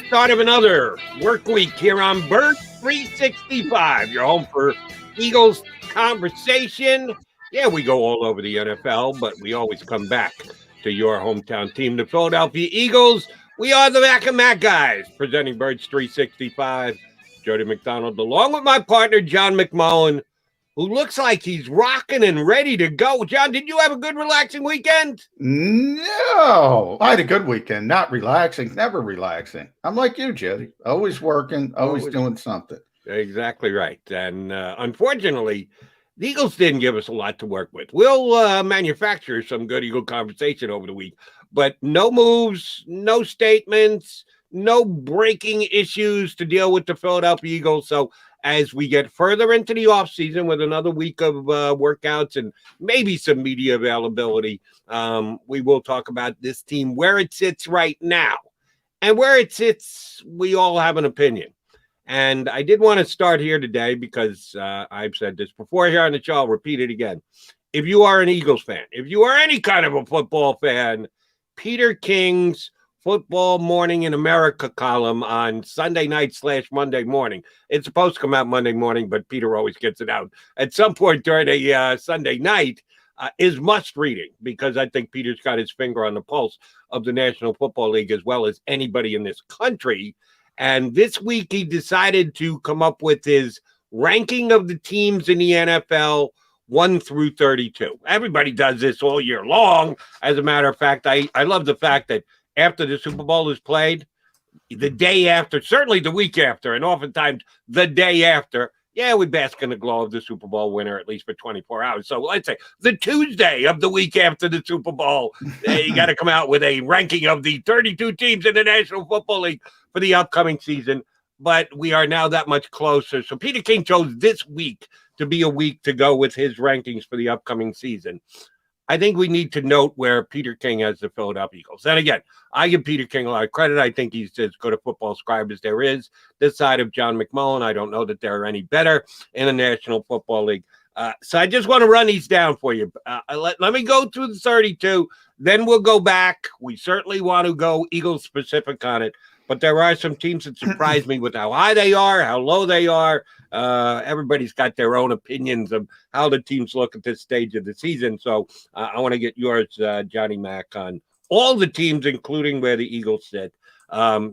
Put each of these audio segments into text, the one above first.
Start of another work week here on Bird 365, your home for Eagles conversation. Yeah, we go all over the NFL, but we always come back to your hometown team, the Philadelphia Eagles. We are the Mac and Mac guys, presenting Birds 365. Jody McDonald, along with my partner, John McMullen, who looks like he's rocking and ready to go. John, did you have a good, relaxing weekend? No, I had a good weekend. Not relaxing, never relaxing. I'm like you, Jody. Always working, always doing something. Exactly right. And unfortunately, the Eagles didn't give us a lot to work with. We'll manufacture some good Eagle conversation over the week, but no moves, no statements, no breaking issues to deal with the Philadelphia Eagles. So as we get further into the offseason with another week of workouts and maybe some media availability, we will talk about this team, where it sits right now. And where it sits, we all have an opinion. And I did want to start here today because I've said this before here on the show. I'll repeat it again. If you are an Eagles fan, if you are any kind of a football fan, Peter King's Football Morning in America column on Sunday night / Monday morning. It's supposed to come out Monday morning, but Peter always gets it out at some point during a Sunday night, is must reading, because I think Peter's got his finger on the pulse of the National Football League as well as anybody in this country. And this week he decided to come up with his ranking of the teams in the NFL 1 through 32. Everybody does this all year long. As a matter of fact, I love the fact that after the Super Bowl is played, the day after, certainly the week after, and oftentimes the day after, we bask in the glow of the Super Bowl winner at least for 24 hours. So let's say the Tuesday of the week after the Super Bowl, you got to come out with a ranking of the 32 teams in the National Football League for the upcoming season. But we are now that much closer. So Peter King chose this week to be a week to go with his rankings for the upcoming season. I think we need to note where Peter King has the Philadelphia Eagles. And again, I give Peter King a lot of credit. I think he's as good a football scribe as there is. This side of John McMullen, I don't know that there are any better in the National Football League. So I just want to run these down for you. Let me go through the 32. Then we'll go back. We certainly want to go Eagles specific on it. But there are some teams that surprise me with how high they are, how low they are. Everybody's got their own opinions of how the teams look at this stage of the season. So I want to get yours, Johnny Mac, on all the teams, including where the Eagles sit.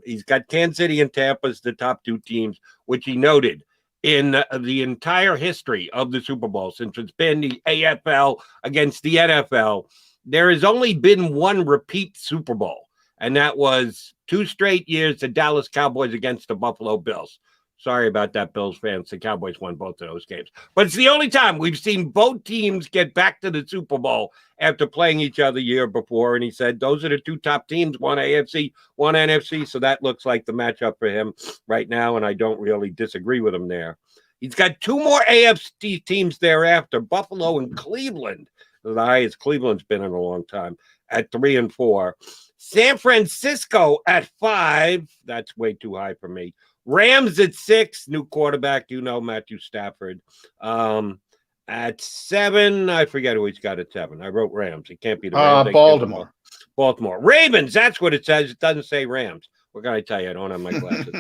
He's got Kansas City and Tampa as the top two teams, which he noted in the entire history of the Super Bowl, since it's been the AFL against the NFL. There has only been one repeat Super Bowl, and that was 2 straight years, the Dallas Cowboys against the Buffalo Bills. Sorry about that, Bills fans. The Cowboys won both of those games. But it's the only time we've seen both teams get back to the Super Bowl after playing each other the year before. And he said those are the 2 top teams, one AFC, one NFC. So that looks like the matchup for him right now, and I don't really disagree with him there. He's got 2 more AFC teams thereafter, Buffalo and Cleveland. The highest Cleveland's been in a long time, at 3 and 4. San Francisco at 5. That's way too high for me. Rams at 6. New quarterback, Matthew Stafford. At 7, I forget who he's got at 7. I wrote Rams. It can't be the Rams. Baltimore. Ravens, that's what it says. It doesn't say Rams. What can I tell you? I don't have my glasses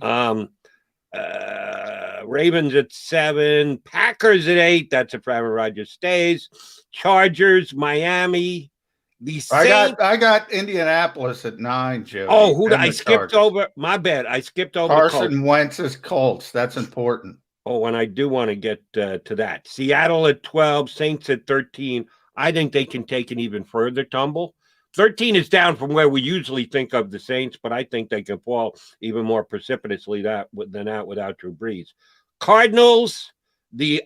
on. Ravens at 7. Packers at 8. That's if Aaron Rodgers stays. Chargers, Miami. I got Indianapolis at 9, Joe. Oh, I skipped over. My bad. I skipped over Carson Wentz's Colts. That's important. Oh, and I do want to get to that. Seattle at 12, Saints at 13. I think they can take an even further tumble. 13 is down from where we usually think of the Saints, but I think they can fall even more precipitously than that without Drew Brees. Cardinals, the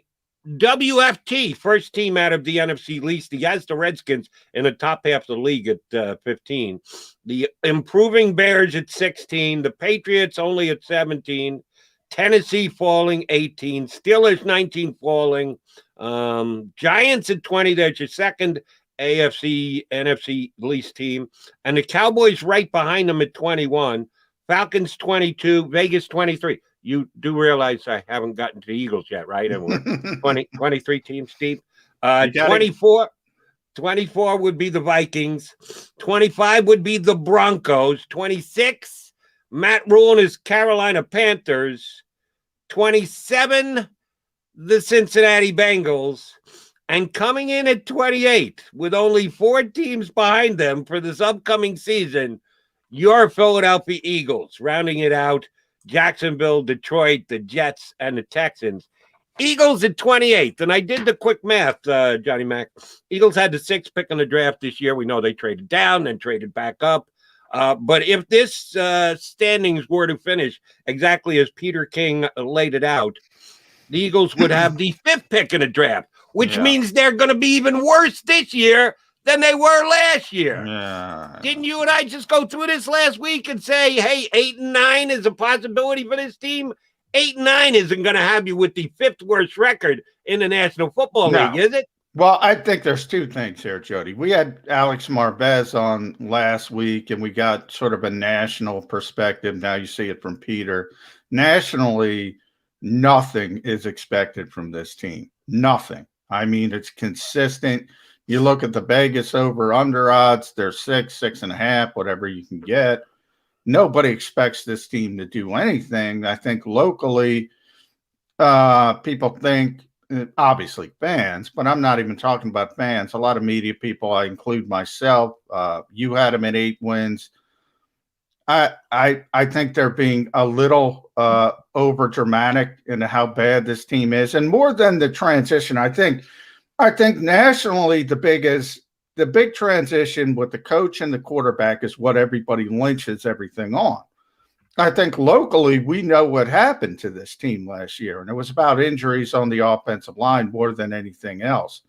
WFT, first team out of the NFC East. He has the Redskins in the top half of the league at 15. The improving Bears at 16. The Patriots only at 17. Tennessee falling 18. Steelers 19 falling. Giants at 20. There's your second AFC, NFC least team. And the Cowboys right behind them at 21. Falcons 22. Vegas 23. You do realize I haven't gotten to the Eagles yet, right? And 23 teams, Steve. 24 would be the Vikings. 25 would be the Broncos. 26, Matt Rule and his Carolina Panthers, 27, the Cincinnati Bengals, and coming in at 28 with only 4 teams behind them for this upcoming season, your Philadelphia Eagles, rounding it out, Jacksonville, Detroit, the Jets, and the Texans. Eagles at 28th, and I did the quick math, Johnny Mac. Eagles had the 6th pick in the draft this year. We know they traded down, then traded back up. But if this standings were to finish exactly as Peter King laid it out, the Eagles would have the 5th pick in the draft, which means they're going to be even worse this year than they were last year. Yeah. Didn't you and I just go through this last week and say, hey, 8 and 9 is a possibility for this team? 8 and 9 isn't going to have you with the 5th worst record in the National Football League, is it? Well, I think there's 2 things here, Jody. We had Alex Marvez on last week, and we got sort of a national perspective. Now you see it from Peter. Nationally, nothing is expected from this team. Nothing. I mean, it's consistent. You look at the Vegas over-under odds, they're 6, 6.5, whatever you can get. Nobody expects this team to do anything. I think locally, people think, obviously fans, but I'm not even talking about fans. A lot of media people, I include myself, you had them at 8 wins. I think they're being a little over dramatic into how bad this team is, and more than the transition. I think nationally the big transition with the coach and the quarterback is what everybody lynches everything on. I think locally we know what happened to this team last year, and it was about injuries on the offensive line more than anything else.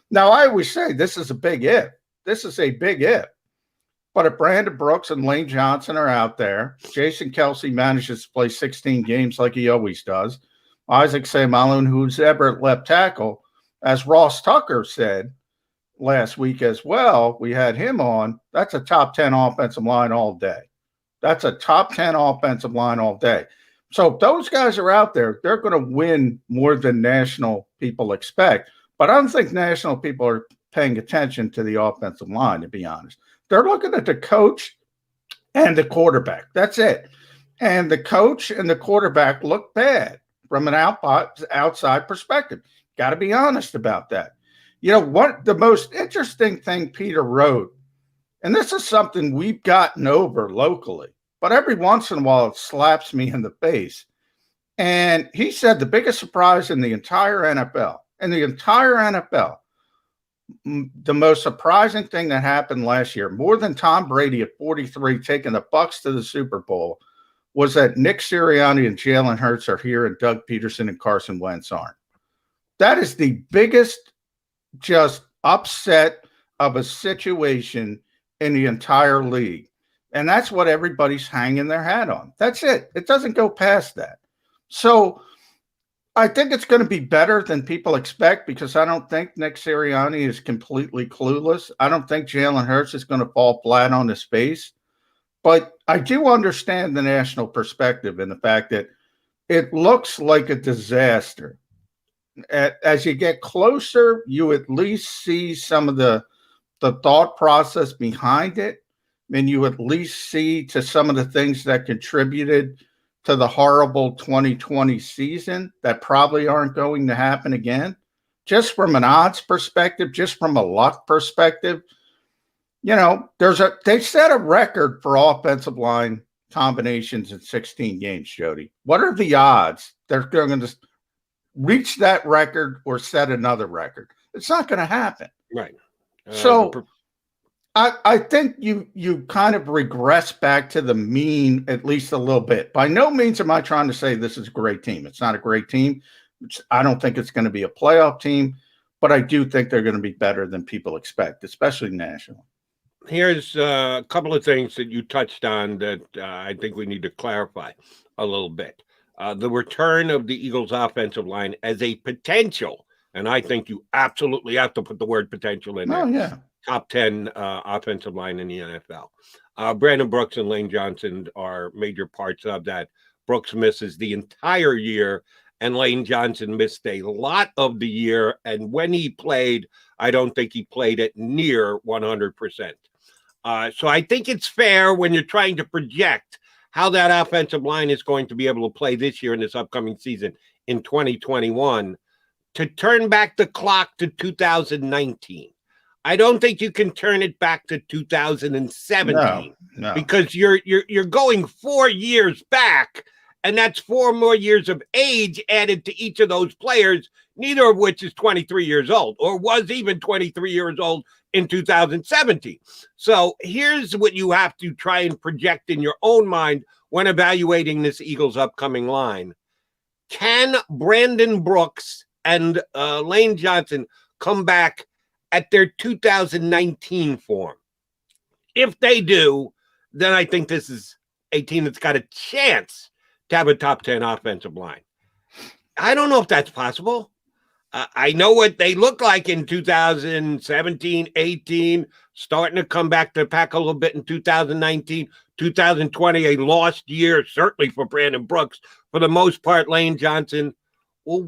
Now, I always say this is a big if. This is a big if. But if Brandon Brooks and Lane Johnson are out there, Jason Kelsey manages to play 16 games like he always does, Isaac Seumalo, who's ever at left tackle, as Ross Tucker said last week as well, we had him on, that's a top 10 offensive line all day. That's a top 10 offensive line all day. So if those guys are out there, they're going to win more than national people expect. But I don't think national people are paying attention to the offensive line, to be honest. They're looking at the coach and the quarterback. That's it. And the coach and the quarterback look bad from an outside perspective. Got to be honest about that. You know what? The most interesting thing Peter wrote, and this is something we've gotten over locally, but every once in a while it slaps me in the face. And he said the biggest surprise in the entire NFL, the most surprising thing that happened last year, more than Tom Brady at 43 taking the Bucs to the Super Bowl, was that Nick Sirianni and Jalen Hurts are here and Doug Pederson and Carson Wentz aren't. That is the biggest just upset of a situation in the entire league. And that's what everybody's hanging their hat on. That's it. It doesn't go past that. So I think it's going to be better than people expect, because I don't think Nick Sirianni is completely clueless. I don't think Jalen Hurts is going to fall flat on his face. But I do understand the national perspective and the fact that it looks like a disaster. As you get closer, you at least see some of the thought process behind it, and you at least see to some of the things that contributed to the horrible 2020 season that probably aren't going to happen again. Just from an odds perspective, just from a luck perspective, you know, they set a record for offensive line combinations in 16 games, Jody. What are the odds they're going to reach that record or set another record? It's not going to happen. Right. So I think you kind of regress back to the mean at least a little bit. By no means am I trying to say this is a great team. It's not a great team. I don't think it's going to be a playoff team, but I do think they're going to be better than people expect, especially nationally. Here's a couple of things that you touched on that I think we need to clarify a little bit. The return of the Eagles' offensive line as a potential, and I think you absolutely have to put the word potential in there. Oh, yeah. Top 10 offensive line in the NFL. Brandon Brooks and Lane Johnson are major parts of that. Brooks misses the entire year, and Lane Johnson missed a lot of the year. And when he played, I don't think he played at near 100%. So I think it's fair when you're trying to project how that offensive line is going to be able to play this year in this upcoming season in 2021, to turn back the clock to 2019. I don't think you can turn it back to 2017 No. because you're going 4 years back, and that's 4 more years of age added to each of those players, neither of which is 23 years old or was even 23 years old in 2017. So here's what you have to try and project in your own mind when evaluating this Eagles upcoming line. Can Brandon Brooks and Lane Johnson come back at their 2019 form? If they do, then I think this is a team that's got a chance to have a top 10 offensive line. I don't know if that's possible. I know what they look like in 2017, 18, starting to come back to the pack a little bit in 2019, 2020, a lost year, certainly for Brandon Brooks. For the most part, Lane Johnson. Well,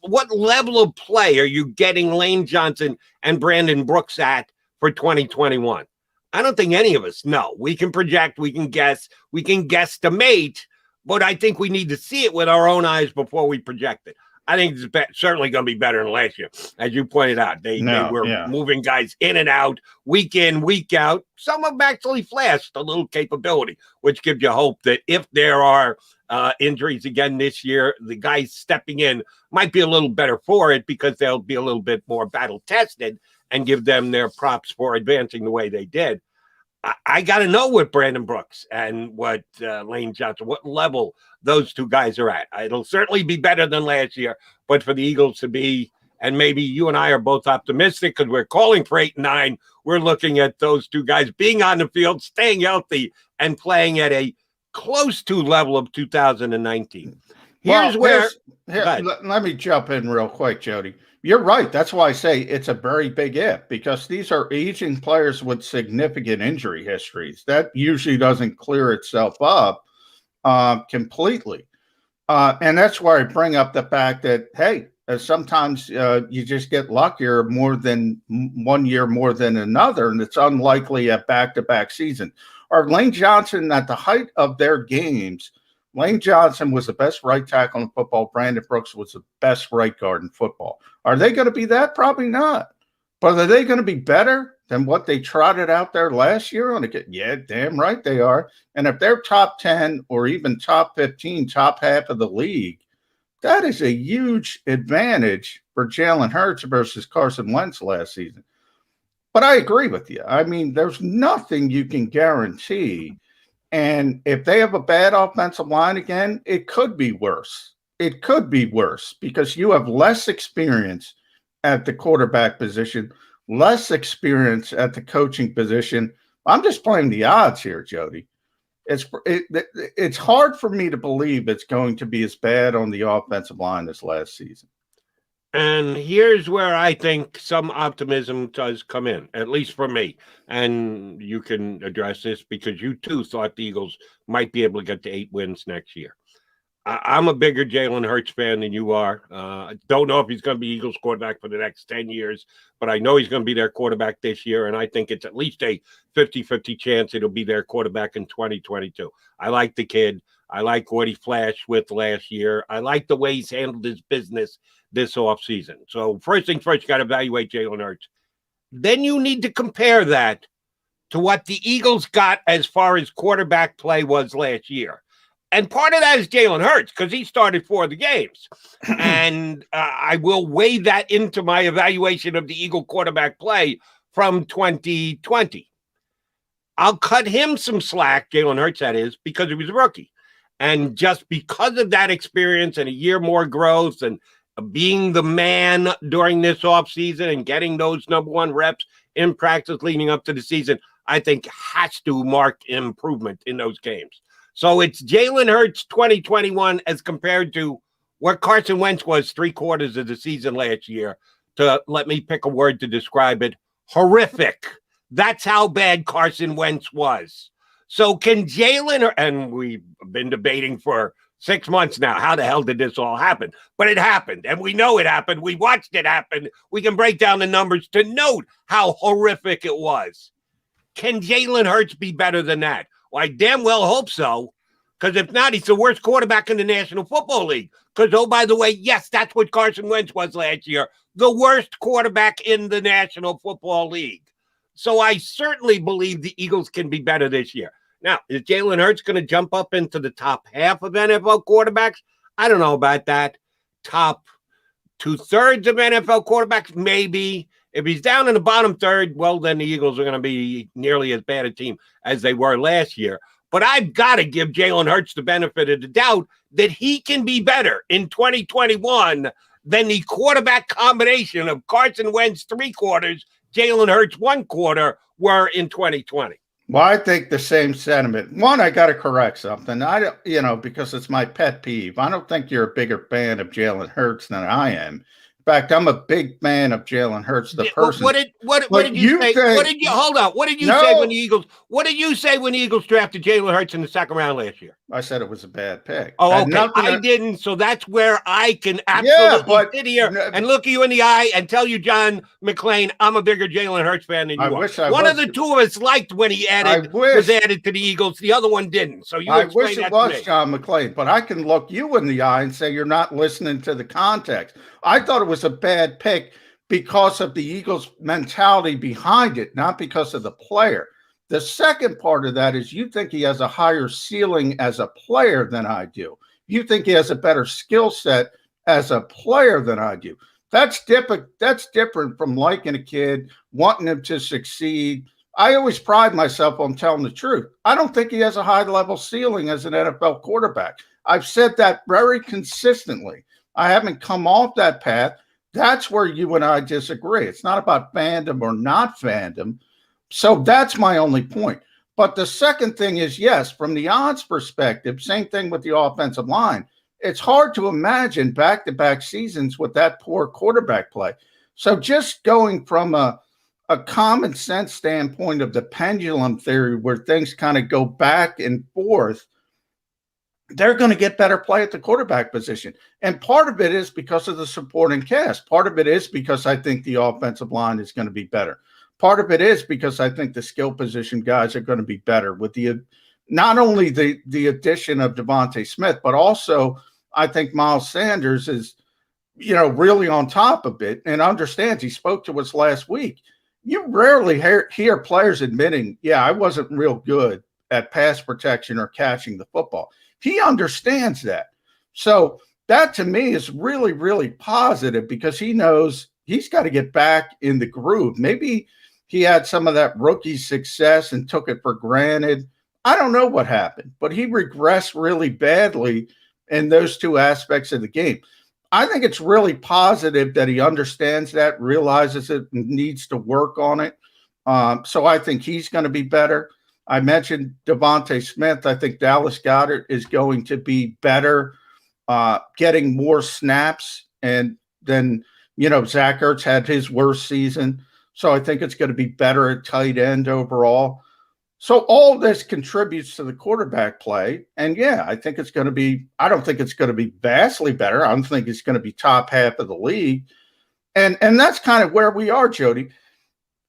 what level of play are you getting Lane Johnson and Brandon Brooks at for 2021? I don't think any of us know. We can project, we can guess, we can guesstimate, but I think we need to see it with our own eyes before we project it. I think it's certainly going to be better than last year. As you pointed out, they were moving guys in and out, week in, week out. Some have actually flashed a little capability, which gives you hope that if there are injuries again this year, the guys stepping in might be a little better for it because they'll be a little bit more battle tested and give them their props for advancing the way they did. I got to know what Brandon Brooks and what Lane Johnson, what level those two guys are at. It'll certainly be better than last year, but for the Eagles to be, and maybe you and I are both optimistic because we're calling for 8-9, we're looking at those two guys being on the field, staying healthy, and playing at a close to level of 2019. Let me jump in real quick, Jody. You're right. That's why I say it's a very big if, because these are aging players with significant injury histories. That usually doesn't clear itself up completely. And that's where I bring up the fact that, hey, sometimes you just get luckier more than 1 year more than another, and it's unlikely a back-to-back season. Or Lane Johnson, at the height of their games, Lane Johnson was the best right tackle in football. Brandon Brooks was the best right guard in football. Are they going to be that? Probably not. But are they going to be better than what they trotted out there last year? Yeah, damn right they are. And if they're top 10 or even top 15, top half of the league, that is a huge advantage for Jalen Hurts versus Carson Wentz last season. But I agree with you. I mean, there's nothing you can guarantee. And if they have a bad offensive line again, it could be worse. It could be worse because you have less experience at the quarterback position, less experience at the coaching position. I'm just playing the odds here, Jody. It's hard for me to believe it's going to be as bad on the offensive line as last season. And here's where I think some optimism does come in, at least for me. And you can address this because you too thought the Eagles might be able to get to 8 wins next year. I'm a bigger Jalen Hurts fan than you are. I don't know if he's going to be Eagles quarterback for the next 10 years, but I know he's going to be their quarterback this year, and I think it's at least a 50-50 chance it'll be their quarterback in 2022. I like the kid. I like what he flashed with last year. I like the way he's handled his business this offseason. So first thing first, you got to evaluate Jalen Hurts. Then you need to compare that to what the Eagles got as far as quarterback play was last year. And part of that is Jalen Hurts because he started 4 of the games. And I will weigh that into my evaluation of the Eagle quarterback play from 2020. I'll cut him some slack, Jalen Hurts that is, because he was a rookie. And just because of that experience and a year more growth and being the man during this offseason and getting those number 1 reps in practice leading up to the season, I think has to mark improvement in those games. So it's Jalen Hurts 2021 as compared to what Carson Wentz was 3/4 of the season last year. To let me pick a word to describe it, horrific. That's how bad Carson Wentz was. So can Jalen, and we've been debating for 6 months now, how the hell did this all happen? But it happened, and we know it happened. We watched it happen. We can break down the numbers to note how horrific it was. Can Jalen Hurts be better than that? Well, I damn well hope so, Because if not, he's the worst quarterback in the National Football League. Because, oh, by the way, yes, that's what Carson Wentz was last year. The worst quarterback in the National Football League. So I certainly believe the Eagles can be better this year. Now, is Jalen Hurts going to jump up into the top half of NFL quarterbacks? I don't know about that. Top 2/3 of NFL quarterbacks, maybe. If he's down in the bottom third, well, then the Eagles are going to be nearly as bad a team as they were last year. But I've got to give Jalen Hurts the benefit of the doubt that he can be better in 2021 than the quarterback combination of Carson Wentz 3 quarters, Jalen Hurts 1 quarter were in 2020. Well, I think the same sentiment. One, I got to correct something. I don't, because it's my pet peeve. I don't think you're a bigger fan of Jalen Hurts than I am. In fact, I'm a big fan of Jalen Hurts, the person. What did you say? Hold on. What did you say when the Eagles? What did you say when the Eagles drafted Jalen Hurts in the 2nd round last year? I said it was a bad pick. Oh, okay. I didn't. So that's where I can absolutely sit here and look you in the eye and tell you, John McMullen, I'm a bigger Jalen Hurts fan than you are. One of the two of us liked when he was added to the Eagles. The other one didn't. So you explain that to me. I wish it was John McMullen, but I can look you in the eye and say you're not listening to the context. I thought it was a bad pick because of the Eagles' mentality behind it, not because of the player. The second part of that is you think he has a higher ceiling as a player than I do. You think he has a better skill set as a player than I do. That's different. That's different from liking a kid, wanting him to succeed. I always pride myself on telling the truth. I don't think he has a high-level ceiling as an NFL quarterback. I've said that very consistently. I haven't come off that path. That's where you and I disagree. It's not about fandom or not fandom. So that's my only point. But the second thing is, yes, from the odds perspective, same thing with the offensive line. It's hard to imagine back-to-back seasons with that poor quarterback play. So just going from a common sense standpoint of the pendulum theory where things kind of go back and forth, they're going to get better play at the quarterback position. And part of it is because of the supporting cast. Part of it is because I think the offensive line is going to be better. Part of it is because I think the skill position guys are going to be better with not only the addition of Devontae Smith, but also I think Miles Sanders is, really on top of it and understands. He spoke to us last week. You rarely hear players admitting, I wasn't real good at pass protection or catching the football. He understands that. So that to me is really, really positive because he knows he's got to get back in the groove. Maybe he had some of that rookie success and took it for granted. I don't know what happened, but he regressed really badly in those two aspects of the game. I think it's really positive that he understands that, realizes it, needs to work on it. So I think he's going to be better. I mentioned Devontae Smith. I think Dallas Goedert is going to be better, getting more snaps. And then, Zach Ertz had his worst season. So I think it's going to be better at tight end overall. So all this contributes to the quarterback play. And I think it's going to be, I don't think it's going to be vastly better. I don't think it's going to be top half of the league. And that's kind of where we are, Jody.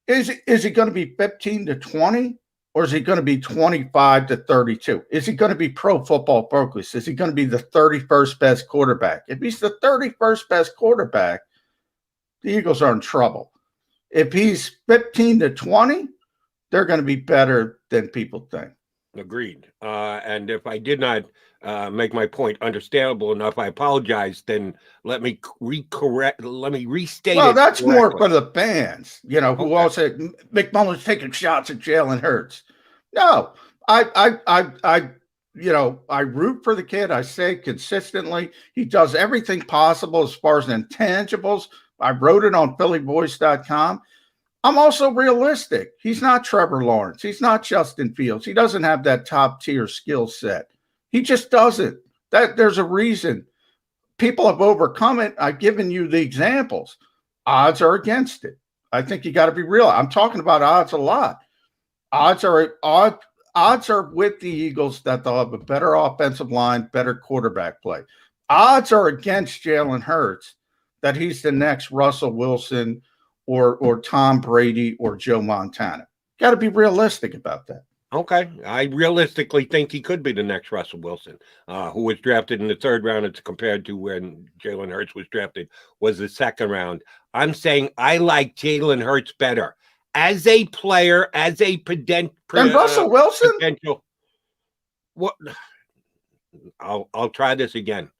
Is it going to be 15-20? Or is he going to be 25-32? Is he going to be Pro Football Focus? Is he going to be the 31st best quarterback? If he's the 31st best quarterback, the Eagles are in trouble. If he's 15-20, they're going to be better than people think. Agreed. And if I did not make my point understandable enough, I apologize. Then let me restate it. Well, that's correctly. More for the fans, who all say McMullen's taking shots at Jalen Hurts. No, I root for the kid. I say consistently, he does everything possible as far as intangibles. I wrote it on phillyvoice.com. I'm also realistic. He's not Trevor Lawrence. He's not Justin Fields. He doesn't have that top tier skill set. He just doesn't. There's a reason. People have overcome it. I've given you the examples. Odds are against it. I think you got to be real. I'm talking about odds a lot. Odds are with the Eagles that they'll have a better offensive line, better quarterback play. Odds are against Jalen Hurts that he's the next Russell Wilson or Tom Brady or Joe Montana. Got to be realistic about that. Okay. I realistically think he could be the next Russell Wilson, who was drafted in the 3rd round as compared to when Jalen Hurts was drafted, was the 2nd round. I'm saying I like Jalen Hurts better as a player, as a And Russell Wilson? potential. What? I'll try this again.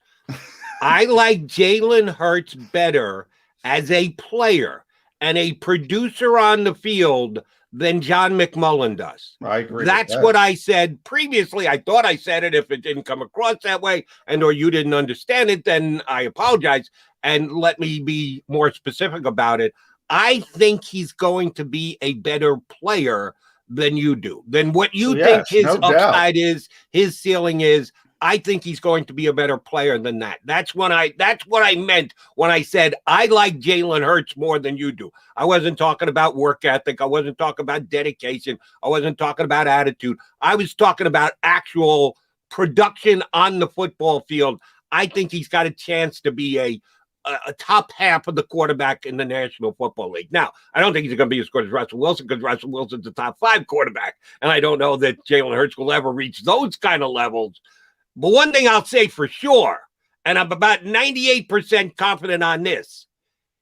I like Jalen Hurts better as a player and a producer on the field than John McMullen does. I agree. That's what I said previously. I thought I said it. If it didn't come across that way or you didn't understand it, then I apologize. And let me be more specific about it. I think he's going to be a better player than you do, than what you think his upside is, his ceiling is. I think he's going to be a better player than that. That's what I meant when I said I like Jalen Hurts more than you do. I wasn't talking about work ethic. I wasn't talking about dedication. I wasn't talking about attitude. I was talking about actual production on the football field. I think he's got a chance to be a top half of the quarterback in the National Football League. Now, I don't think he's going to be as good as Russell Wilson because Russell Wilson's a top 5 quarterback. And I don't know that Jalen Hurts will ever reach those kind of levels. But one thing I'll say for sure, and I'm about 98% confident on this,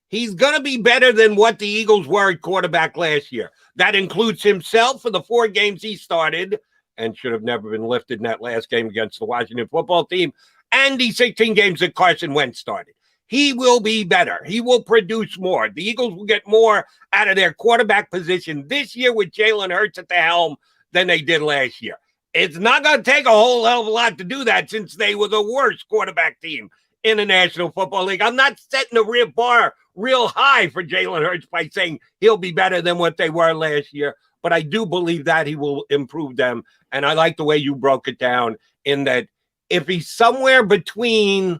he's going to be better than what the Eagles were at quarterback last year. That includes himself for the 4 games he started and should have never been lifted in that last game against the Washington football team and the 16 games that Carson Wentz started. He will be better. He will produce more. The Eagles will get more out of their quarterback position this year with Jalen Hurts at the helm than they did last year. It's not going to take a whole hell of a lot to do that since they were the worst quarterback team in the National Football League. I'm not setting the bar real high for Jalen Hurts by saying he'll be better than what they were last year, but I do believe that he will improve them. And I like the way you broke it down in that if he's somewhere between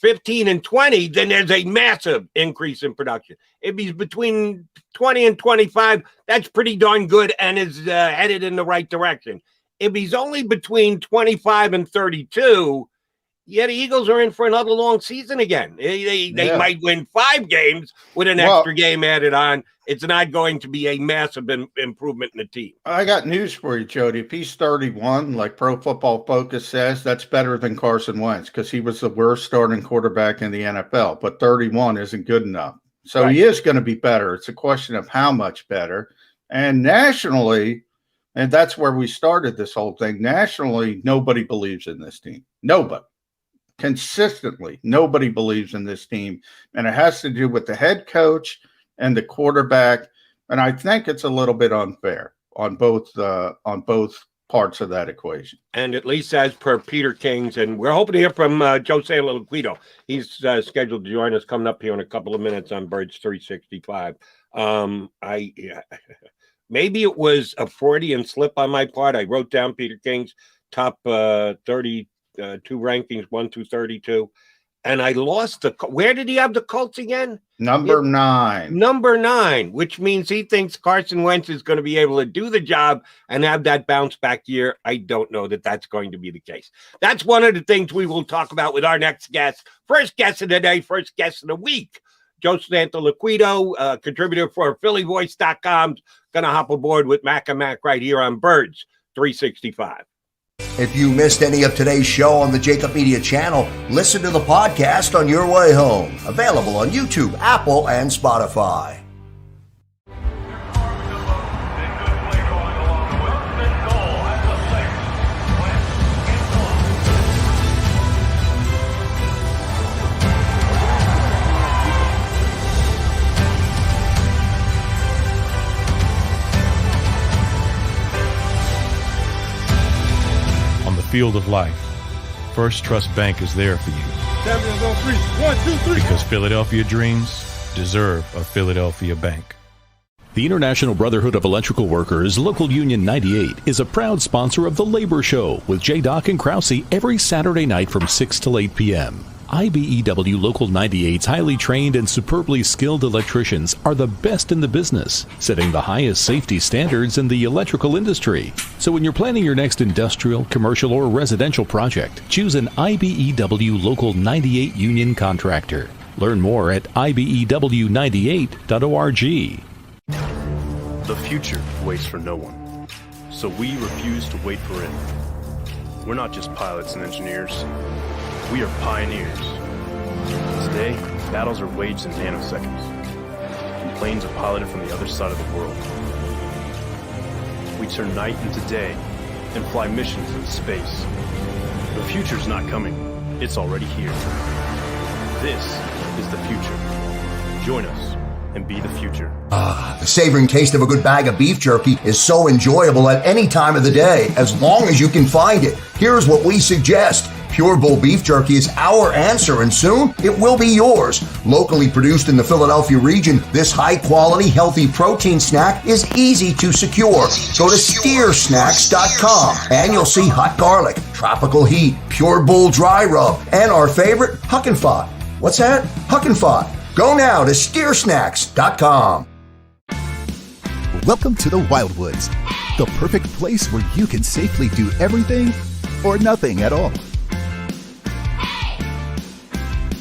15 and 20, then there's a massive increase in production. If he's between 20 and 25, that's pretty darn good and is headed in the right direction. If he's only between 25 and 32, the Eagles are in for another long season again. They might win 5 games with an extra game added on. It's not going to be a massive improvement in the team. I got news for you, Jody. If he's 31, like Pro Football Focus says, that's better than Carson Wentz because he was the worst starting quarterback in the NFL. But 31 isn't good enough. So He is going to be better. It's a question of how much better. And nationally, and that's where we started this whole thing, nationally, nobody believes in this team. Nobody. Consistently, nobody believes in this team. And it has to do with the head coach and the quarterback, and I think it's a little bit unfair on both parts of that equation. And at least as per Peter King's, and we're hoping to hear from Joe Santoliquito. He's scheduled to join us coming up here in a couple of minutes on Birds 365. Maybe it was a Freudian slip on my part. I wrote down Peter King's top 32 rankings, 1 through 32. And I lost where did he have the Colts again? Number 9. Number 9, which means he thinks Carson Wentz is going to be able to do the job and have that bounce back year. I don't know that that's going to be the case. That's one of the things we will talk about with our next guest. First guest of the day, first guest of the week. Joe Santoliquito, contributor for PhillyVoice.com, going to hop aboard with Mac and Mac right here on Birds 365. If you missed any of today's show on the JAKIB Media channel, listen to the podcast on your way home. Available on YouTube, Apple, and Spotify. Field of life, First Trust Bank is there for you. 1, 2, 3. Because Philadelphia dreams deserve a Philadelphia bank. The International Brotherhood of Electrical Workers, Local Union 98, is a proud sponsor of The Labor Show with J. Doc and Krause every Saturday night from 6 till 8 p.m. IBEW Local 98's highly trained and superbly skilled electricians are the best in the business, setting the highest safety standards in the electrical industry. So when you're planning your next industrial, commercial, or residential project, choose an IBEW Local 98 union contractor. Learn more at ibew98.org. The future waits for no one. so we refuse to wait for it. We're not just pilots and engineers. We are pioneers. Today, battles are waged in nanoseconds, and planes are piloted from the other side of the world. We turn night into day and fly missions into space. The future's not coming. It's already here. This is the future. Join us and be the future. The savoring taste of a good bag of beef jerky is so enjoyable at any time of the day, as long as you can find it. Here's what we suggest. Pure Bull Beef Jerky is our answer, and soon it will be yours. Locally produced in the Philadelphia region, this high-quality, healthy protein snack is easy to secure. Go to steersnacks.com, and you'll see hot garlic, tropical heat, Pure Bull dry rub, and our favorite, Huck and Fod. What's that? Huck and Fod. Go now to steersnacks.com. Welcome to the Wildwoods, the perfect place where you can safely do everything or nothing at all.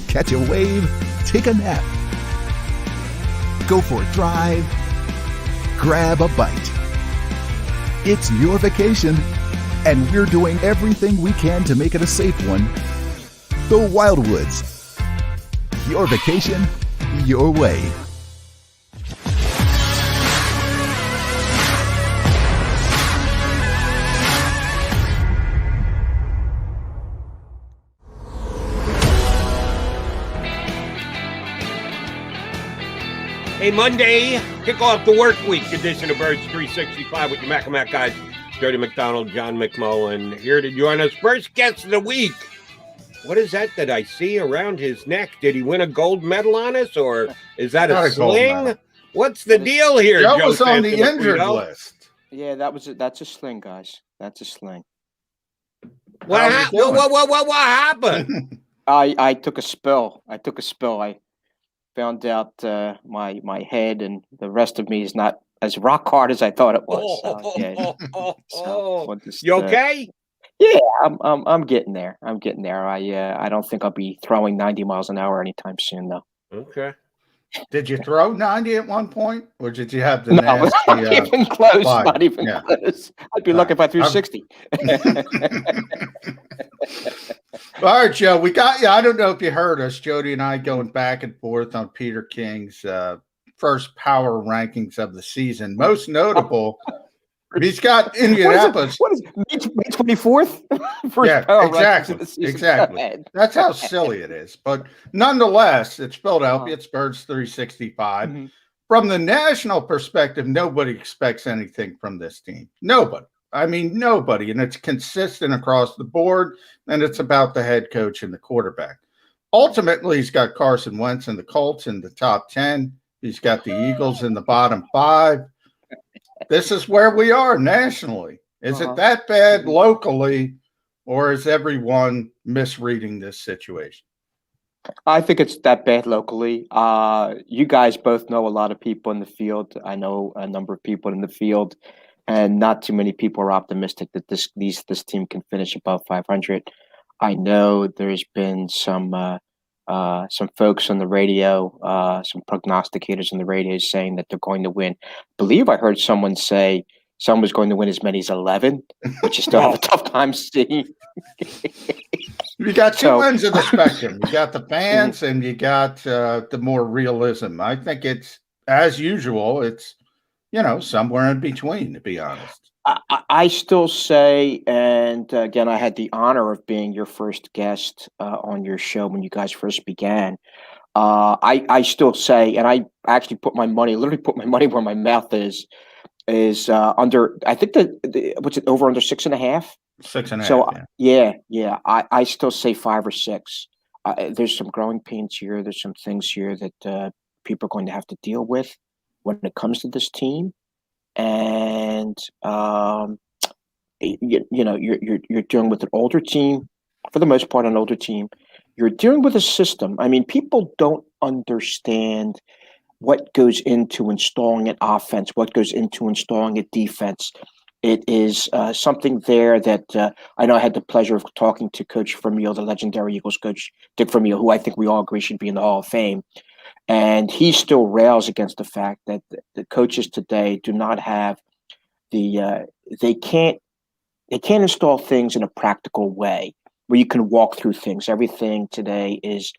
Catch a wave, take a nap, go for a drive, grab a bite. It's your vacation, and we're doing everything we can to make it a safe one. The Wildwoods. Your vacation, your way. Hey, Monday, kick off the work week edition of Birds 365 with your Mac and Mac guys, Jody McDonald, John McMullen, here to join us. First guest of the week. What is that I see around his neck? Did he win a gold medal on us, or is that a sling? What's the deal here, Joe? Joe Was on the injured list. Yeah, that's a sling, guys. That's a sling. What happened? I took a spill. I found out my head and the rest of me is not as rock hard as I thought it was. You okay? Yeah, I'm getting there. I don't think I'll be throwing 90 miles an hour anytime soon, though. Okay. Did you throw 90 at one point, or did you have the nasty? Not even close. Slide? Not even close. I'd be lucky if I threw 60. All right, Joe, we got you. I don't know if you heard us, Jody and I, going back and forth on Peter King's first power rankings of the season. Most notable, he's got Indianapolis. What is it, May 24th? Exactly. That's how silly it is. But nonetheless, it's Philadelphia. It's Birds 365. Mm-hmm. From the national perspective, nobody expects anything from this team. Nobody. I mean, nobody. And it's consistent across the board, and it's about the head coach and the quarterback. Ultimately, he's got Carson Wentz and the Colts in the top 10. He's got the Eagles in the bottom 5. This is where we are nationally. Is it that bad locally, or is everyone misreading this situation? I think it's that bad locally. You guys both know a lot of people in the field. I know a number of people in the field, and not too many people are optimistic that this team can finish above 500. I know there's been some folks on the radio, some prognosticators on the radio saying that they're going to win. I believe I heard someone say someone's going to win as many as 11, which you still have a tough time seeing. You got two ends of the spectrum. You got the fans and you got the more realism. I think it's, as usual, it's, somewhere in between, to be honest. I still say, and again, I had the honor of being your first guest on your show when you guys first began. I still say, and I actually literally put my money where my mouth is under, I think what's it, over under 6.5? 6.5. So yeah. I still say 5 or 6. There's some growing pains here. There's some things here that people are going to have to deal with when it comes to this team. And you're dealing with an older team, for the most part, an older team. You're dealing with a system. I mean, people don't understand what goes into installing an offense, what goes into installing a defense. It is something there that I know I had the pleasure of talking to Coach Vermeil, the legendary Eagles coach, Dick Vermeil, who I think we all agree should be in the Hall of Fame. And he still rails against the fact that the coaches today do not have they can't install things in a practical way where you can walk through things. Everything today is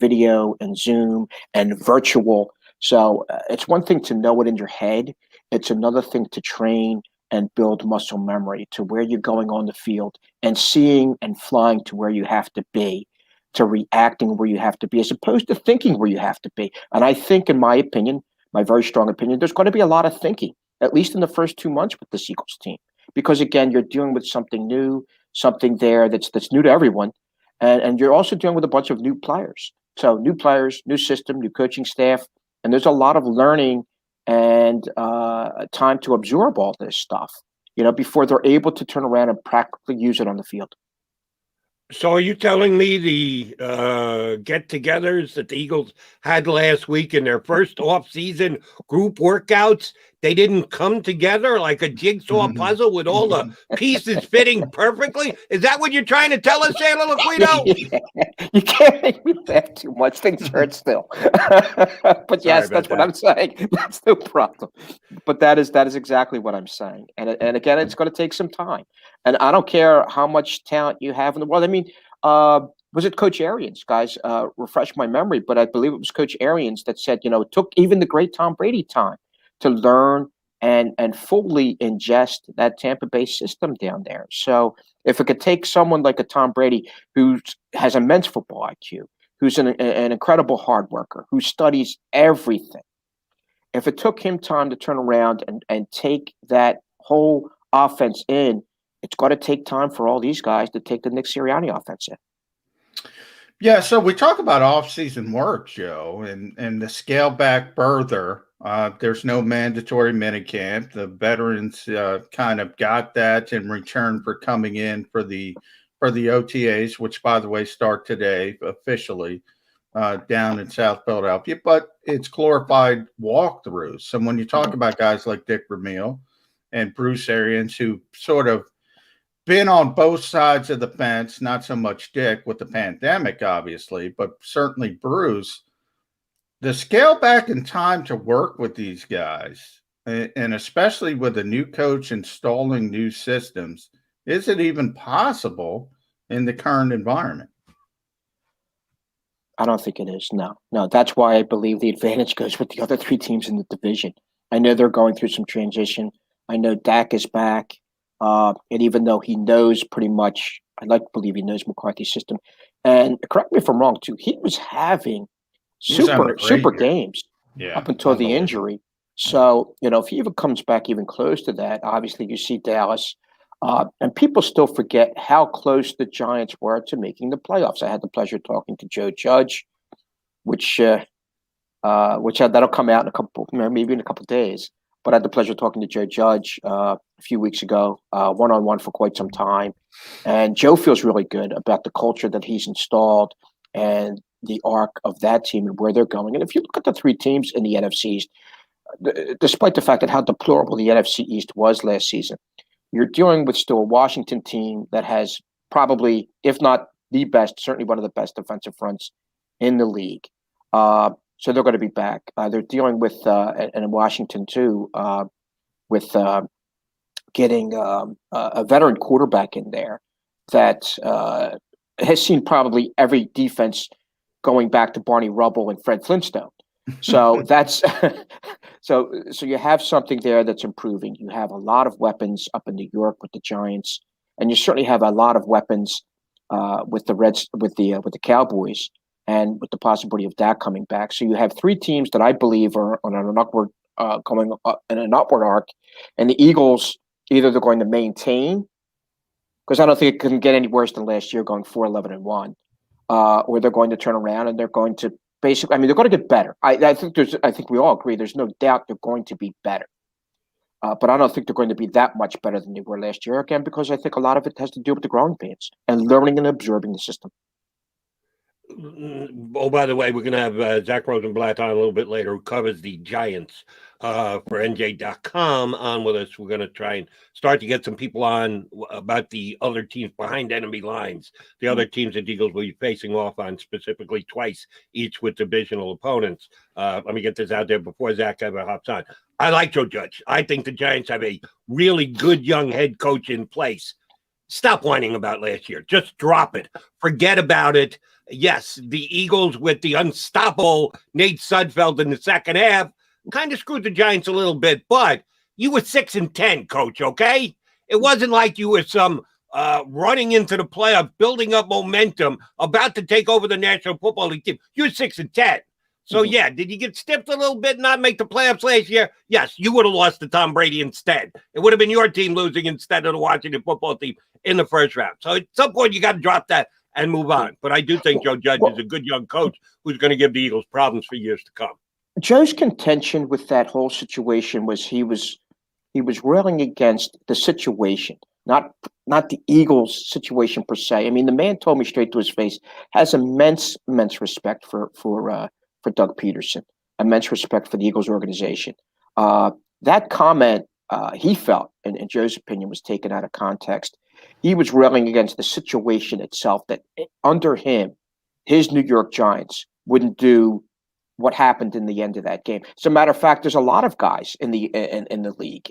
video and Zoom and virtual. So it's one thing to know it in your head. It's another thing to train and build muscle memory to where you're going on the field and seeing and flying to where you have to be, to reacting where you have to be, as opposed to thinking where you have to be. And I think, in my opinion, my very strong opinion, there's going to be a lot of thinking, at least in the first 2 months with this Eagles team. Because again, you're dealing with something new, something there that's new to everyone. And you're also dealing with a bunch of new players. So new players, new system, new coaching staff. And there's a lot of learning and time to absorb all this stuff, before they're able to turn around and practically use it on the field. So are you telling me the get-togethers that the Eagles had last week in their first off-season group workouts, they didn't come together like a jigsaw puzzle with all the pieces fitting perfectly? Is that what you're trying to tell us, Santoliquito? Yeah. You can't make me laugh too much. Things hurt still. But yes, that's what I'm saying. That's no problem. But that is exactly what I'm saying. And again, it's going to take some time. And I don't care how much talent you have in the world. I mean, was it Coach Arians, guys? Refresh my memory, but I believe it was Coach Arians that said, it took even the great Tom Brady time to learn and fully ingest that Tampa Bay system down there. So if it could take someone like a Tom Brady who has immense football IQ, who's an incredible hard worker, who studies everything, if it took him time to turn around and take that whole offense in, it's going to take time for all these guys to take the Nick Sirianni offense in. Yeah, so we talk about off-season work, Joe, and the scale back further. There's no mandatory minicamp. The veterans kind of got that in return for coming in for the OTAs, which, by the way, start today officially down in South Philadelphia. But it's glorified walkthroughs. So when you talk about guys like Dick Vermeil and Bruce Arians, who sort of been on both sides of the fence, not so much Dick with the pandemic, obviously, but certainly Bruce, the scale back in time to work with these guys, and especially with a new coach installing new systems, is it even possible in the current environment? I don't think it is. No. That's why I believe the advantage goes with the other three teams in the division. I know they're going through some transition. I know Dak is back. And even though he knows pretty much, I'd like to believe he knows McCarthy's system. And correct me if I'm wrong, too, he was having super games up until the injury. So, if he even comes back even close to that, obviously you see Dallas. And people still forget how close the Giants were to making the playoffs. I had the pleasure of talking to Joe Judge, which that'll come out in maybe in a couple of days. But I had the pleasure of talking to Joe Judge a few weeks ago, one-on-one for quite some time. And Joe feels really good about the culture that he's installed and the arc of that team and where they're going. And if you look at the three teams in the NFC East, despite the fact that how deplorable the NFC East was last season, you're dealing with still a Washington team that has probably, if not the best, certainly one of the best defensive fronts in the league. So they're going to be back. They're dealing with, and in Washington too, with getting a veteran quarterback in there that has seen probably every defense going back to Barney Rubble and Fred Flintstone. So that's so you have something there that's improving. You have a lot of weapons up in New York with the Giants, and you certainly have a lot of weapons with the Reds, with the Cowboys. And with the possibility of Dak coming back. So you have three teams that I believe are on an upward, going up in an upward arc. And the Eagles, either they're going to maintain, because I don't think it can get any worse than last year going 4-11-1, or they're going to turn around and they're going to basically, they're going to get better. I think we all agree there's no doubt they're going to be better. But I don't think they're going to be that much better than they were last year, again, because I think a lot of it has to do with the growing pains and learning and absorbing the system. Oh, by the way, we're going to have Zack Rosenblatt on a little bit later, who covers the Giants for NJ.com on with us. We're going to try and start to get some people on about the other teams behind enemy lines, the other teams that Eagles will be facing off on, specifically twice, each with divisional opponents. Let me get this out there before Zack ever hops on. I like Joe Judge. I think the Giants have a really good young head coach in place. Stop whining about last year. Just drop it. Forget about it. Yes, the Eagles with the unstoppable Nate Sudfeld in the second half kind of screwed the Giants a little bit, but you were 6-10, coach, okay? It wasn't like you were some running into the playoffs, building up momentum, about to take over the National Football League team. You're 6-10. So, yeah, did you get stiffed a little bit, not make the playoffs last year? Yes, you would have lost to Tom Brady instead. It would have been your team losing instead of the Washington football team in the first round. So at some point, you got to drop that and move on. But I do think Joe Judge is a good young coach who's going to give the Eagles problems for years to come. Joe's contention with that whole situation was he was railing against the situation, not the Eagles situation per se. I mean, the man told me straight to his face, has immense respect for Doug Pederson, immense respect for the Eagles organization. That comment, he felt, in Joe's opinion, was taken out of context. He was railing against the situation itself, that under him, his New York Giants wouldn't do what happened in the end of that game. As a matter of fact, there's a lot of guys in the league.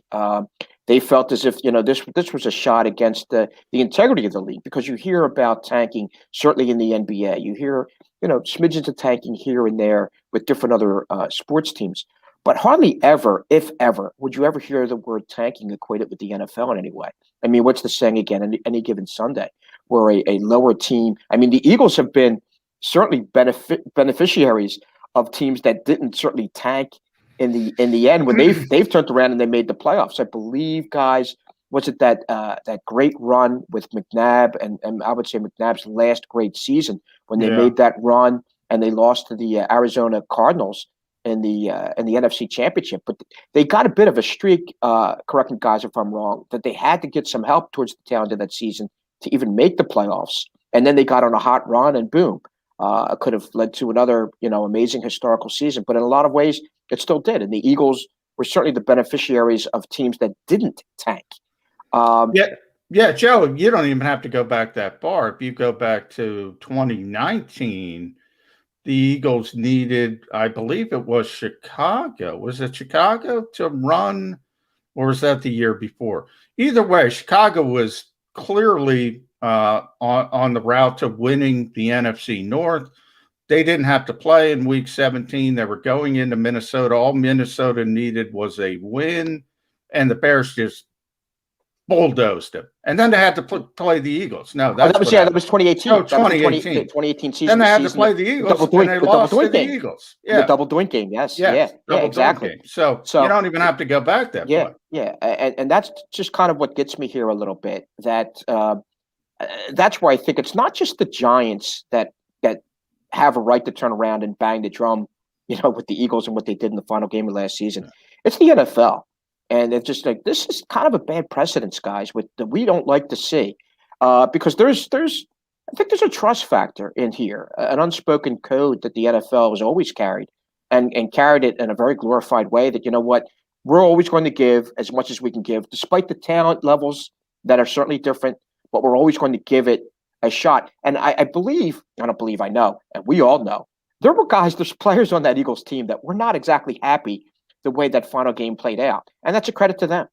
They felt as if, this was a shot against the integrity of the league, because you hear about tanking, certainly in the NBA. You hear, smidgens of tanking here and there with different other sports teams. But hardly ever, if ever, would you ever hear the word tanking equated with the NFL in any way. I mean, what's the saying again? Any given Sunday, where a lower team, I mean, the Eagles have been certainly beneficiaries of teams that didn't certainly tank in the end when they've turned around and they made the playoffs. I believe, guys, was it that great run with McNabb and I would say McNabb's last great season when they made that run and they lost to the Arizona Cardinals in the NFC Championship. But they got a bit of a streak, correct me guys if I'm wrong, that they had to get some help towards the tail end of that season to even make the playoffs. And then they got on a hot run and boom, could have led to another, amazing historical season. But in a lot of ways, it still did. And the Eagles were certainly the beneficiaries of teams that didn't tank. Yeah, Joe, you don't even have to go back that far. If you go back to 2019, the Eagles needed, I believe it was Chicago. Was it Chicago to run, or was that the year before? Either way, Chicago was clearly on the route to winning the NFC North. They didn't have to play in Week 17. They were going into Minnesota. All Minnesota needed was a win, and the Bears just bulldozed them. And then they had to play the Eagles. No, that was 2018. No, 2018. 2018 season. Then they had to play the Eagles, and they lost to the Eagles. Yeah, the double doink game. Yes, exactly. So you don't even have to go back that far. Yeah, and that's just kind of what gets me here a little bit. That's where I think it's not just the Giants that have a right to turn around and bang the drum, with the Eagles and what they did in the final game of last season. It's the NFL. And it's just like, this is kind of a bad precedence, guys, that we don't like to see, because I think there's a trust factor in here, an unspoken code that the NFL has always carried and carried it in a very glorified way that, we're always going to give as much as we can give, despite the talent levels that are certainly different, but we're always going to give it a shot. And I know, and we all know, there's players on that Eagles team that were not exactly happy the way that final game played out. And that's a credit to them.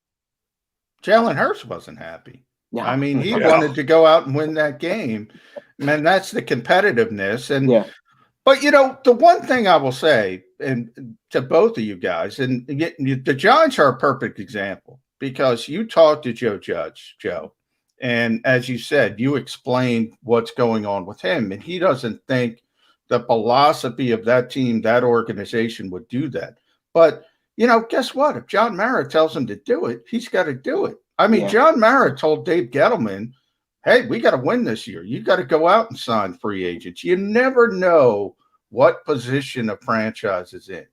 Jalen Hurts wasn't happy. Yeah. I mean, he wanted to go out and win that game. Man, that's the competitiveness. But, the one thing I will say, and to both of you guys, and the Giants are a perfect example, because you talked to Joe Judge, Joe, and as you said, you explained what's going on with him, and he doesn't think the philosophy of that team, that organization would do that. But guess what? If John Mara tells him to do it, he's got to do it. I mean, John Mara told Dave Gettleman, hey, we got to win this year. You got to go out and sign free agents. You never know what position a franchise is in.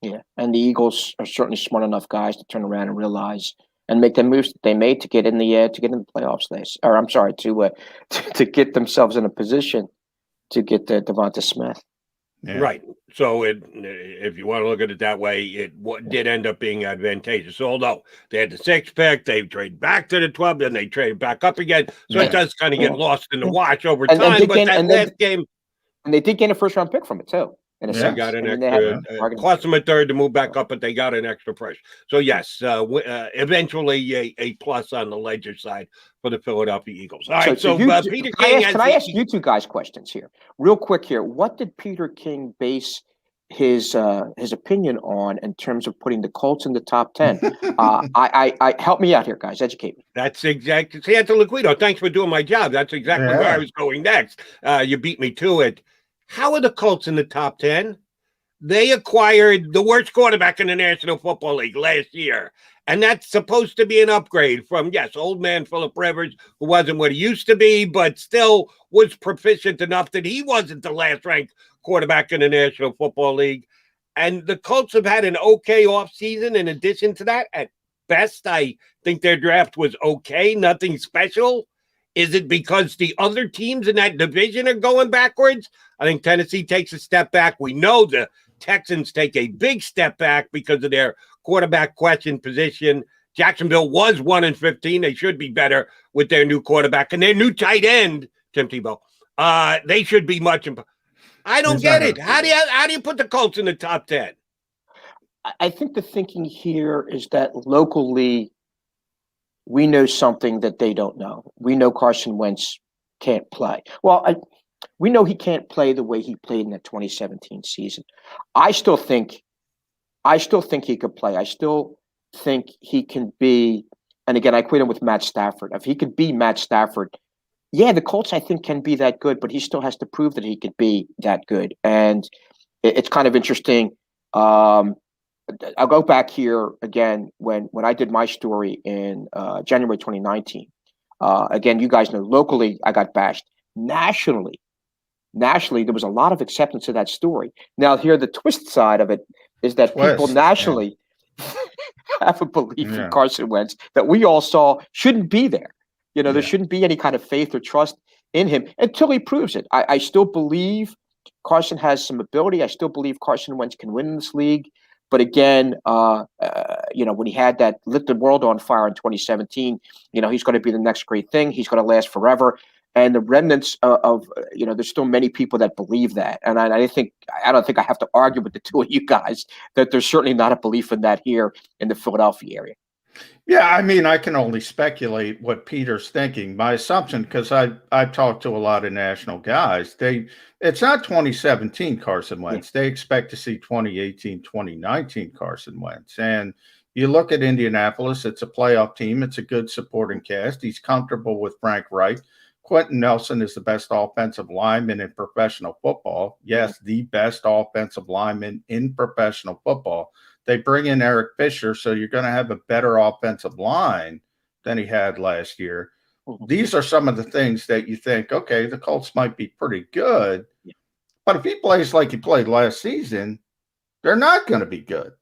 Yeah, and the Eagles are certainly smart enough guys to turn around and realize and make the moves that they made to get in the playoffs. To get themselves in a position to get the Devonta Smith. Yeah. Right. So if you want to look at it that way, it did end up being advantageous. Although they had the 6th pick, they traded back to the 12, then they traded back up again. So it does kind of get lost in the wash over time. But that last game, and they did get a 1st-round pick from it too. In a sense. They got an extra, cost them a 3rd to move back up, but they got an extra push. So yes, eventually a plus on the ledger side for the Philadelphia Eagles. All right, so Peter King. Can I ask you two guys questions here, real quick here? What did Peter King base his opinion on in terms of putting the Colts in the top 10? I help me out here, guys. Educate me. That's exactly Santoliquito. Thanks for doing my job. That's exactly where I was going next. You beat me to it. How are the Colts in the top 10? They acquired the worst quarterback in the National Football League last year. And that's supposed to be an upgrade from, yes, old man Phillip Rivers, who wasn't what he used to be, but still was proficient enough that he wasn't the last-ranked quarterback in the National Football League. And the Colts have had an okay offseason in addition to that. At best, I think their draft was okay, nothing special. Is it because the other teams in that division are going backwards? I think Tennessee takes a step back. We know the Texans take a big step back because of their quarterback question position. Jacksonville was 1-15. They should be better with their new quarterback and their new tight end, Tim Tebow. They should be much. I don't get it. How do you put the Colts in the top 10? I think the thinking here is that locally, we know something that they don't know. We know Carson Wentz can't play. Well, we know he can't play the way he played in the 2017 season. I still think he could play. I still think he can be, and again, I equate him with Matt Stafford. If he could be Matt Stafford, yeah, the Colts, I think, can be that good, but he still has to prove that he could be that good. And it's kind of interesting. I'll go back here again when I did my story in January 2019. Again, you guys know locally I got bashed. Nationally, there was a lot of acceptance of that story. Now, here the twist side of it is that people nationally have a belief in Carson Wentz that we all saw shouldn't be there. You know, there shouldn't be any kind of faith or trust in him until he proves it. I still believe Carson has some ability. I still believe Carson Wentz can win in this league. But again, when he had that lit the world on fire in 2017, he's going to be the next great thing. He's going to last forever. And the remnants of there's still many people that believe that. And I don't think I have to argue with the two of you guys that there's certainly not a belief in that here in the Philadelphia area. Yeah, I mean, I can only speculate what Peter's thinking. My assumption, because I've talked to a lot of national guys, it's not 2017 Carson Wentz. They expect to see 2018, 2019 Carson Wentz. And you look at Indianapolis, it's a playoff team. It's a good supporting cast. He's comfortable with Frank Reich. Quentin Nelson is the best offensive lineman in professional football. Yes, the best offensive lineman in professional football. They bring in Eric Fisher, so you're going to have a better offensive line than he had last year. These are some of the things that you think, okay, the Colts might be pretty good. But if he plays like he played last season, they're not going to be good.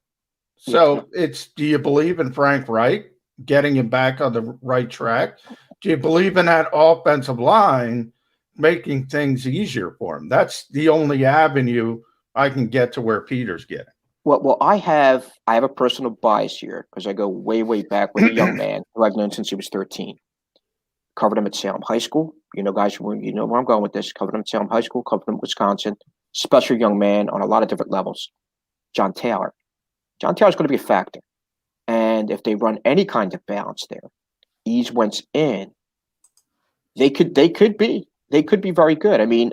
So do you believe in Frank Reich getting him back on the right track? Do you believe in that offensive line making things easier for him? That's the only avenue I can get to where Peter's getting. Well, I have a personal bias here because I go way, way back with a young man who I've known since he was 13. Covered him at Salem High School. Guys, you know where I'm going with this. Covered him at Salem High School, covered him at Wisconsin. Special young man on a lot of different levels. John Taylor. John Taylor's going to be a factor. And if they run any kind of balance there, ease Wentz in, they could be very good. I mean,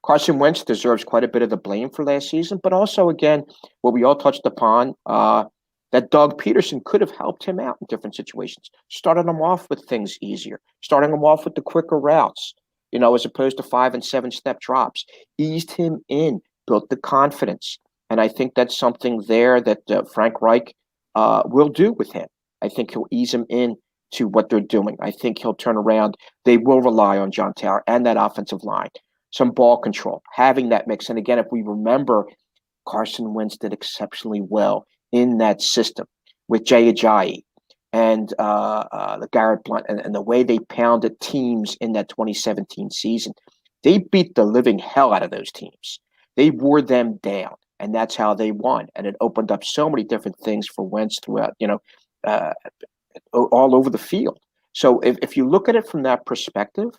Carson Wentz deserves quite a bit of the blame for last season, but also, again, what we all touched upon, that Doug Pederson could have helped him out in different situations, starting him off with things easier, starting him off with the quicker routes, as opposed to 5 and 7 step drops, eased him in, built the confidence. And I think that's something there that Frank Reich will do with him. I think he'll ease him in to what they're doing. I think he'll turn around. They will rely on John Taylor and that offensive line. Some ball control, having that mix. And again, if we remember, Carson Wentz did exceptionally well in that system with Jay Ajayi and the Garrett Blunt and the way they pounded teams in that 2017 season. They beat the living hell out of those teams. They wore them down, and that's how they won. And it opened up so many different things for Wentz throughout, all over the field. So if you look at it from that perspective,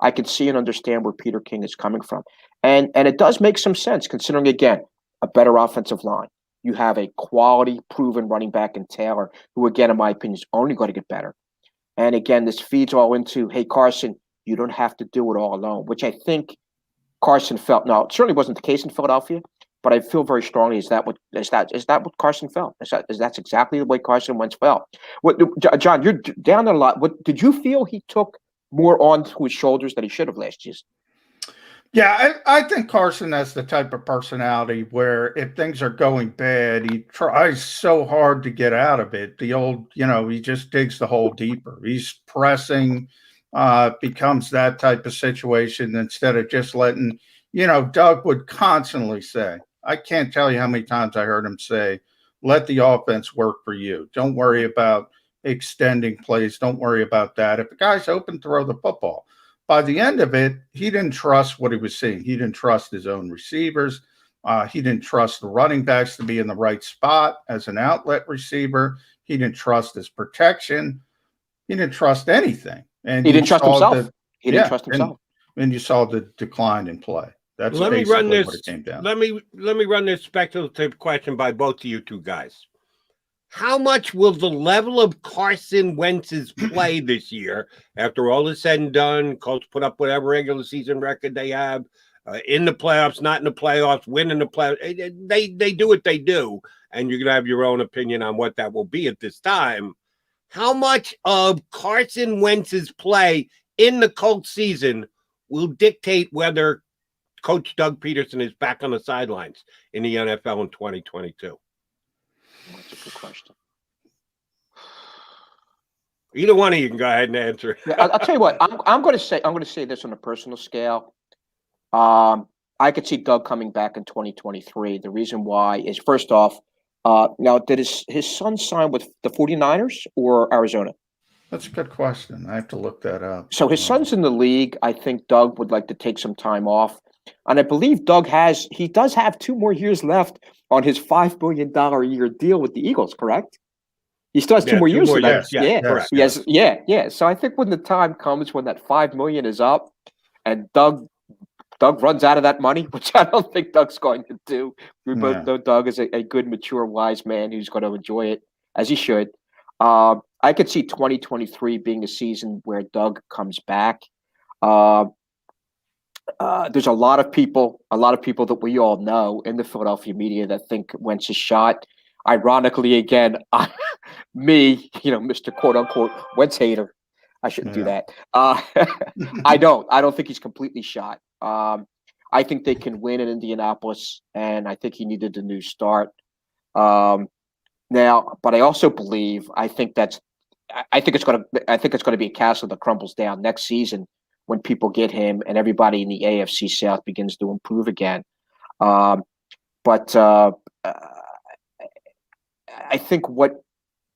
I can see and understand where Peter King is coming from. And it does make some sense considering, again, a better offensive line. You have a quality, proven running back in Taylor, who, again, in my opinion, is only going to get better. And again, this feeds all into, hey, Carson, you don't have to do it all alone, which I think Carson felt. Now, it certainly wasn't the case in Philadelphia, but I feel very strongly is that what Carson felt? That's exactly the way Carson Wentz felt. What, John, you're down there a lot. What did you feel he took more onto his shoulders than he should have last year? Yeah, I think Carson has the type of personality where if things are going bad, he tries so hard to get out of it. The old, he just digs the hole deeper. He's pressing, becomes that type of situation instead of just letting, Doug would constantly say, I can't tell you how many times I heard him say, let the offense work for you. Don't worry about extending plays. Don't worry about that. If the guy's open, throw the football. By the end of it, he didn't trust what he was seeing. He didn't trust his own receivers. He didn't trust the running backs to be in the right spot as an outlet receiver. He didn't trust his protection. He didn't trust anything. And he didn't trust himself. He didn't trust himself. And you saw the decline in play. That's let me run this. What it came down. Let me run this speculative question by both of you two guys. How much will the level of Carson Wentz's play this year, after all is said and done, Colts put up whatever regular season record they have, in the playoffs, not in the playoffs, winning the playoffs, they do what they do, and you're going to have your own opinion on what that will be at this time. How much of Carson Wentz's play in the Colts season will dictate whether Coach Doug Pederson is back on the sidelines in the NFL in 2022? That's a good question. Either one of you can go ahead and answer. I'll tell you what. I'm going to say this on a personal scale. I could see Doug coming back in 2023. The reason why is, first off, now did his son sign with the 49ers or Arizona? That's a good question. I have to look that up. So his son's in the league. I think Doug would like to take some time off. And I believe Doug does have 2 more years left on his $5 million a year deal with the Eagles, correct? He still has 2 more years. Yeah. So I think when the time comes when that $5 million is up and Doug runs out of that money, which I don't think Doug's going to do. We both know Doug is a good, mature, wise man who's going to enjoy it as he should. I could see 2023 being a season where Doug comes back. There's a lot of people that we all know in the Philadelphia media that think Wentz is shot. Ironically, again, me, Mr. quote unquote Wentz hater. I shouldn't do that. I don't think he's completely shot. I think they can win in Indianapolis, and I think he needed a new start. Now, but I also believe I think it's going to be a castle that crumbles down next season when people get him and everybody in the AFC South begins to improve again. But I think what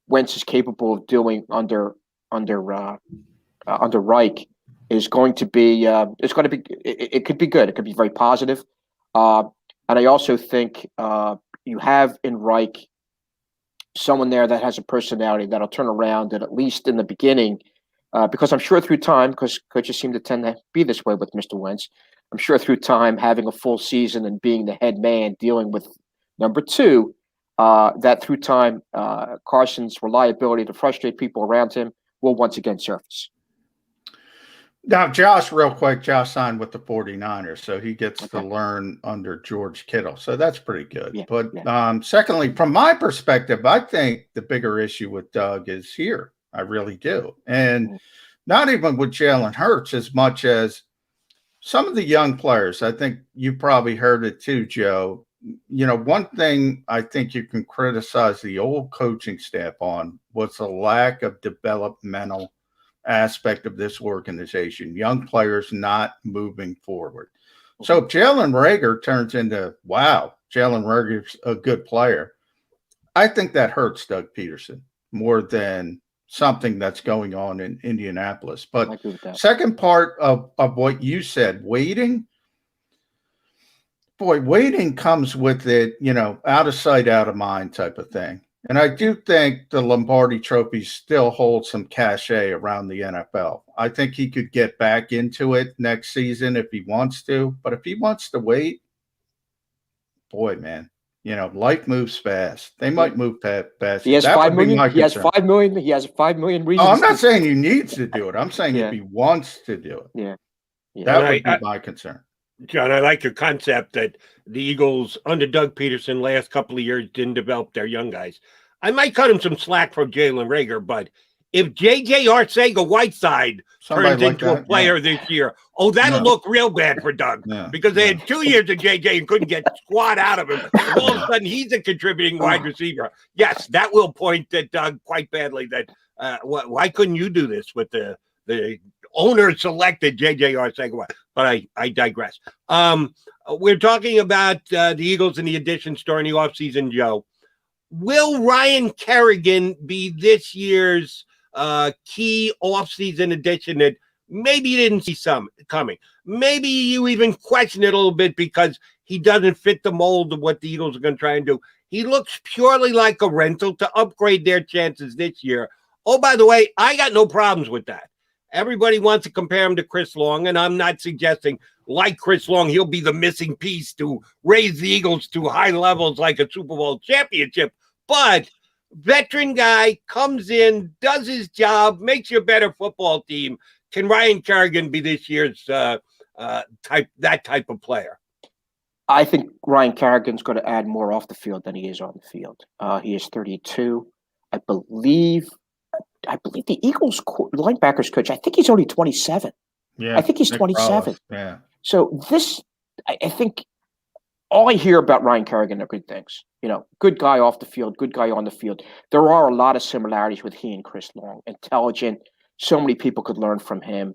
Wentz is capable of doing under Reich is going to be it could be good. It could be very positive. And I also think you have in Reich someone there that has a personality that'll turn around, and at least in the beginning, because I'm sure through time, because coaches seem to tend to be this way with Mr. Wentz, I'm sure through time, having a full season and being the head man, dealing with number 2, that through time, Carson's reliability to frustrate people around him will once again surface. Now, Josh signed with the 49ers, so he gets to learn under George Kittle. So that's pretty good. Yeah, but secondly, from my perspective, I think the bigger issue with Doug is here. I really do. And not even with Jalen Hurts as much as some of the young players. I think you probably heard it too, Joe. One thing I think you can criticize the old coaching staff on was the lack of developmental aspect of this organization, young players not moving forward. So if Jalen Reagor turns into, wow, Jalen Reagor's a good player, I think that hurts Doug Pederson more than something that's going on in Indianapolis. I But agree with that. second part of what you said, waiting. Boy, waiting comes with it, out of sight, out of mind type of thing. And I do think the Lombardi Trophy still holds some cachet around the NFL. I think he could get back into it next season if he wants to. But if he wants to wait, boy, man, life moves fast. They might move fast. He has That $5 would be million. my He has concern. $5 million. He has 5 million reasons. Oh, I'm not saying he needs to do it. I'm saying Yeah. if he wants to do it. Yeah. That And would be my concern. John, I like your concept that the Eagles under Doug Pederson last couple of years didn't develop their young guys. I might cut him some slack for Jalen Reagor, but if J.J. Arcega-Whiteside Somebody turns like into a that, player this year, that'll look real bad for Doug because they had 2 years of J.J. and couldn't get squat out of him. And all of a sudden, he's a contributing wide receiver. Yes, that will point at Doug quite badly that why couldn't you do this with the owner selected J.J. Arcega? But I digress. We're talking about the Eagles and the additions during the offseason, Joe. Will Ryan Kerrigan be this year's key offseason addition that maybe you didn't see some coming? Maybe you even question it a little bit because he doesn't fit the mold of what the Eagles are going to try and do. He looks purely like a rental to upgrade their chances this year. Oh, by the way, I got no problems with that. Everybody wants to compare him to Chris Long, and I'm not suggesting, like Chris Long, he'll be the missing piece to raise the Eagles to high levels like a Super Bowl championship. But veteran guy comes in, does his job, makes you a better football team. Can Ryan Kerrigan be this year's type of player? I think Ryan Kerrigan's going to add more off the field than he is on the field. He is 32. I believe the Eagles linebackers coach, I think he's only 27. Yeah, I think he's 27. Yeah. So I think all I hear about Ryan Kerrigan are good things. Good guy off the field, good guy on the field. There are a lot of similarities with he and Chris Long. Intelligent. So many people could learn from him.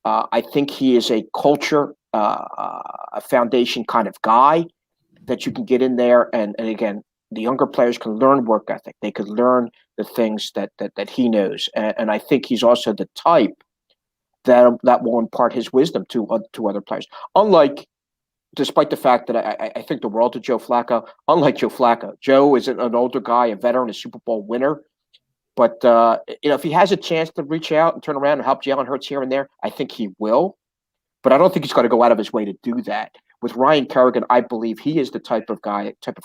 I think he is a culture, a foundation kind of guy that you can get in there. And again, the younger players can learn work ethic. They could learn the things that he knows. And I think he's also the type that will impart his wisdom to other players. Despite the fact that I think the world of Joe Flacco, unlike Joe Flacco. Joe is an older guy, a veteran, a Super Bowl winner. But, if he has a chance to reach out and turn around and help Jalen Hurts here and there, I think he will. But I don't think he's going to go out of his way to do that. With Ryan Kerrigan, I believe he is the type of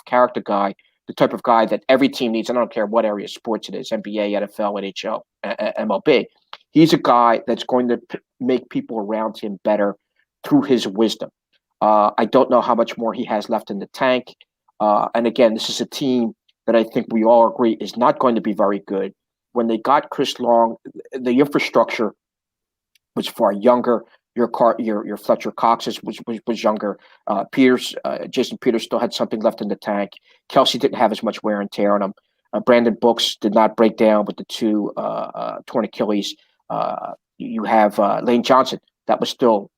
character guy, the type of guy that every team needs. I don't care what area of sports it is, NBA, NFL, NHL, MLB. He's a guy that's going to make people around him better through his wisdom. I don't know how much more he has left in the tank. And again, this is a team that I think we all agree is not going to be very good. When they got Chris Long, the infrastructure was far younger. Your Fletcher Cox was younger. Jason Peters still had something left in the tank. Kelsey didn't have as much wear and tear on him. Brandon Brooks did not break down with the two torn Achilles. You have Lane Johnson. That was still,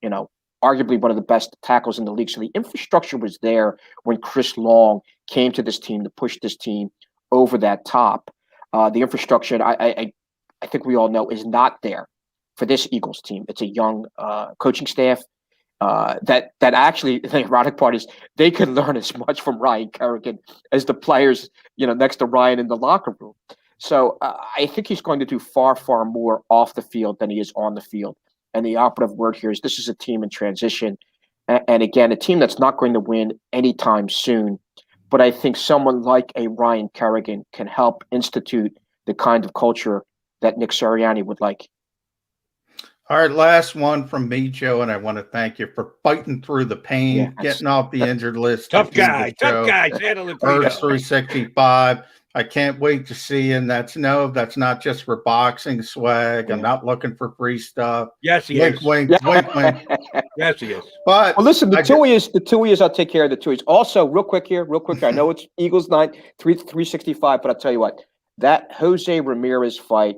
arguably one of the best tackles in the league. So the infrastructure was there when Chris Long came to this team to push this team over that top. The infrastructure, I think we all know, is not there for this Eagles team. It's a young coaching staff that actually, the ironic part is they can learn as much from Ryan Kerrigan as the players, next to Ryan in the locker room. So I think he's going to do far, far more off the field than he is on the field. And the operative word here is this is a team in transition. And again, a team that's not going to win anytime soon. But I think someone like a Ryan Kerrigan can help institute the kind of culture that Nick Sirianni would like. All right, last one from me, Joe, and I want to thank you for fighting through the pain, getting off the injured list. Tough guy, Santoliquito. First 365. I can't wait to see you. And that's not just for boxing swag. I'm not looking for free stuff. Yes, he is. Wink, wink. Yes, he is. But listen, the two years, I'll take care of the 2 years. Also, real quick. I know it's Eagles night, 365, but I'll tell you what, that Jose Ramirez fight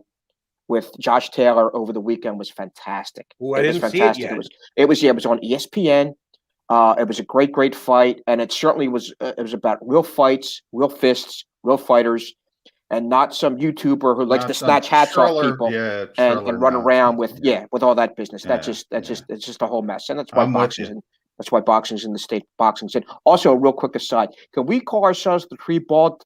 with Josh Taylor over the weekend was fantastic. I didn't see it yet. It was on ESPN. It was a great fight, and it certainly was. It was about real fights, real fists, real fighters. and not some YouTuber who likes to snatch hats off people and run around with all that business. It's just a whole mess, and that's why boxing's in the state boxing's in. Also, real quick aside, can we call ourselves the three bald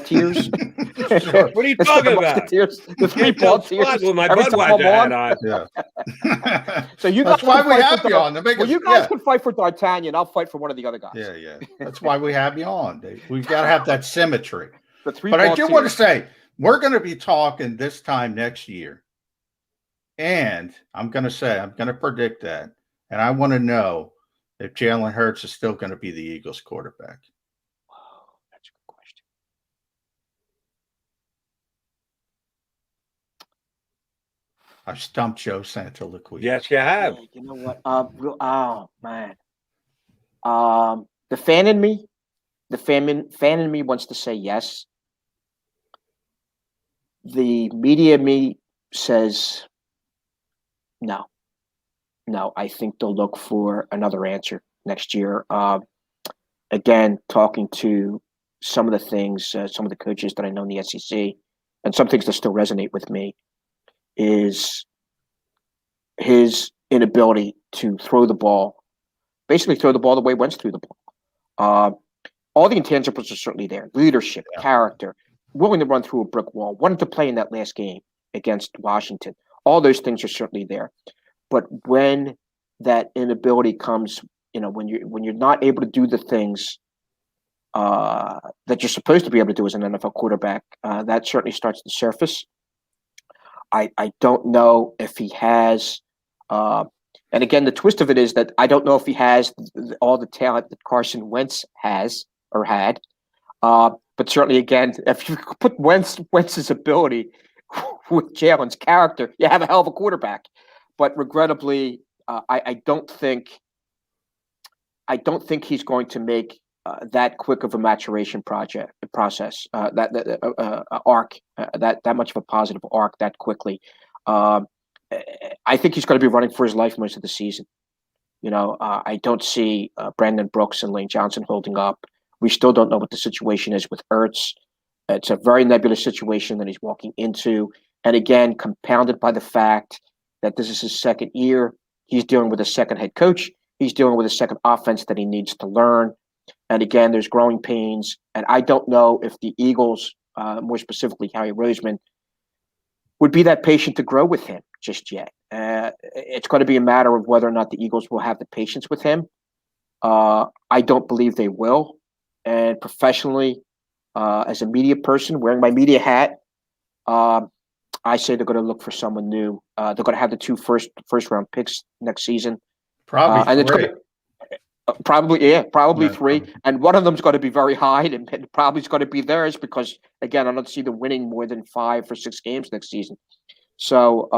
tears? What are you talking about? The three bald tears. With my Budweiser hat on. Yeah. So you that's why we have you on. Well, you guys can fight for D'Artagnan. I'll fight for one of the other guys. Yeah. That's why we have you on, Dave. We've got to have that symmetry. But I do want to say, we're going to be talking this time next year. And I'm going to predict that. And I want to know if Jalen Hurts is still going to be the Eagles quarterback. Wow, that's a good question. I've stumped Joe Santoliquito. Yes, you have. Yeah, you know what? Oh man. The fan in me wants to say yes. The media me says no. No, I think they'll look for another answer next year. Again, talking to some of the things, some of the coaches that I know in the SEC, and some things that still resonate with me, is his inability to throw the ball, basically throw the ball the way Wentz threw the ball. All the intangibles are certainly there: leadership, character, willing to run through a brick wall, wanting to play in that last game against Washington. All those things are certainly there. But when that inability comes, when you're not able to do the things that you're supposed to be able to do as an NFL quarterback, that certainly starts to surface. I don't know if he has, and again, the twist of it is that I don't know if he has all the talent that Carson Wentz has or had. But certainly, again, if you put Wentz's ability with Jalen's character, you have a hell of a quarterback. But regrettably, I don't think he's going to make that quick of a maturation process, that much of a positive arc that quickly. I think he's going to be running for his life most of the season. I don't see Brandon Brooks and Lane Johnson holding up. We still don't know what the situation is with Hurts. It's a very nebulous situation that he's walking into, and again, compounded by the fact that this is his second year. He's dealing with a second head coach. He's dealing with a second offense that he needs to learn. And again, there's growing pains. And I don't know if the Eagles, more specifically Harry Roseman, would be that patient to grow with him just yet. It's going to be a matter of whether or not the Eagles will have the patience with him. I don't believe they will. And professionally, as a media person, wearing my media hat, I say they're going to look for someone new. They're going to have the two first round picks next season. Probably and three. Probably three. And one of them's going to be very high, and probably is going to be theirs because, again, I don't see them winning more than 5 or 6 games next season. So,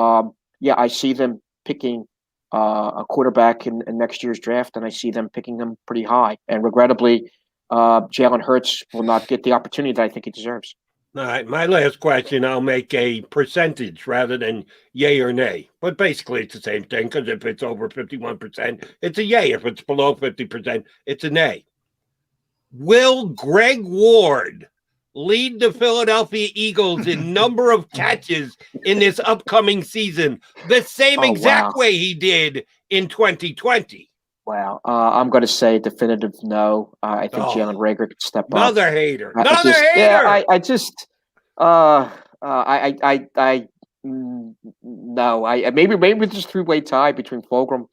I see them picking a quarterback in next year's draft, and I see them picking them pretty high. And regrettably, Jalen Hurts will not get the opportunity that I think he deserves. All right, my last question, I'll make a percentage rather than yay or nay. But basically, it's the same thing, because if it's over 51%, it's a yay. If it's below 50%, it's a nay. Will Greg Ward lead the Philadelphia Eagles in number of catches in this upcoming season the same exact way he did in 2020? Wow. I'm going to say definitive no. I think Jalen Reagor could step up. Another hater. Yeah, no. Maybe just 3-way tie between Fulgham,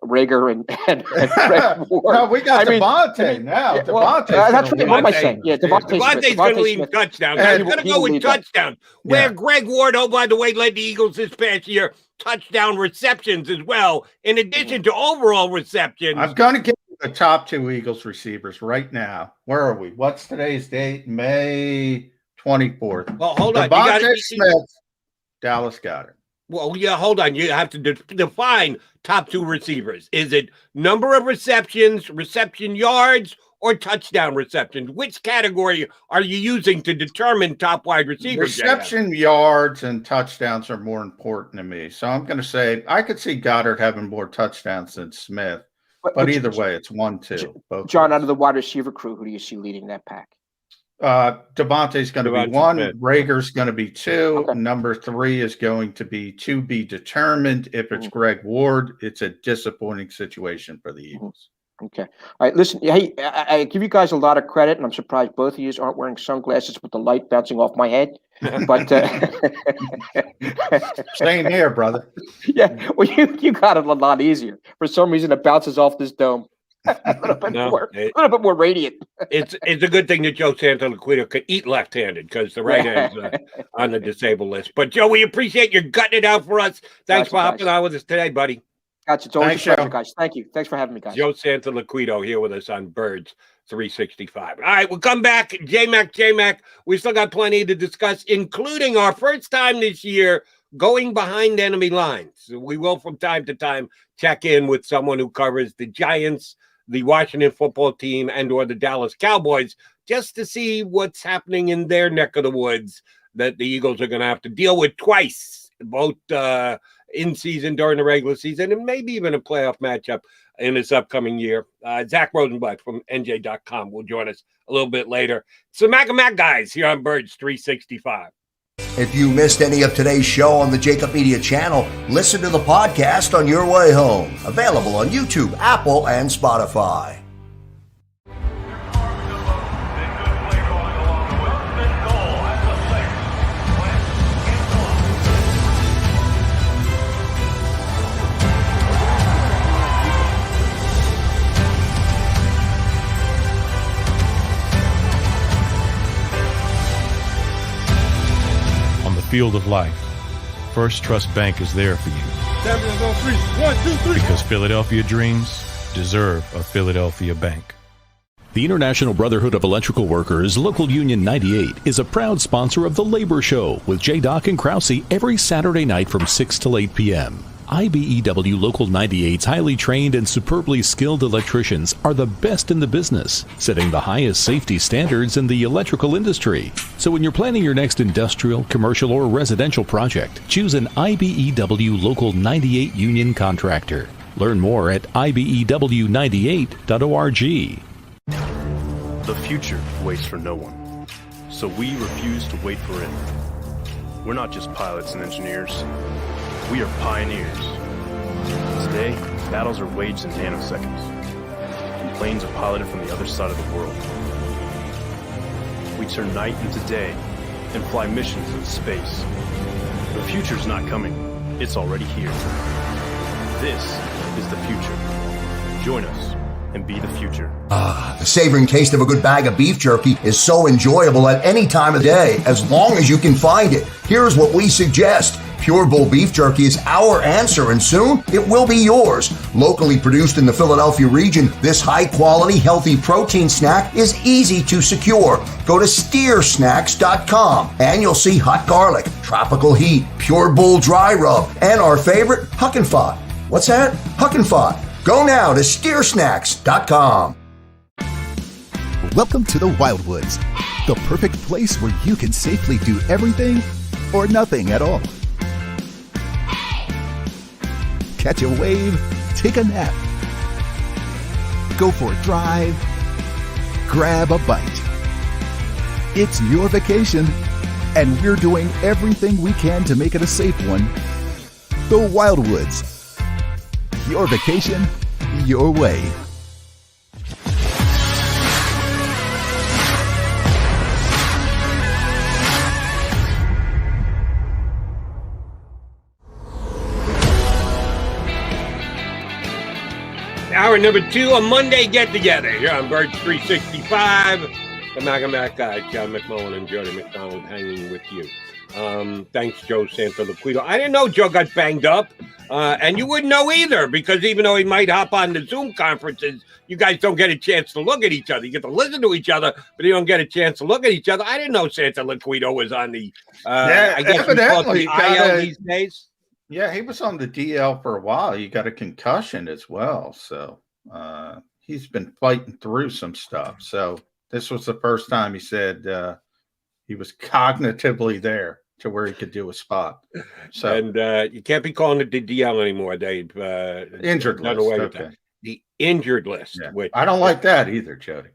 Reagor, and Greg Ward. No, we got Devontae now. That's what am I saying? Yeah, Devontae's going to lead touchdowns. He's going to go with touchdowns. Where Greg Ward, by the way, led the Eagles this past year, touchdown receptions as well, in addition to overall receptions. I'm going to give you the top 2 Eagles receivers right now. Where are we? What's today's date? May 24th. Well, hold on. Devontae Smith, Dallas Goedert. Well, yeah, hold on. You have to define top 2 receivers. Is it number of receptions, reception yards, or touchdown receptions? Which category are you using to determine top wide receivers? Reception yards and touchdowns are more important to me. So I'm going to say I could see Goddard having more touchdowns than Smith. But either way, it's 1-2. John, out of the wide receiver crew, who do you see leading that pack? Devontae's going to be Devontae 1. Smith. Rager's going to be 2. Okay. Number 3 is going to be determined. If it's Greg Ward, it's a disappointing situation for the Eagles. Okay. All right. Listen, hey, I give you guys a lot of credit, and I'm surprised both of you aren't wearing sunglasses with the light bouncing off my head. But Same here, brother. Yeah, well, you got it a lot easier. For some reason, it bounces off this dome. a little bit more radiant. It's a good thing that Joe Santoliquito could eat left-handed because the right hand's on the disabled list. But Joe, we appreciate you gutting it out for us. Thanks for hopping on with us today, buddy. Gotcha. It's always a pleasure, guys. Thank you. Thanks for having me, guys. Joe Santoliquito here with us on Birds 365. All right, we'll come back. J-Mac. We still got plenty to discuss, including our first time this year going behind enemy lines. We will from time to time check in with someone who covers the Giants, the Washington football team, and or the Dallas Cowboys, just to see what's happening in their neck of the woods that the Eagles are going to have to deal with twice, both in season during the regular season and maybe even a playoff matchup in this upcoming year. Zack Rosenblatt from NJ.com will join us a little bit later. So Mac guys here on Birds 365. If you missed any of today's show on the JAKIB Media channel, listen to the podcast on your way home. Available on YouTube, Apple, and Spotify. Field of life, First Trust Bank is there for you. Champions on 3. 1, 2, 3. Because Philadelphia dreams deserve a Philadelphia bank. The International Brotherhood of Electrical Workers, Local Union 98, is a proud sponsor of The Labor Show with J. Doc and Krause every Saturday night from 6 till 8 p.m. IBEW Local 98's highly trained and superbly skilled electricians are the best in the business, setting the highest safety standards in the electrical industry. So when you're planning your next industrial, commercial, or residential project, choose an IBEW Local 98 union contractor. Learn more at ibew98.org. The future waits for no one, so we refuse to wait for it. We're not just pilots and engineers. We are pioneers. Today, battles are waged in nanoseconds, and planes are piloted from the other side of the world. We turn night into day and fly missions in space. The future's not coming. It's already here. This is the future. Join us and be the future. The savoring taste of a good bag of beef jerky is so enjoyable at any time of day, as long as you can find it. Here's what we suggest. Pure Bull Beef Jerky is our answer, and soon it will be yours. Locally produced in the Philadelphia region, this high-quality, healthy protein snack is easy to secure. Go to steersnacks.com, and you'll see hot garlic, tropical heat, Pure Bull dry rub, and our favorite, Huck and Fod. What's that? Huck and Fod. Go now to steersnacks.com. Welcome to the Wildwoods, the perfect place where you can safely do everything or nothing at all. Catch a wave, take a nap, go for a drive, grab a bite. It's your vacation, and we're doing everything we can to make it a safe one. The Wildwoods. Your vacation, your way. Hour number 2, a Monday get-together here on Birds 365. The Mac guys, John McMullen and Jody McDonald hanging with you. Thanks, Joe Santoliquito. I didn't know Joe got banged up, and you wouldn't know either, because even though he might hop on the Zoom conferences, you guys don't get a chance to look at each other. You get to listen to each other, but you don't get a chance to look at each other. I didn't know Santoliquito was on the, I guess evidently, the IL these days. Yeah, he was on the DL for a while. He got a concussion as well. So he's been fighting through some stuff. So this was the first time he said he was cognitively there to where he could do a spot. So And you can't be calling it the DL anymore, Dave. Injured list. Okay. The injured list. Yeah. Which I don't like that either, Jody.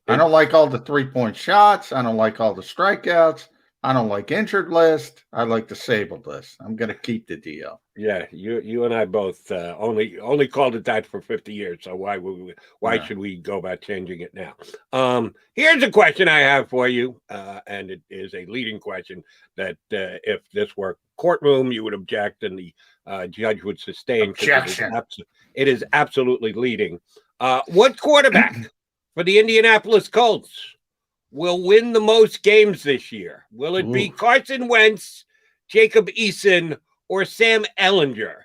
I don't like all the 3-point shots. I don't like all the strikeouts. I don't like injured list. I like disabled list. I'm going to keep the DL. Yeah, you and I both only called it that for 50 years. So why should we go about changing it now? Here's a question I have for you, and it is a leading question that if this were courtroom, you would object, and the judge would sustain. Objection. It is absolutely leading. What quarterback for the Indianapolis Colts will win the most games this year? Will it be Carson Wentz, Jacob Eason, or Sam Ehlinger?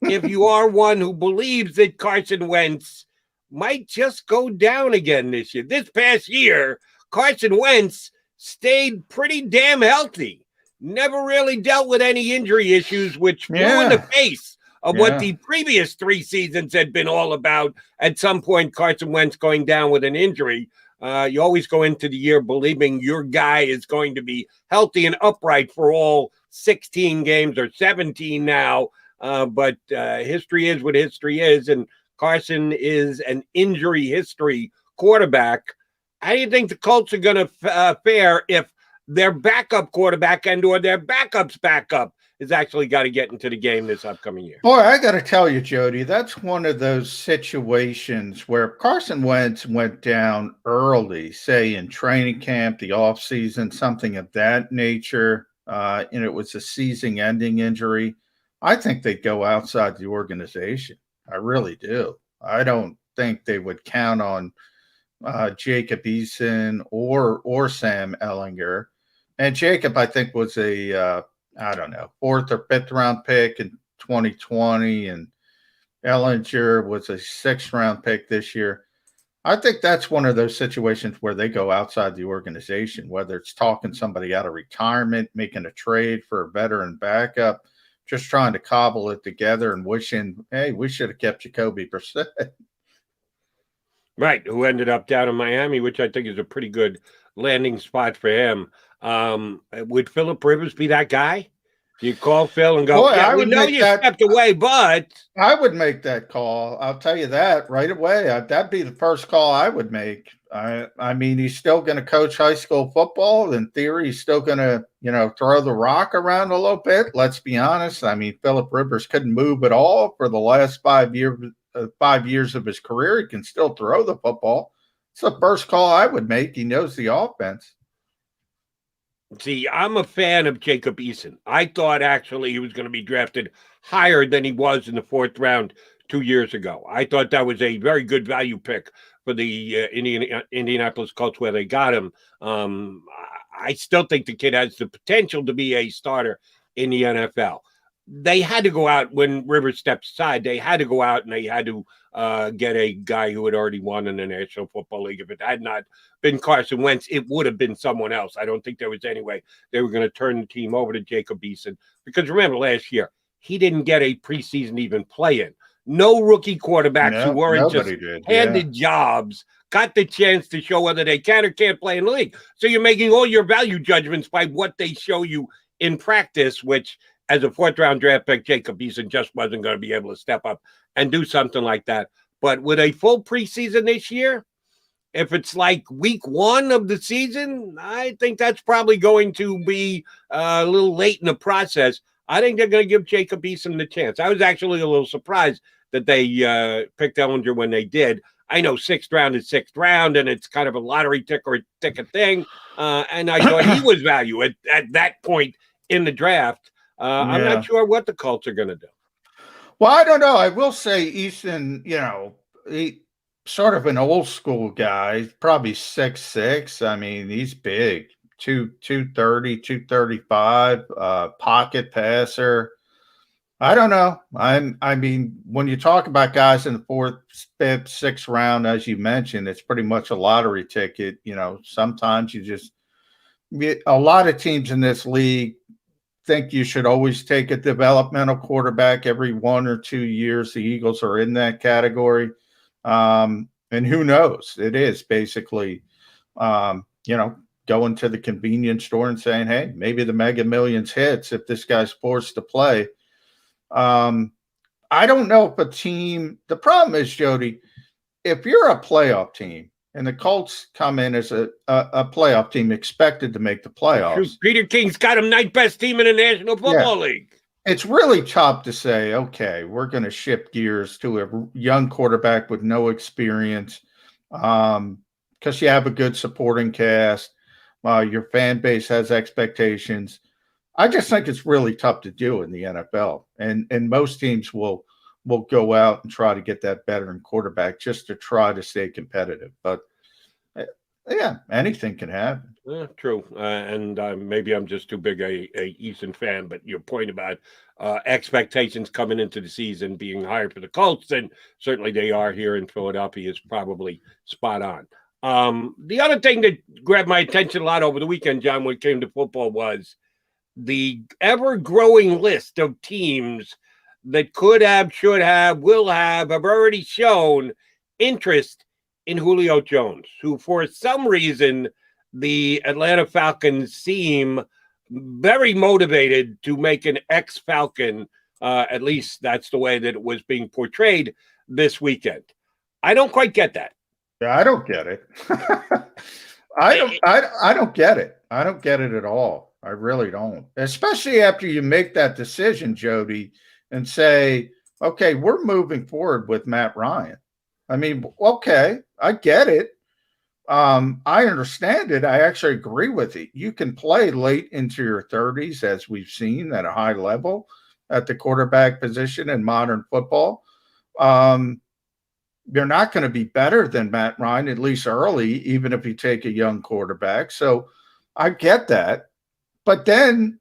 If you are one who believes that Carson Wentz might just go down again this year. This past year, Carson Wentz stayed pretty damn healthy. Never really dealt with any injury issues, which flew in the face of what the previous 3 seasons had been all about. At some point, Carson Wentz going down with an injury. You always go into the year believing your guy is going to be healthy and upright for all 16 games or 17 now. But history is what history is, and Carson is an injury history quarterback. How do you think the Colts are going to fare if their backup quarterback or their backup's backup is actually got to get into the game this upcoming year? Boy, I got to tell you, Jody, that's one of those situations where Carson Wentz went down early, say in training camp, the offseason, something of that nature, and it was a season-ending injury. I think they'd go outside the organization. I really do. I don't think they would count on Jacob Eason or Sam Ehlinger. And Jacob, I think, was a I don't know, 4th or 5th round pick in 2020, and Ehlinger was a 6th round pick this year. I think that's one of those situations where they go outside the organization, whether it's talking somebody out of retirement, making a trade for a veteran backup, just trying to cobble it together and wishing, hey, we should have kept Jacoby Brissett. Right, who ended up down in Miami, which I think is a pretty good landing spot for him. Would Phillip Rivers be that guy? Do you call Phil and go, Boy, yeah, I we would know make you that, stepped away, but... I would make that call. I'll tell you that right away. That'd be the first call I would make. I mean, he's still going to coach high school football. In theory, he's still going to, throw the rock around a little bit. Let's be honest. I mean, Phillip Rivers couldn't move at all for the last 5 years of his career. He can still throw the football. It's the first call I would make. He knows the offense. See, I'm a fan of Jacob Eason. I thought actually he was going to be drafted higher than he was in the 4th round 2 years ago. I thought that was a very good value pick for the Indianapolis Colts where they got him. I still think the kid has the potential to be a starter in the NFL. They had to go out when Rivers stepped aside. They had to go out and they had to get a guy who had already won in the National Football League. If it had not been Carson Wentz, it would have been someone else. I don't think there was any way they were going to turn the team over to Jacob Eason. Because remember last year, he didn't get a preseason even play in. No rookie quarterbacks who weren't just handed jobs got the chance to show whether they can or can't play in the league. So you're making all your value judgments by what they show you in practice, which as a 4th round draft pick, Jacob Eason just wasn't going to be able to step up and do something like that. But with a full preseason this year, if it's like week 1 of the season, I think that's probably going to be a little late in the process. I think they're going to give Jacob Eason the chance. I was actually a little surprised that they picked Ehlinger when they did. I know 6th round is 6th round, and it's kind of a lottery ticket thing. And I thought he was value at that point in the draft. I'm not sure what the Colts are going to do. Well, I don't know. I will say Easton, he sort of an old school guy, probably 6'6". I mean, he's big, 230, 235, pocket passer. I don't know. I mean, when you talk about guys in the 4th, 5th, 6th round, as you mentioned, it's pretty much a lottery ticket. Sometimes a lot of teams in this league think you should always take a developmental quarterback every 1 or 2 years. The Eagles are in that category. And who knows? It is basically, going to the convenience store and saying, hey, maybe the Mega Millions hits if this guy's forced to play. I don't know if the problem is, Jody, if you're a playoff team And the Colts come in as a playoff team, expected to make the playoffs. Peter King's got him ninth best team in the National Football League. It's really tough to say, okay, we're going to shift gears to a young quarterback with no experience because you have a good supporting cast. Your fan base has expectations. I just think it's really tough to do in the NFL. And most teams will go out and try to get that veteran quarterback just to try to stay competitive. But, yeah, anything can happen. True. And maybe I'm just too big a Eastern fan, but your point about expectations coming into the season being higher for the Colts, and certainly they are here in Philadelphia, is probably spot on. The other thing that grabbed my attention a lot over the weekend, John, when it came to football, was the ever-growing list of teams that could have, should have, will have already shown interest in Julio Jones, who for some reason the Atlanta Falcons seem very motivated to make an ex-Falcon. At least that's the way that it was being portrayed this weekend. I don't quite get that. Yeah, I don't get it. I don't get it. I don't get it at all. I really don't. Especially after you make that decision, Jody, and say, okay, we're moving forward with Matt Ryan. I mean, okay, I get it. I understand it. I actually agree with it. You can play late into your 30s, as we've seen at a high level at the quarterback position in modern football. You're not going to be better than Matt Ryan, at least early, even if you take a young quarterback. So I get that. But then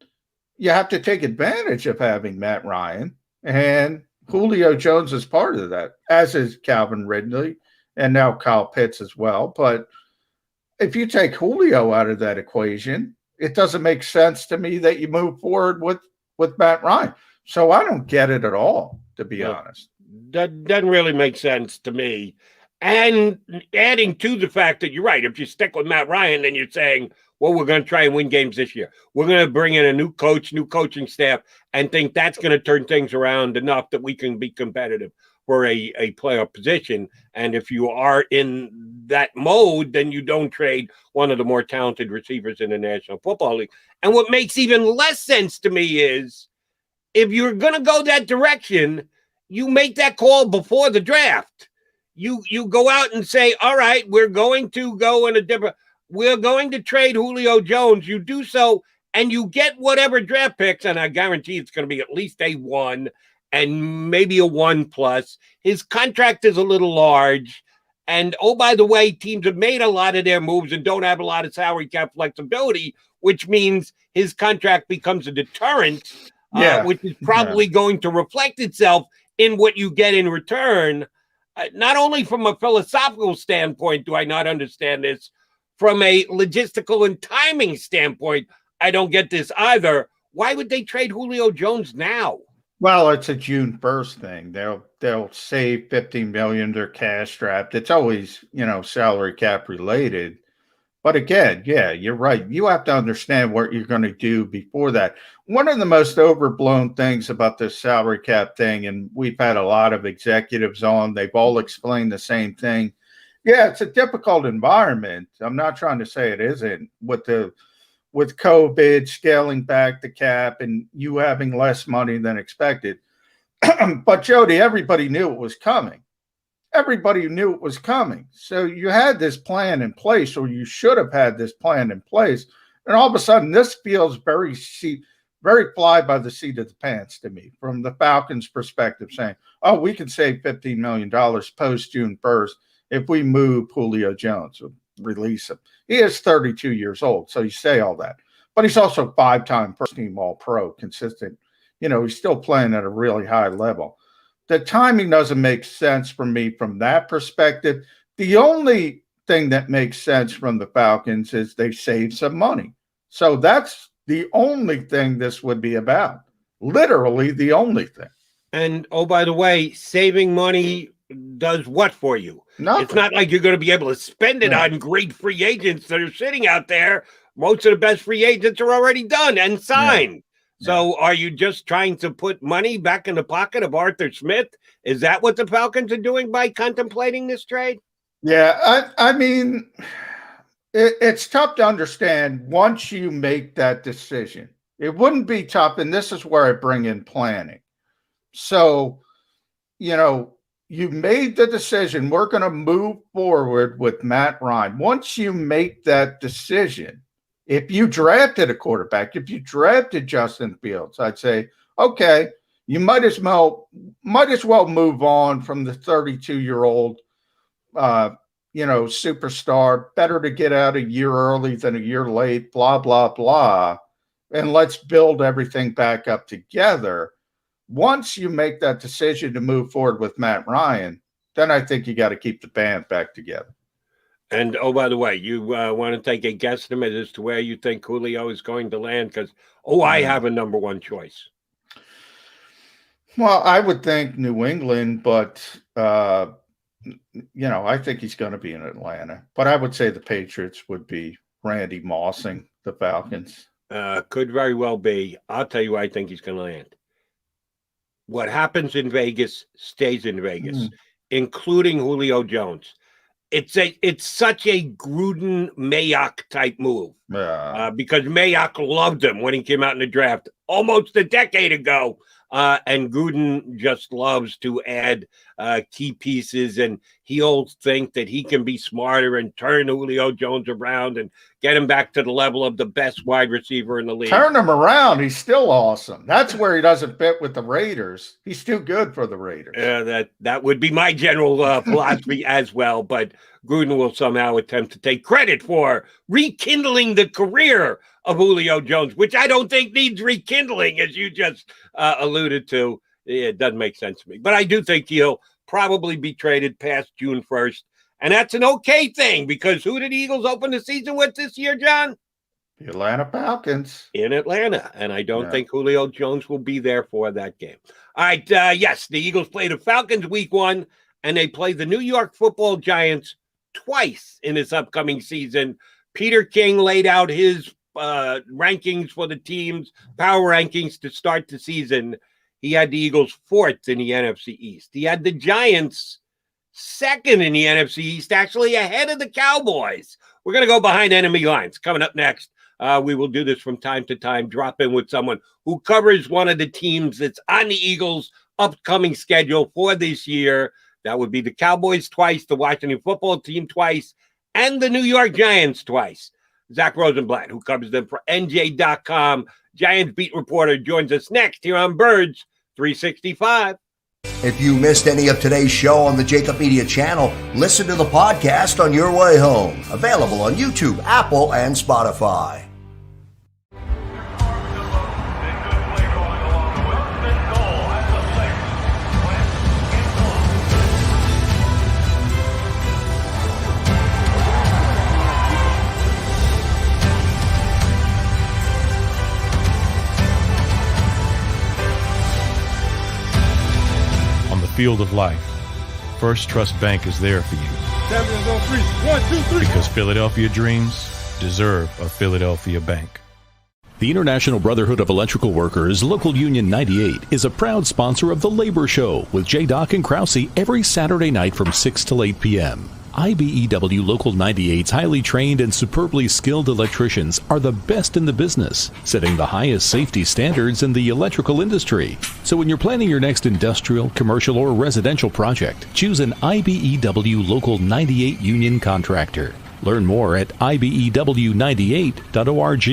you have to take advantage of having Matt Ryan, and Julio Jones is part of that, as is Calvin Ridley and now Kyle Pitts as well. But if you take Julio out of that equation, it doesn't make sense to me that you move forward with Matt Ryan. So I don't get it at all, to be honest. That doesn't really make sense to me. And adding to the fact that you're right, if you stick with Matt Ryan, then you're saying, well, we're going to try and win games this year. We're going to bring in a new coach, new coaching staff, and think that's going to turn things around enough that we can be competitive for a playoff position. And if you are in that mode, then you don't trade one of the more talented receivers in the National Football League. And what makes even less sense to me is if you're going to go that direction, you make that call before the draft. You go out and say, all right, we're going to go in a different – we're going to trade Julio Jones. You do so, and you get whatever draft picks, and I guarantee it's going to be at least a 1 and maybe a 1+. His contract is a little large. And, oh, by the way, teams have made a lot of their moves and don't have a lot of salary cap flexibility, which means his contract becomes a deterrent, which is probably going to reflect itself in what you get in return. Not only from a philosophical standpoint do I not understand this, from a logistical and timing standpoint, I don't get this either. Why would they trade Julio Jones now? Well, it's a June 1st thing. They'll save $15 million. They're cash strapped. It's always, salary cap related. But again, yeah, you're right. You have to understand what you're going to do before that. One of the most overblown things about this salary cap thing, and we've had a lot of executives on, they've all explained the same thing. Yeah, it's a difficult environment. I'm not trying to say it isn't with COVID, scaling back the cap, and you having less money than expected. But Jody, everybody knew it was coming. Everybody knew it was coming. So you had this plan in place, or you should have had this plan in place. And all of a sudden, this feels very fly by the seat of the pants to me from the Falcons' perspective, saying, oh, we can save $15 million post June 1st if we move Julio Jones, release him. He is 32 years old, so you say all that. But he's also 5-time first-team All-Pro, consistent. He's still playing at a really high level. The timing doesn't make sense for me from that perspective. The only thing that makes sense from the Falcons is they save some money. So that's the only thing this would be about. Literally the only thing. And, oh, by the way, saving money does what for you? Nothing. It's not like you're going to be able to spend it on great free agents that are sitting out there. Most of the best free agents are already done and signed. So are you just trying to put money back in the pocket of Arthur Smith? Is that what the Falcons are doing by contemplating this trade? Yeah, I mean, it's tough to understand once you make that decision. It wouldn't be tough, and this is where I bring in planning. So, you made the decision. We're going to move forward with Matt Ryan. Once you make that decision, if you drafted a quarterback, if you drafted Justin Fields, I'd say, okay, you might as well move on from the 32-year-old, superstar. Better to get out a year early than a year late, blah, blah, blah. And let's build everything back up together. Once you make that decision to move forward with Matt Ryan, then I think you got to keep the band back together. And, oh, by the way, you want to take a guesstimate as to where you think Julio is going to land? Because, I have a number one choice. Well, I would think New England, but, I think he's going to be in Atlanta. But I would say the Patriots would be Randy Mossing the Falcons. Could very well be. I'll tell you where I think he's going to land. What happens in Vegas stays in Vegas, including Julio Jones. It's such a Gruden Mayock type move because Mayock loved him when he came out in the draft almost a decade ago. And Gruden just loves to add key pieces, and he'll think that he can be smarter and turn Julio Jones around and get him back to the level of the best wide receiver in the league. Turn him around. He's still awesome. That's where he doesn't fit with the Raiders. He's too good for the Raiders. That would be my general philosophy as well, but Gruden will somehow attempt to take credit for rekindling the career of Julio Jones, which I don't think needs rekindling, as you just alluded to. It doesn't make sense to me. But I do think he'll probably be traded past June 1st. And that's an okay thing, because who did the Eagles open the season with this year, John? The Atlanta Falcons. In Atlanta. And I don't think Julio Jones will be there for that game. All right, yes, the Eagles play the Falcons week 1, and they play the New York Football Giants twice in this upcoming season. Peter King laid out his rankings for the teams, power rankings to start the season. He had the Eagles 4th in the NFC East. He had the Giants 2nd in the NFC East, actually ahead of the Cowboys. We're going to go behind enemy lines. Coming up next, we will do this from time to time, drop in with someone who covers one of the teams that's on the Eagles' upcoming schedule for this year. That would be the Cowboys twice, the Washington football team twice, and the New York Giants twice. Zack Rosenblatt, who covers them for NJ.com, Giants beat reporter, joins us next here on Birds 365. If you missed any of today's show on the JAKIB Media channel, listen to the podcast on your way home. Available on YouTube, Apple, and Spotify. Field of life, First Trust Bank is there for you. Champions on 3. 1, 2, 3. Because Philadelphia dreams deserve a Philadelphia bank. The International Brotherhood of Electrical Workers, Local Union 98, is a proud sponsor of The Labor Show with J. Doc and Krause every Saturday night from 6 till 8 p.m. IBEW Local 98's highly trained and superbly skilled electricians are the best in the business, setting the highest safety standards in the electrical industry. So when you're planning your next industrial, commercial, or residential project, choose an IBEW Local 98 union contractor. Learn more at IBEW98.org.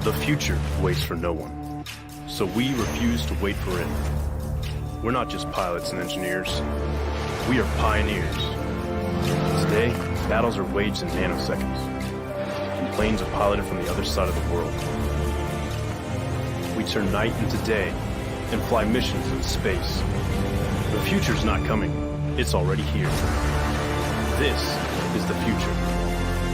The future waits for no one, so we refuse to wait for it. We're not just pilots and engineers. We are pioneers. Today, battles are waged in nanoseconds, and planes are piloted from the other side of the world. We turn night into day and fly missions in space. The future's not coming. It's already here. This is the future.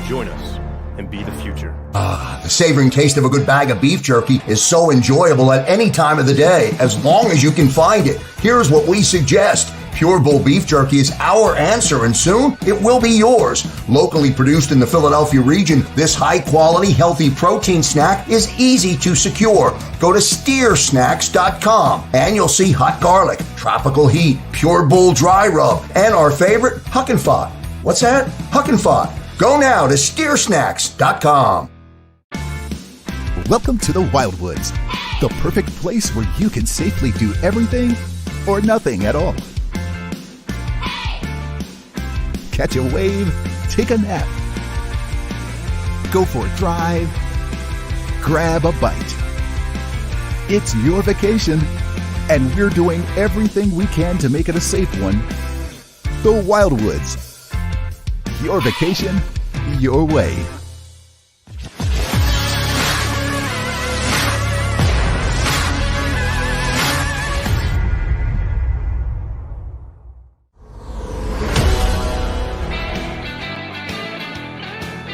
Join us and be the future. The savoring taste of a good bag of beef jerky is so enjoyable at any time of the day, as long as you can find it. Here's what we suggest. Pure Bull Beef Jerky is our answer, and soon it will be yours. Locally produced in the Philadelphia region, this high-quality, healthy protein snack is easy to secure. Go to steersnacks.com and you'll see hot garlic, tropical heat, Pure Bull dry rub, and our favorite, Huck and Fod. What's that? Huck and Fod. Go now to steersnacks.com. Welcome to the Wildwoods, the perfect place where you can safely do everything or nothing at all. Catch a wave, take a nap, go for a drive, grab a bite. It's your vacation, and we're doing everything we can to make it a safe one. The Wildwoods. Your vacation, your way.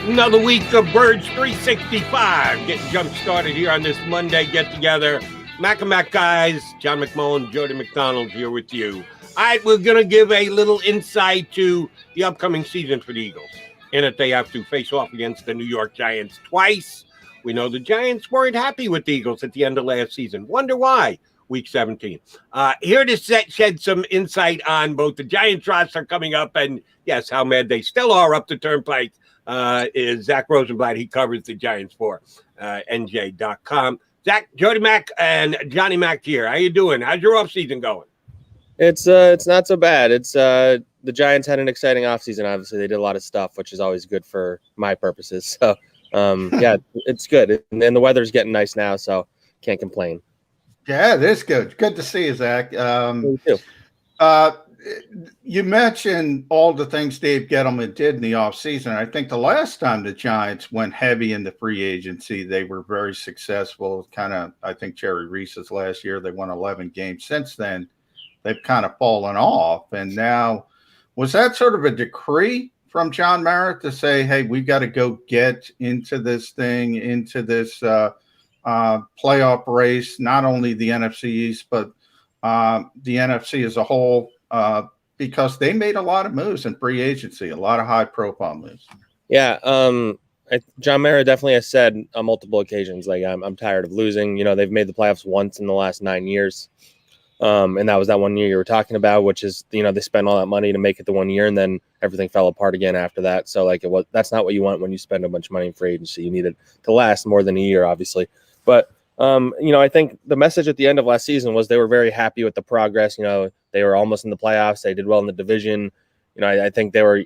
Another week of Birds 365 getting jump started here on this Monday get together. Mac and Mac guys, John McMullen, Jody McDonald here with you. All right, we're going to give a little insight to the upcoming season for the Eagles. In it, they have to face off against the New York Giants twice. We know the Giants weren't happy with the Eagles at the end of last season. Wonder why? Week 17. Here to shed some insight on both the Giants roster coming up and, yes, how mad they still are up the turnpike is Zack Rosenblatt. He covers the Giants for NJ.com. Zach, Jody Mac, and Johnny Mac here. How you doing? How's your offseason going? It's not so bad. It's the Giants had an exciting offseason. Obviously, they did a lot of stuff, which is always good for my purposes. So, yeah, it's good. And the weather's getting nice now, so can't complain. Yeah, it is good. Good to see you, Zach. You too. You mentioned all the things Dave Gettleman did in the offseason. I think the last time the Giants went heavy into free agency, they were very successful. Kind of, I think Jerry Reese's last year, they won 11 games. Since then, they've kind of fallen off. And now, was that sort of a decree from John Mara to say, hey, we've got to go get into this thing, into this playoff race, not only the NFC East, but the NFC as a whole, because they made a lot of moves in free agency, a lot of high-profile moves. Yeah, John Mara definitely has said on multiple occasions, like, I'm tired of losing. You know, they've made the playoffs once in the last 9 years, and that was that 1 year you were talking about, which is, you know, they spent all that money to make it the 1 year, and then everything fell apart again after that. So, like, that's not what you want when you spend a bunch of money in free agency. You need it to last more than a year, obviously. But you know, I think the message at the end of last season was they were very happy with the progress. You know, they were almost in the playoffs. They did well in the division. You know, I think they were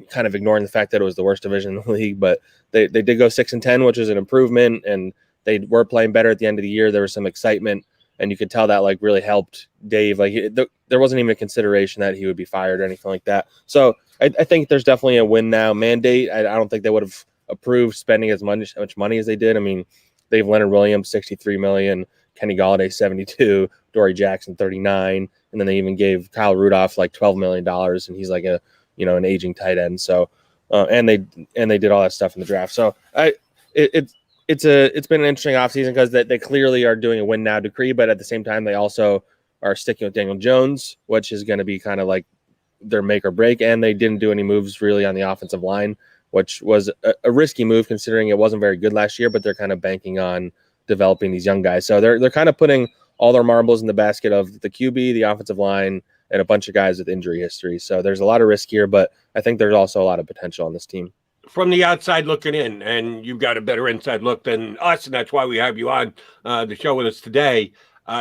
kind of ignoring the fact that it was the worst division in the league, but they did go 6-10, which is an improvement, and they were playing better at the end of the year. There was some excitement, and you could tell that, like, really helped Dave. Like, there wasn't even a consideration that he would be fired or anything like that. So I think there's definitely a win now mandate. I don't think they would have approved spending as much money as they did. I mean, they have Leonard Williams, $63 million, Kenny Golladay, $72, Dory Jackson, $39, and then they even gave Kyle Rudolph like $12 million, and he's like an aging tight end. So, and they did all that stuff in the draft. So it's been an interesting offseason because they clearly are doing a win now decree, but at the same time they also are sticking with Daniel Jones, which is going to be kind of like their make or break. And they didn't do any moves really on the offensive line, which was a risky move considering it wasn't very good last year, but they're kind of banking on developing these young guys. So they're kind of putting all their marbles in the basket of the QB, the offensive line, and a bunch of guys with injury history. So there's a lot of risk here, but I think there's also a lot of potential on this team. From the outside looking in, and you've got a better inside look than us, and that's why we have you on the show with us today.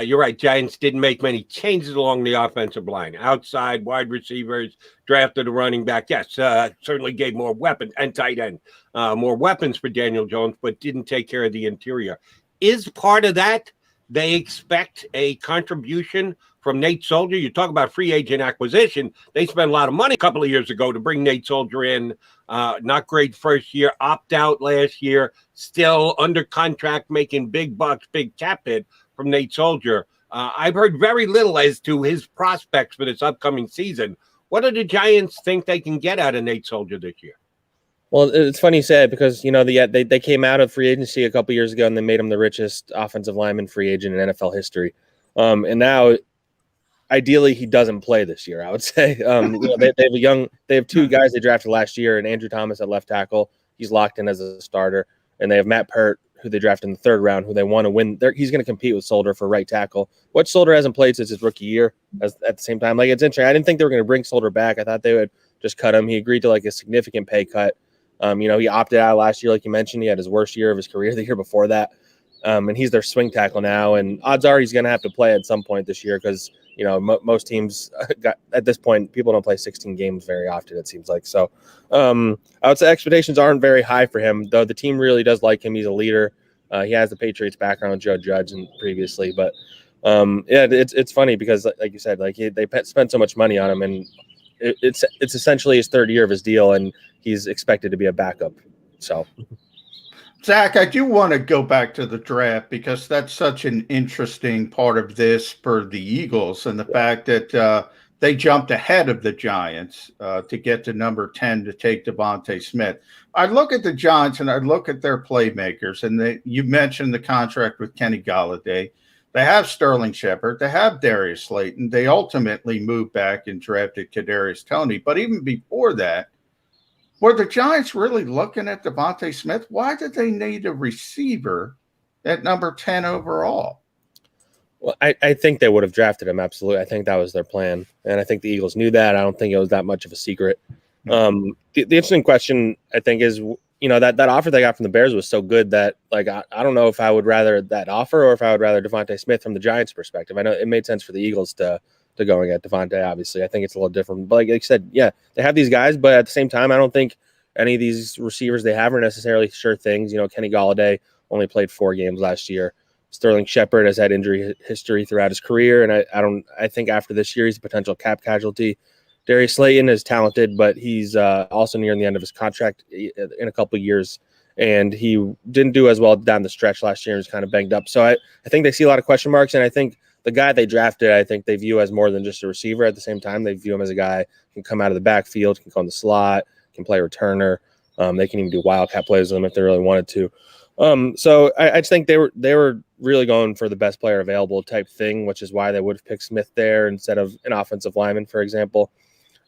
You're right. Giants didn't make many changes along the offensive line. Outside, wide receivers, drafted a running back. Yes, certainly gave more weapons and tight end, more weapons for Daniel Jones, but didn't take care of the interior. Is part of that they expect a contribution from Nate Soldier? You talk about free agent acquisition. They spent a lot of money a couple of years ago to bring Nate Soldier in. Not great first year, opt out last year, still under contract, making big bucks, big cap hit from Nate Soldier. I've heard very little as to his prospects for this upcoming season. What do the Giants think they can get out of Nate Soldier this year? Well, it's funny you say it because, you know, they came out of free agency a couple years ago and they made him the richest offensive lineman free agent in NFL history. And now ideally he doesn't play this year. I would say they have two guys they drafted last year, and Andrew Thomas at left tackle. He's locked in as a starter, and they have Matt Pert, who they drafted in the third round, who they want to win. He's going to compete with Solder for right tackle, which Solder hasn't played since his rookie year. At the same time, like, it's interesting. I didn't think they were going to bring Solder back. I thought they would just cut him. He agreed to like a significant pay cut. He opted out last year, like you mentioned. He had his worst year of his career the year before that. And he's their swing tackle now. And odds are he's going to have to play at some point this year because, most teams at this point, people don't play 16 games very often, it seems like. So I would say expectations aren't very high for him, though the team really does like him. He's a leader. He has the Patriots background with Joe Judge and previously. But, it's funny because, like you said, like they spent so much money on him, and it's essentially his third year of his deal, and he's expected to be a backup. So. Zach, I do want to go back to the draft because that's such an interesting part of this for the Eagles, and the fact that they jumped ahead of the Giants to get to number 10 to take Devontae Smith. I look at the Giants and I look at their playmakers, and you mentioned the contract with Kenny Golladay. They have Sterling Shepard. They have Darius Slayton. They ultimately moved back and drafted Kadarius Toney. But even before that, were the Giants really looking at Devontae Smith? Why did they need a receiver at number 10 overall? Well, I think they would have drafted him, absolutely. I think that was their plan, and I think the Eagles knew that. I don't think it was that much of a secret. The interesting question, I think, is, that offer they got from the Bears was so good that, like, I don't know if I would rather that offer or if I would rather Devontae Smith from the Giants' perspective. I know it made sense for the Eagles to going at Devontae, obviously. I think it's a little different. But like I said, yeah, they have these guys, but at the same time, I don't think any of these receivers they have are necessarily sure things. Kenny Golladay only played 4 games last year. Sterling Shepard has had injury history throughout his career, and I think after this year he's a potential cap casualty. Darius Slayton is talented, but he's also nearing the end of his contract in a couple of years, and he didn't do as well down the stretch last year and was kind of banged up. So I think they see a lot of question marks, and I think the guy they drafted, I think they view as more than just a receiver. At the same time, they view him as a guy who can come out of the backfield, can go in the slot, can play returner. They can even do wildcat plays with him if they really wanted to. So I just think they were really going for the best player available type thing, which is why they would have picked Smith there instead of an offensive lineman, for example.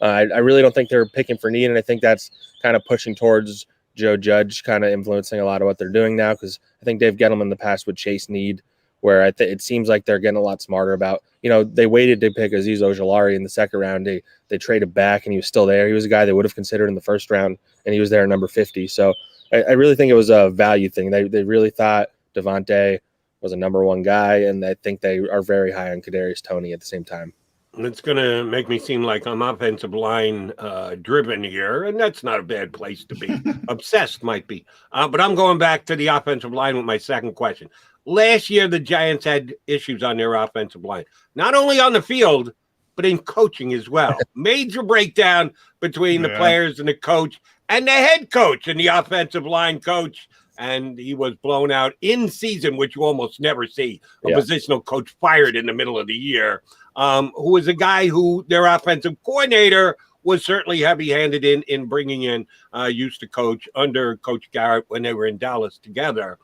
I really don't think they're picking for need, and I think that's kind of pushing towards Joe Judge kind of influencing a lot of what they're doing now, because I think Dave Gettleman in the past would chase need, where it seems like they're getting a lot smarter about, they waited to pick Azeez Ojulari in the second round. They traded back, and he was still there. He was a guy they would have considered in the first round, and he was there at number 50. So I really think it was a value thing. They really thought Devontae was a number 1 guy, and I think they are very high on Kadarius Toney at the same time. It's going to make me seem like I'm offensive line driven here, and that's not a bad place to be. Obsessed might be. But I'm going back to the offensive line with my second question. Last year, the Giants had issues on their offensive line, not only on the field, but in coaching as well. Major breakdown between the players and the coach and the head coach and the offensive line coach. And he was blown out in season, which you almost never see. A positional coach fired in the middle of the year, who was a guy who their offensive coordinator was certainly heavy-handed in bringing in, used to coach under Coach Garrett when they were in Dallas together.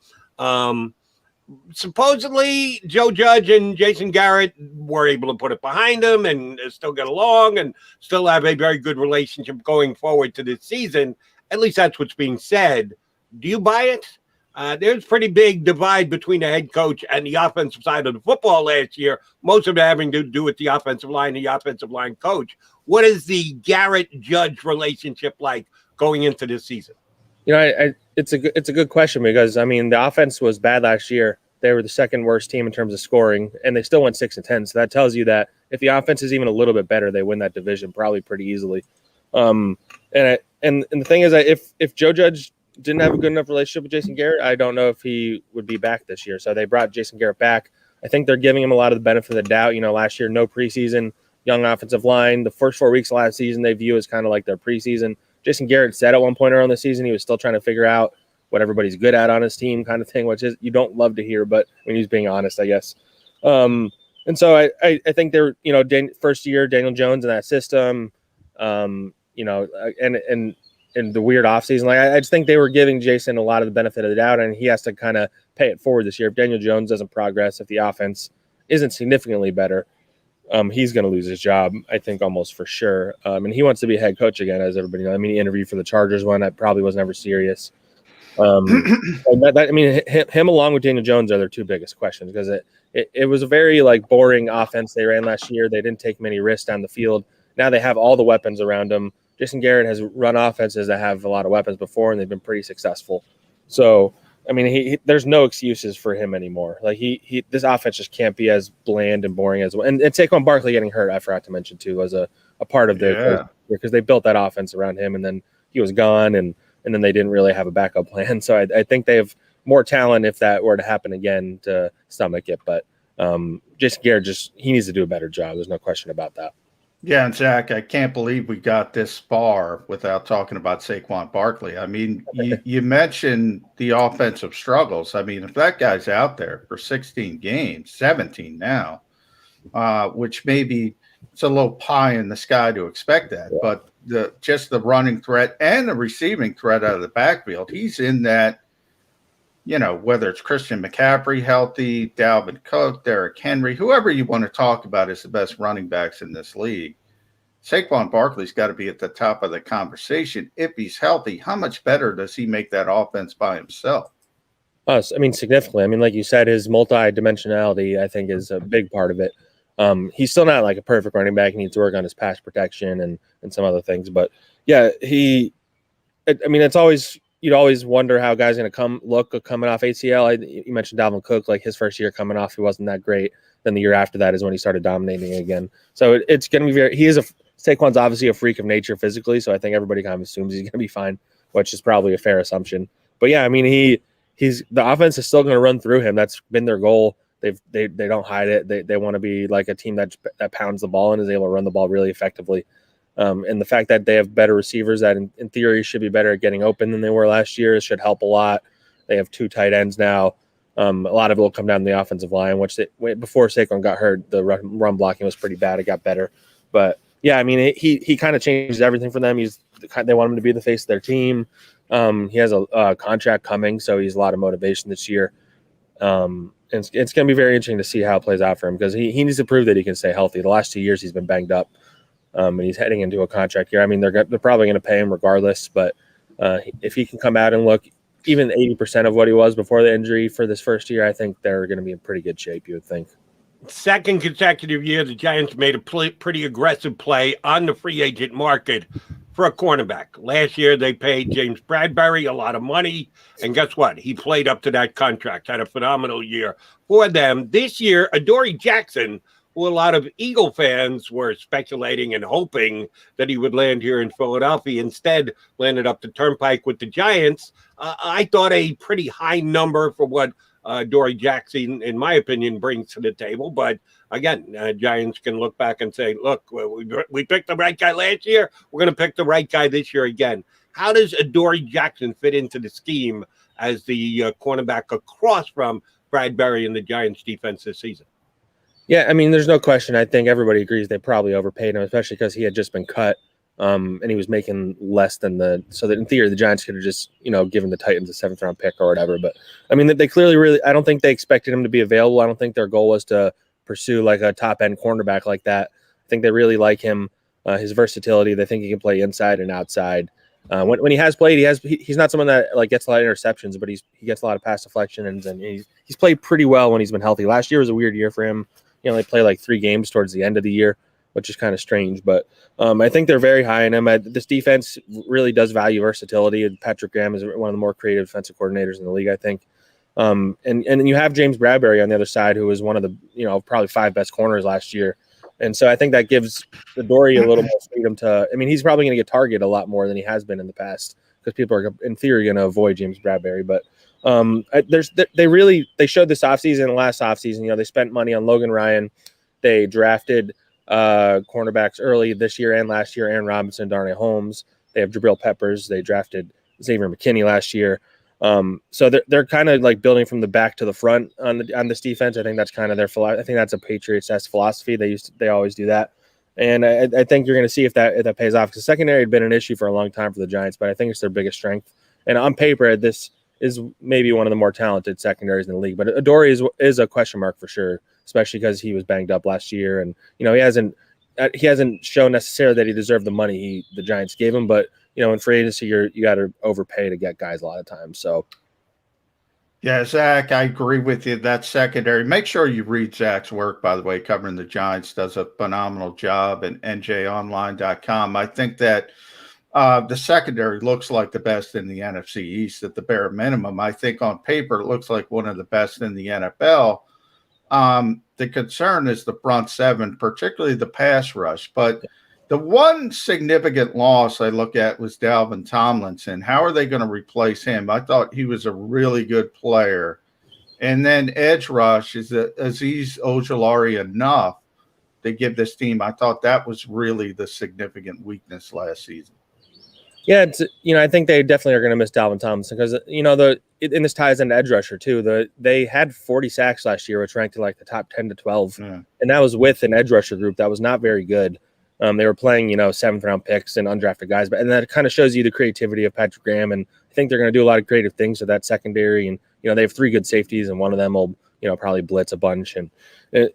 Supposedly Joe Judge and Jason Garrett were able to put it behind them and still get along and still have a very good relationship going forward to this season. At least that's what's being said. Do you buy it? There's a pretty big divide between the head coach and the offensive side of the football last year, most of it having to do with the offensive line and the offensive line coach. What is the Garrett-Judge relationship like going into this season? It's a good question because, the offense was bad last year. They were the second worst team in terms of scoring, and they still went 6-10. So that tells you that if the offense is even a little bit better, they win that division probably pretty easily. And the thing is that if Joe Judge didn't have a good enough relationship with Jason Garrett, I don't know if he would be back this year. So they brought Jason Garrett back. I think they're giving him a lot of the benefit of the doubt. Last year, no preseason, young offensive line. The first 4 weeks of last season they view as kind of like their preseason. Jason Garrett said at one point early in the season he was still trying to figure out what everybody's good at on his team, kind of thing, which is you don't love to hear, but when he's being honest, I guess. And so I think they're, first year Daniel Jones in that system, and the weird offseason. Like I just think they were giving Jason a lot of the benefit of the doubt, and he has to kind of pay it forward this year. If Daniel Jones doesn't progress, if the offense isn't significantly better, he's going to lose his job, I think, almost for sure. And he wants to be head coach again, as everybody knows. I mean, he interviewed for the Chargers one. That probably was never serious. Him along with Daniel Jones are their two biggest questions, because it was a very like boring offense they ran last year. They didn't take many risks down the field. Now they have all the weapons around them. Jason Garrett has run offenses that have a lot of weapons before, and they've been pretty successful. So, I mean, there's no excuses for him anymore. Like this offense just can't be as bland and boring as well. And Saquon Barkley getting hurt, I forgot to mention too, was a part of their because they built that offense around him, and then he was gone, and then they didn't really have a backup plan. So I think they have more talent if that were to happen again to stomach it. But Jason Garrett he needs to do a better job. There's no question about that. Yeah, and Zach, I can't believe we got this far without talking about Saquon Barkley. I mean, you mentioned the offensive struggles. I mean, if that guy's out there for 16 games, 17 now, which maybe it's a little pie in the sky to expect that, but just the running threat and the receiving threat out of the backfield, he's in that, whether it's Christian McCaffrey healthy, Dalvin Cook, Derrick Henry, whoever you want to talk about is the best running backs in this league. Saquon Barkley's got to be at the top of the conversation. If he's healthy, how much better does he make that offense by himself? I mean, significantly. I mean, like you said, his multi-dimensionality, I think, is a big part of it. He's still not like a perfect running back. He needs to work on his pass protection and some other things. But, yeah, it's always – you'd always wonder how guys are going to coming off ACL. You mentioned Dalvin Cook, like his first year coming off, he wasn't that great. Then the year after that is when he started dominating again. So it's going to be Saquon's obviously a freak of nature physically, so I think everybody kind of assumes he's going to be fine, which is probably a fair assumption. But yeah, I mean, he's the offense is still going to run through him. That's been their goal. They don't hide it. They want to be like a team that pounds the ball and is able to run the ball really effectively. And the fact that they have better receivers that in theory should be better at getting open than they were last year should help a lot. They have 2 tight ends now. A lot of it will come down to the offensive line, which before Saquon got hurt, the run blocking was pretty bad. It got better. But yeah, I mean, he kind of changed everything for them. They want him to be the face of their team. He has a contract coming, so he's a lot of motivation this year. And it's going to be very interesting to see how it plays out for him, because he needs to prove that he can stay healthy. The last 2 years he's been banged up. And he's heading into a contract year. I mean, they're probably going to pay him regardless, but if he can come out and look even 80% of what he was before the injury for this first year, I think they're going to be in pretty good shape, you would think. Second consecutive year, the Giants made a pretty aggressive play on the free agent market for a cornerback. Last year, they paid James Bradbury a lot of money, and guess what? He played up to that contract, had a phenomenal year for them. This year, Adoree Jackson, who a lot of Eagle fans were speculating and hoping that he would land here in Philadelphia, instead landed up the turnpike with the Giants. I thought a pretty high number for what Adoree Jackson, in my opinion, brings to the table. But again, Giants can look back and say, look, we picked the right guy last year. We're going to pick the right guy this year again. How does Adoree Jackson fit into the scheme as the cornerback across from Bradbury and the Giants defense this season? Yeah, I mean, there's no question. I think everybody agrees they probably overpaid him, especially because he had just been cut and he was making less than so that in theory, the Giants could have just, given the Titans a 7th-round pick or whatever. But, I mean, they clearly I don't think they expected him to be available. I don't think their goal was to pursue like a top-end cornerback like that. I think they really like him, his versatility. They think he can play inside and outside. When he has played, he's not someone that like gets a lot of interceptions, but he gets a lot of pass deflections, and he's played pretty well when he's been healthy. Last year was a weird year for him. He only played like 3 games towards the end of the year, which is kind of strange. But I think they're very high in him. This defense really does value versatility. And Patrick Graham is one of the more creative defensive coordinators in the league, I think. And then you have James Bradbury on the other side, who was one of the probably 5 best corners last year. And so I think that gives Adoree a little more freedom to. I mean, he's probably going to get targeted a lot more than he has been in the past, because people are in theory going to avoid James Bradbury, but. They showed this offseason and last offseason, they spent money on Logan Ryan. They drafted cornerbacks early this year and last year, Aaron Robinson, Darnay Holmes. They have Jabril Peppers. They drafted Xavier McKinney last year. So they're kind of like building from the back to the front on this defense. I think that's kind of their philosophy. I think that's a Patriots philosophy. They always do that. And I think you're going to see if that pays off, because secondary had been an issue for a long time for the Giants, but I think it's their biggest strength. And on paper, this is maybe one of the more talented secondaries in the league, but Adoree is a question mark for sure. especially because he was banged up last year. And, he hasn't shown necessarily that he deserved the money the Giants gave him. But, in free agency, you got to overpay to get guys a lot of times. So, yeah, Zach, I agree with you. That secondary. Make sure you read Zach's work, by the way, covering the Giants. Does a phenomenal job at njonline.com. I think that the secondary looks like the best in the NFC East at the bare minimum. I think on paper it looks like one of the best in the NFL. The concern is the front seven, particularly the pass rush. But the one significant loss I look at was Dalvin Tomlinson. How are they going to replace him? I thought he was a really good player. And then edge rush, is Azeez Ojulari enough to give this team? I thought that was really the significant weakness last season. Yeah, I think they definitely are going to miss Dalvin Tomlinson because, and this ties into edge rusher too. They had 40 sacks last year, which ranked in like the top 10 to 12. Yeah. And that was with an edge rusher group that was not very good. They were playing, 7th round picks and undrafted guys, and that kind of shows you the creativity of Patrick Graham. And I think they're going to do a lot of creative things with that secondary. And, they have 3 good safeties, and one of them will, probably blitz a bunch.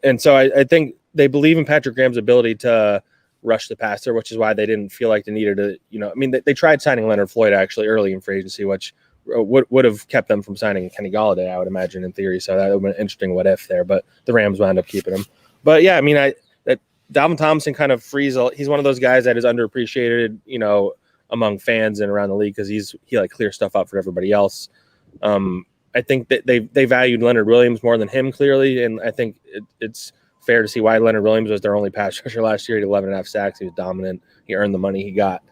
And so I think they believe in Patrick Graham's ability to rush the passer, which is why they didn't feel like they needed to, they tried signing Leonard Floyd actually early in free agency, which would have kept them from signing Kenny Golladay, I would imagine, in theory. So that would have been an interesting what if there, but the Rams wound up keeping him. But yeah, Dalvin Tomlinson kind of he's one of those guys that is underappreciated, among fans and around the league because he like clears stuff up for everybody else. I think that they valued Leonard Williams more than him clearly, and I think it's fair to see why Leonard Williams was their only pass rusher last year. He had 11.5 sacks. He was dominant. He earned the money he got.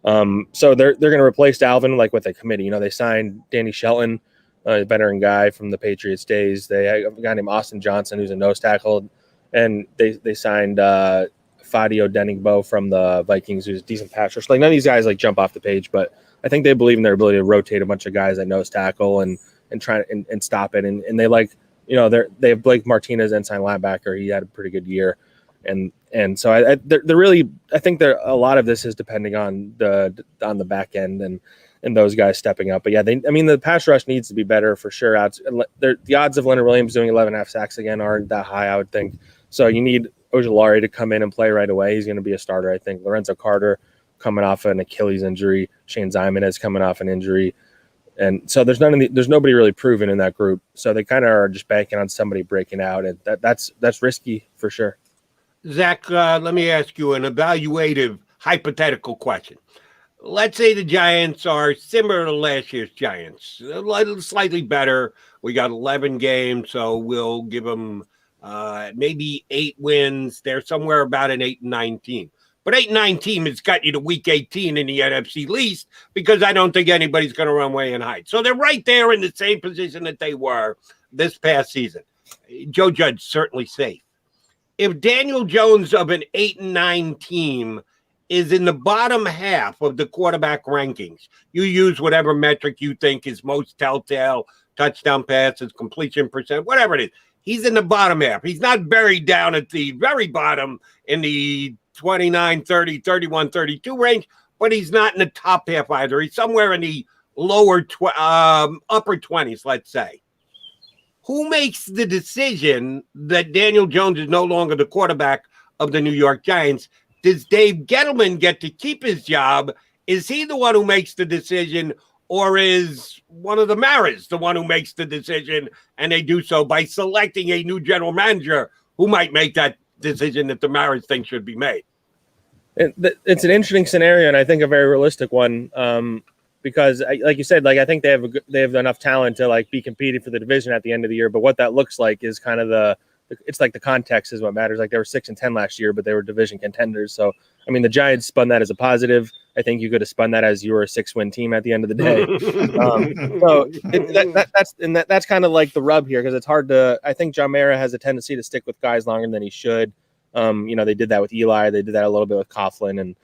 So they're going to replace Dalvin like with a committee. They signed Danny Shelton, a veteran guy from the Patriots days. They have a guy named Austin Johnson who's a nose tackle, and they signed Fadio Denigbo from the Vikings, who's a decent pass rusher. Like none of these guys like jump off the page, but I think they believe in their ability to rotate a bunch of guys at nose tackle and try and stop it. And they like. They have Blake Martinez, inside linebacker. He had a pretty good year, and so they're really. I think a lot of this is depending on the back end and those guys stepping up. But yeah, the pass rush needs to be better for sure. The odds of Leonard Williams doing 11.5 sacks again aren't that high, I would think. So you need Ojulari to come in and play right away. He's going to be a starter, I think. Lorenzo Carter coming off an Achilles injury. Shane Zyman is coming off an injury. And so there's nobody really proven in that group. So they kind of are just banking on somebody breaking out, and that's risky for sure. Zach, let me ask you an evaluative hypothetical question. Let's say the Giants are similar to last year's Giants, slightly better. We got 11 games, so we'll give them maybe 8 wins. They're somewhere about an 8-9 team. But 8-9 team has got you to week 18 in the NFC East because I don't think anybody's going to run away and hide. So they're right there in the same position that they were this past season. Joe Judge certainly safe. If Daniel Jones of an 8-9 team is in the bottom half of the quarterback rankings, you use whatever metric you think is most telltale, touchdown passes, completion percent, whatever it is. He's in the bottom half. He's not buried down at the very bottom in the 29, 30, 31, 32 range, but he's not in the top half either. He's somewhere in the upper 20s, let's say. Who makes the decision that Daniel Jones is no longer the quarterback of the New York Giants? Does Dave Gettleman get to keep his job? Is he the one who makes the decision, or is one of the Maras the one who makes the decision, and they do so by selecting a new general manager who might make that decision that the Maras think should be made? It's an interesting scenario, and I think a very realistic one, because, like you said, I think they have enough talent to be competing for the division at the end of the year. But what that looks like is kind of it's like the context is what matters. Like they were 6-10 last year, but they were division contenders. So the Giants spun that as a positive. I think you could have spun that as you were a 6-win team at the end of the day. That's kind of like the rub here, because it's hard to. I think John Mara has a tendency to stick with guys longer than he should. They did that with Eli. They did that a little bit with Coughlin,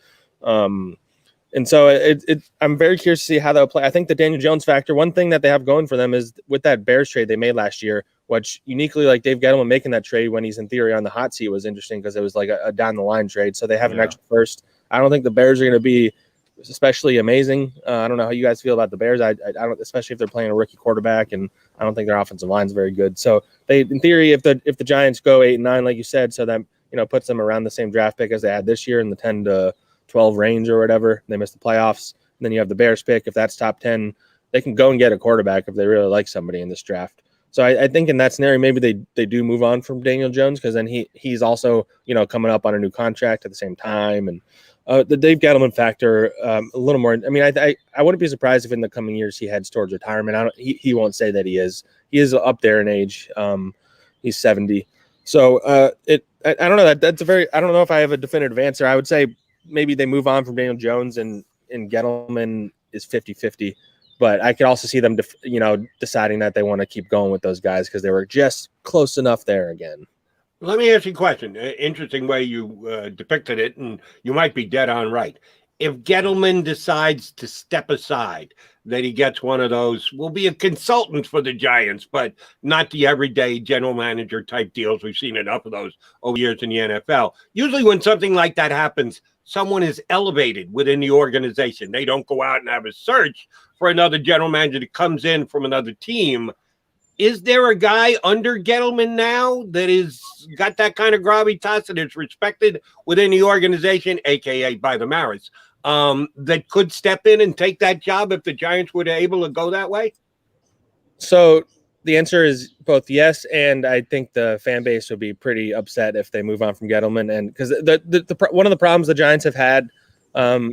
and so I'm very curious to see how they'll play. I think the Daniel Jones factor. One thing that they have going for them is with that Bears trade they made last year, which uniquely Dave Gettleman making that trade when he's in theory on the hot seat was interesting because it was like a down the line trade. So they have an extra first. I don't think the Bears are going to be especially amazing. I don't know how you guys feel about the Bears. I don't, especially if they're playing a rookie quarterback, and I don't think their offensive line is very good. So they, in theory, if the Giants go 8-9, like you said, so that puts them around the same draft pick as they had this year in the 10 to 12 range or whatever. They missed the playoffs. And then you have the Bears pick. If that's top 10, they can go and get a quarterback if they really like somebody in this draft. So I think in that scenario, maybe they do move on from Daniel Jones, because then he's also coming up on a new contract at the same time, and the Dave Gettleman factor a little more. I mean, I wouldn't be surprised if in the coming years he heads towards retirement. He won't say that he is. He is up there in age. He's 70. So I don't know. That's a very. I don't know if I have a definitive answer. I would say maybe they move on from Daniel Jones, and Gettleman is 50-50. But I could also see them, deciding that they want to keep going with those guys because they were just close enough there again. Let me ask you a question. Interesting way you depicted it, and you might be dead on right. If Gettleman decides to step aside, that he gets one of those, will be a consultant for the Giants, but not the everyday general manager type deals. We've seen enough of those over years in the NFL. Usually when something like that happens, someone is elevated within the organization. They don't go out and have a search for another general manager that comes in from another team. Is there a guy under Gettleman now that is got that kind of gravitas and is respected within the organization, aka by the Maras, that could step in and take that job if the Giants were able to go that way? So the answer is both yes, and I think the fan base would be pretty upset if they move on from Gettleman, and because the one of the problems the Giants have had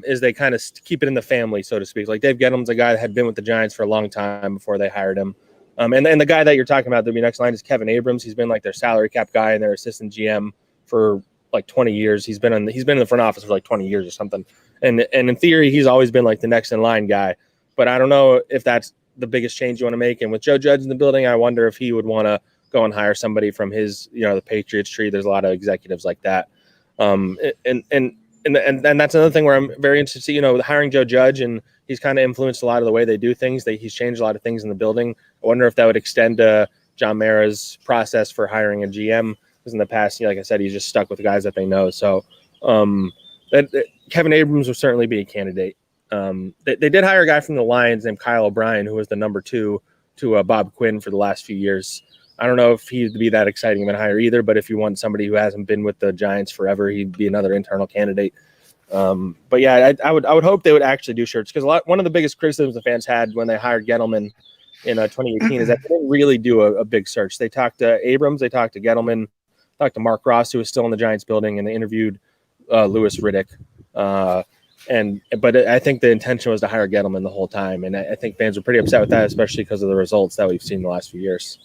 is they kind of keep it in the family, so to speak. Like Dave Gettleman's a guy that had been with the Giants for a long time before they hired him. And the guy that you're talking about, that'll be next line, is Kevin Abrams. He's been like their salary cap guy and their assistant GM for like 20 years. He's been in the front office for like 20 years or something. And in theory, he's always been like the next in line guy. But I don't know if that's the biggest change you want to make. And with Joe Judge in the building, I wonder if he would want to go and hire somebody from his, the Patriots tree. There's a lot of executives like that. And that's another thing where I'm very interested, hiring Joe Judge, and he's kind of influenced a lot of the way they do things. He's changed a lot of things in the building. I wonder if that would extend to John Mara's process for hiring a GM, because in the past, like I said, he's just stuck with the guys that they know. So Kevin Abrams would certainly be a candidate. They did hire a guy from the Lions named Kyle O'Brien, who was the number 2 to Bob Quinn for the last few years. I don't know if he'd be that exciting of a hire either, but if you want somebody who hasn't been with the Giants forever, he'd be another internal candidate. But yeah, I would hope they would actually do shirts, because one of the biggest criticisms the fans had when they hired Gettleman in 2018 is that they didn't really do a big search. They talked to Abrams, they talked to Gettleman, talked to Mark Ross, who was still in the Giants building, and they interviewed Louis Riddick. But I think the intention was to hire Gettleman the whole time, and I think fans are pretty upset with that, especially because of the results that we've seen the last few years.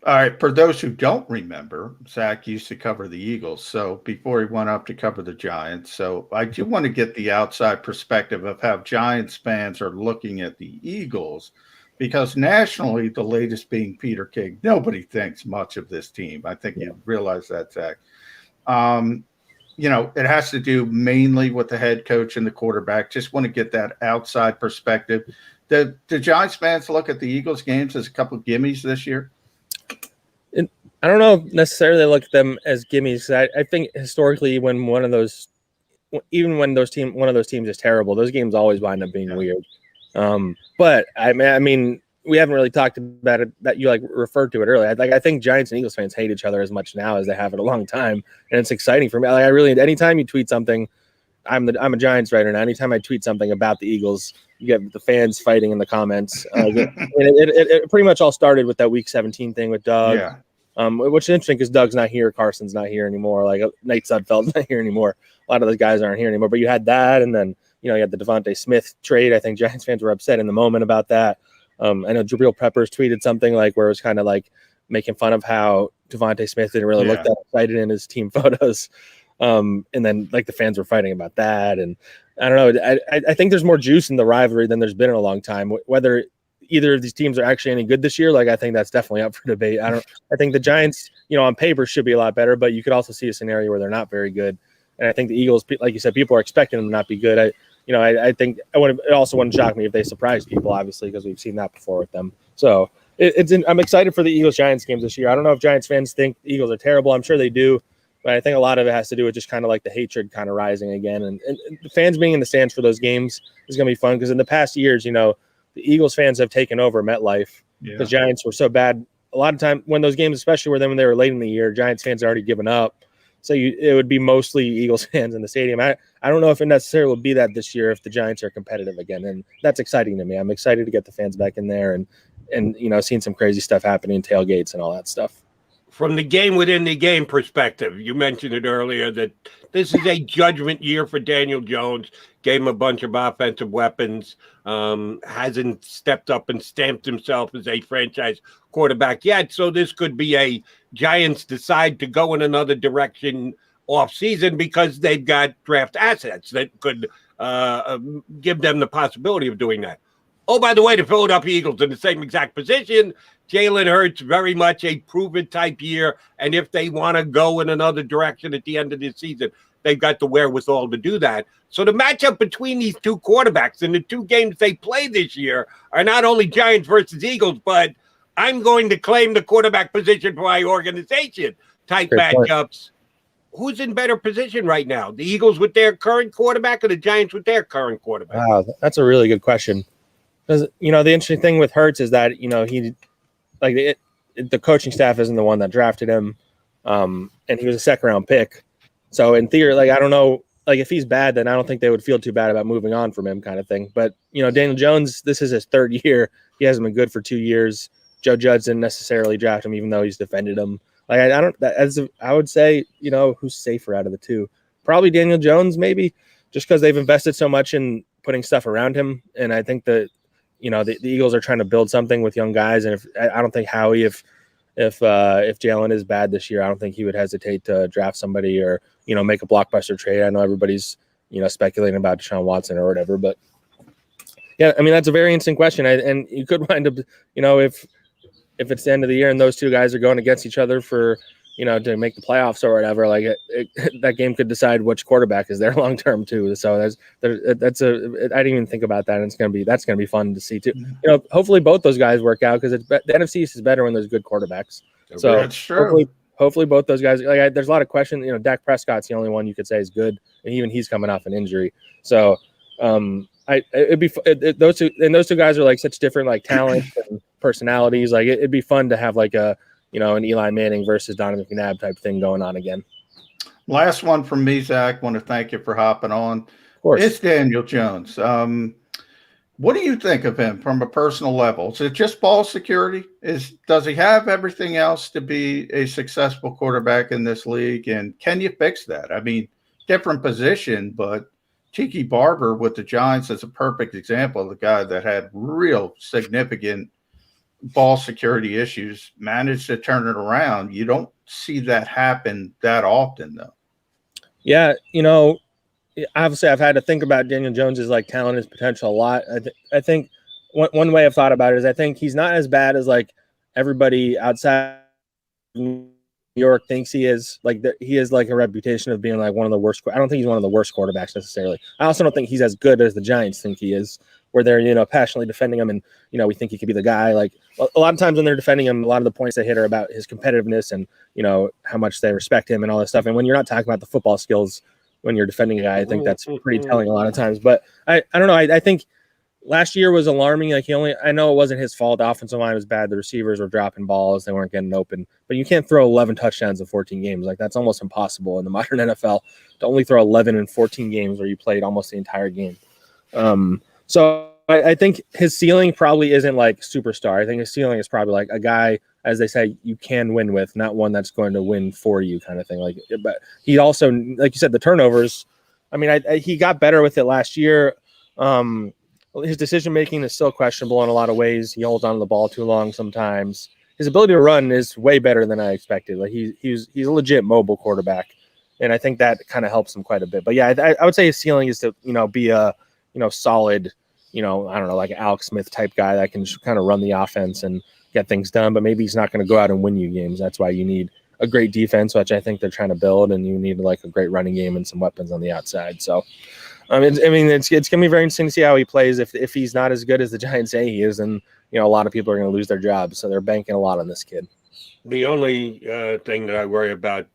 All right. For those who don't remember, Zach used to cover the Eagles. So before he went up to cover the Giants. So I do want to get the outside perspective of how Giants fans are looking at the Eagles, because nationally, the latest being Peter King, nobody thinks much of this team. I think you realize that, Zach. It has to do mainly with the head coach and the quarterback. Just want to get that outside perspective. The Giants fans look at the Eagles games as a couple of gimmies this year? I don't know necessarily look at them as gimmies. I think historically, when one of those teams is terrible, those games always wind up being weird. But I mean, we haven't really talked about it, that you referred to it earlier. I think Giants and Eagles fans hate each other as much now as they have in a long time, and it's exciting for me. Anytime you tweet something, I'm a Giants writer now. Anytime I tweet something about the Eagles, you get the fans fighting in the comments. It pretty much all started with that Week 17 thing with Doug. Yeah. Which is interesting because Doug's not here, Carson's not here anymore, Nate Sudfeld's not here anymore. A lot of those guys aren't here anymore. But you had that, and then you had the Devontae Smith trade. I think Giants fans were upset in the moment about that. I know Jabril Peppers tweeted something where it was kind of making fun of how Devontae Smith didn't really look that excited in his team photos. And then the fans were fighting about that. And I don't know. I think there's more juice in the rivalry than there's been in a long time. Whether either of these teams are actually any good this year, I think that's definitely up for debate. I think the Giants, on paper should be a lot better, but you could also see a scenario where they're not very good. And I think the Eagles, like you said, people are expecting them to not be good. I think it also wouldn't shock me if they surprised people, obviously, because we've seen that before with them. So I'm excited for the Eagles-Giants games this year. I don't know if Giants fans think the Eagles are terrible. I'm sure they do. But I think a lot of it has to do with just kind of like the hatred kind of rising again. And the fans being in the stands for those games is going to be fun because in the past years, you know, the Eagles fans have taken over MetLife. The Giants were so bad. A lot of time when those games, especially when they were late in the year, Giants fans had already given up. So it would be mostly Eagles fans in the stadium. I don't know if it necessarily will be that this year if the Giants are competitive again. And that's exciting to me. I'm excited to get the fans back in there and you know, seeing some crazy stuff happening, tailgates and all that stuff. From the game within the game perspective, you mentioned it earlier that this is a judgment year for Daniel Jones. Gave him a bunch of offensive weapons. Hasn't stepped up and stamped himself as a franchise quarterback yet. So this could be a Giants decide to go in another direction off season because they've got draft assets that could give them the possibility of doing that. Oh, by the way, the Philadelphia Eagles in the same exact position. Jalen Hurts, very much a proven type year. And if they want to go in another direction at the end of the season, they've got the wherewithal to do that. So the matchup between these two quarterbacks in the two games they play this year are not only Giants versus Eagles, but I'm going to claim the quarterback position for my organization type matchups. Who's in better position right now? The Eagles with their current quarterback or the Giants with their current quarterback? Wow, that's a really good question. Because, you know, the interesting thing with Hurts is that, you know, the coaching staff isn't the one that drafted him, and he was a second-round pick. So, in theory, like, I don't know, like, if he's bad, then I don't think they would feel too bad about moving on from him kind of thing. But, you know, Daniel Jones, this is his third year. He hasn't been good for 2 years. Joe Judge didn't necessarily draft him, even though he's defended him. Like, I would say, you know, who's safer out of the two? Probably Daniel Jones, maybe, just because they've invested so much in putting stuff around him. And I think that, you know, the Eagles are trying to build something with young guys. And I don't think Howie, if Jalen is bad this year, I don't think he would hesitate to draft somebody or, you know, make a blockbuster trade. I know everybody's, you know, speculating about Deshaun Watson or whatever, but yeah, I mean, that's a very interesting question. And you could wind up, you know, if it's the end of the year and those two guys are going against each other for, you know, to make the playoffs or whatever, like that game could decide which quarterback is there long term too. So I didn't even think about that, and that's gonna be fun to see too. You know, hopefully both those guys work out because the NFC East is better when there's good quarterbacks. So that's true. Hopefully both those guys. Like there's a lot of questions. You know, Dak Prescott's the only one you could say is good, and even he's coming off an injury. So those two guys are like such different like talents and personalities. Like it'd be fun to have like a, you know, an Eli Manning versus Donovan McNabb type thing going on again. Last one from me, Zach. Want to thank you for hopping on. Of course. It's Daniel Jones. What do you think of him from a personal level? Is it just ball security? Does he have everything else to be a successful quarterback in this league? And can you fix that? I mean, different position, but Tiki Barber with the Giants is a perfect example of the guy that had real significant ball security issues, managed to turn it around. You don't see that happen that often, though. Yeah, you know, obviously I've had to think about Daniel Jones's like talent, his potential a lot. I think one way I've thought about it is I think he's not as bad as like everybody outside New York thinks he is. Like he has like a reputation of being like one of the worst. I don't think he's one of the worst quarterbacks necessarily. I also don't think he's as good as the Giants think he is, where they're, you know, passionately defending him and, you know, we think he could be the guy. Like a lot of times when they're defending him, a lot of the points they hit are about his competitiveness and, you know, how much they respect him and all this stuff. And when you're not talking about the football skills when you're defending a guy, I think that's pretty telling a lot of times. But I don't know. I think last year was alarming. Like I know it wasn't his fault. The offensive line was bad. The receivers were dropping balls. They weren't getting open. But you can't throw 11 touchdowns in 14 games. Like that's almost impossible in the modern NFL to only throw 11 in 14 games where you played almost the entire game. So I think his ceiling probably isn't like superstar. I think his ceiling is probably like a guy, as they say, you can win with, not one that's going to win for you kind of thing. Like, but he also, like you said, the turnovers. I mean, he got better with it last year. His decision-making is still questionable in a lot of ways. He holds on to the ball too long sometimes. His ability to run is way better than I expected. Like he's a legit mobile quarterback. And I think that kind of helps him quite a bit. But yeah, I would say his ceiling is to, you know, be a, you know, solid, you know, I don't know, like an Alex Smith type guy that can just kind of run the offense and get things done. But maybe he's not going to go out and win you games. That's why you need a great defense, which I think they're trying to build, and you need like a great running game and some weapons on the outside. So, I mean, it's going to be very interesting to see how he plays. If he's not as good as the Giants say he is, then, you know, a lot of people are going to lose their jobs. So they're banking a lot on this kid. The only thing that I worry about,